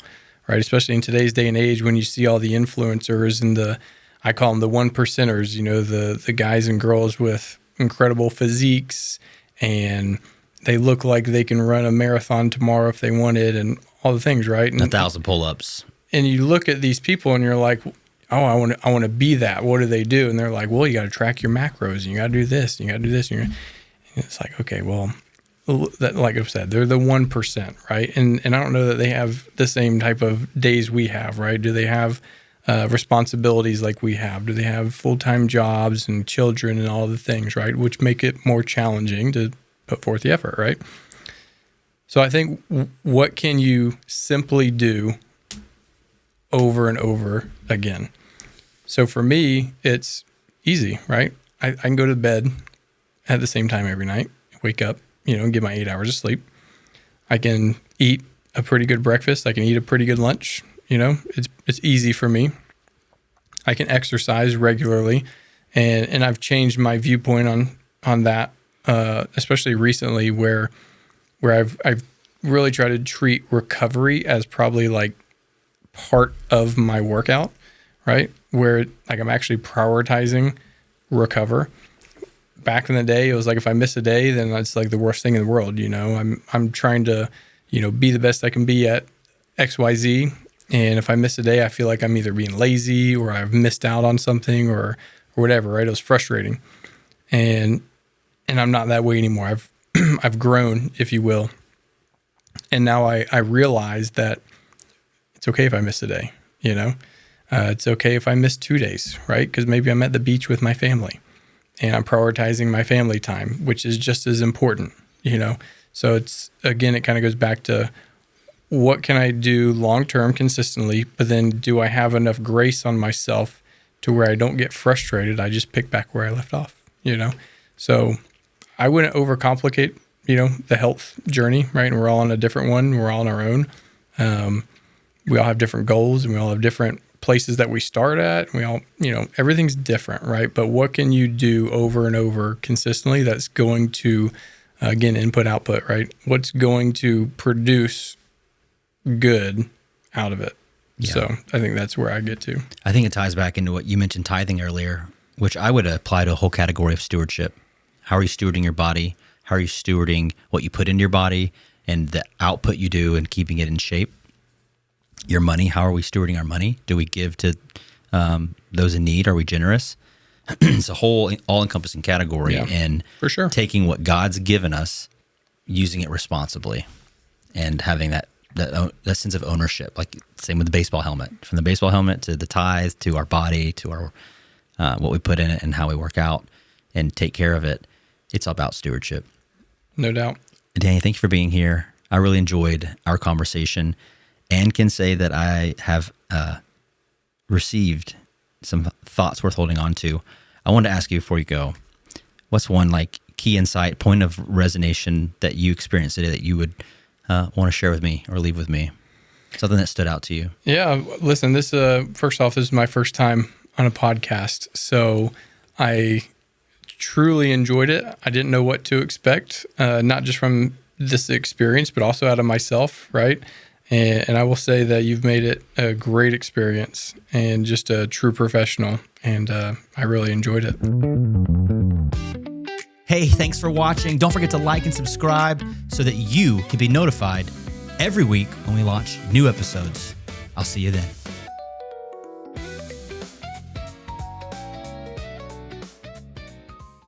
right? Especially in today's day and age when you see all the influencers and I call them the 1%ers, the guys and girls with incredible physiques and they look like they can run a marathon tomorrow if they wanted and all the things, right? And 1,000 pull-ups. And you look at these people and you're like, oh, I want to be that. What do they do? And they're like, well, you got to track your macros and you got to do this and you got to do this. And it's like, okay, well, like I've said, they're the 1%, right? And I don't know that they have the same type of days we have, right? Do they have responsibilities like we have? Do they have full-time jobs and children and all the things, right? Which make it more challenging to put forth the effort, right? So I think what can you simply do over and over again? So for me, it's easy, right? I can go to bed at the same time every night, wake up, and get my 8 hours of sleep. I can eat a pretty good breakfast. I can eat a pretty good lunch. It's easy for me. I can exercise regularly, and I've changed my viewpoint on that, especially recently, where I've really tried to treat recovery as probably like part of my workout, right? Where like I'm actually prioritizing recover. Back in the day, it was like if I miss a day, then that's like the worst thing in the world. I'm trying to, be the best I can be at XYZ. And if I miss a day, I feel like I'm either being lazy or I've missed out on something or whatever, right? It was frustrating. And I'm not that way anymore. I've grown, if you will. And now I realize that it's okay if I miss a day, it's okay if I miss 2 days, right? Because maybe I'm at the beach with my family and I'm prioritizing my family time, which is just as important, So it kind of goes back to what can I do long-term consistently, but then do I have enough grace on myself to where I don't get frustrated? I just pick back where I left off, So I wouldn't overcomplicate, the health journey, right? And we're all on a different one. We're all on our own. We all have different goals and we all have different places that we start at. We all, everything's different, right? But what can you do over and over consistently that's going to, again, input, output, right? What's going to produce good out of it? Yeah. So I think that's where I get to. I think it ties back into what you mentioned tithing earlier, which I would apply to a whole category of stewardship. How are you stewarding your body? How are you stewarding what you put into your body and the output you do and keeping it in shape? Your money, how are we stewarding our money? Do we give to those in need? Are we generous? It's a whole all-encompassing category, and for sure, taking what God's given us, using it responsibly. and having that sense of ownership. Like same with the baseball helmet, from the baseball helmet to the ties, to our body, to our what we put in it and how we work out and take care of it. It's about stewardship. No doubt. Danny, thank you for being here. I really enjoyed our conversation and can say that I have received some thoughts worth holding on to. I wanted to ask you before you go, what's one like key insight, point of resonation that you experienced today that you would want to share with me or leave with me? Something that stood out to you. Yeah. Listen, this, first off, this is my first time on a podcast. So I truly enjoyed it. I didn't know what to expect, not just from this experience, but also out of myself, right? And I will say that you've made it a great experience and just a true professional. And I really enjoyed it. Hey, thanks for watching. Don't forget to like and subscribe so that you can be notified every week when we launch new episodes. I'll see you then.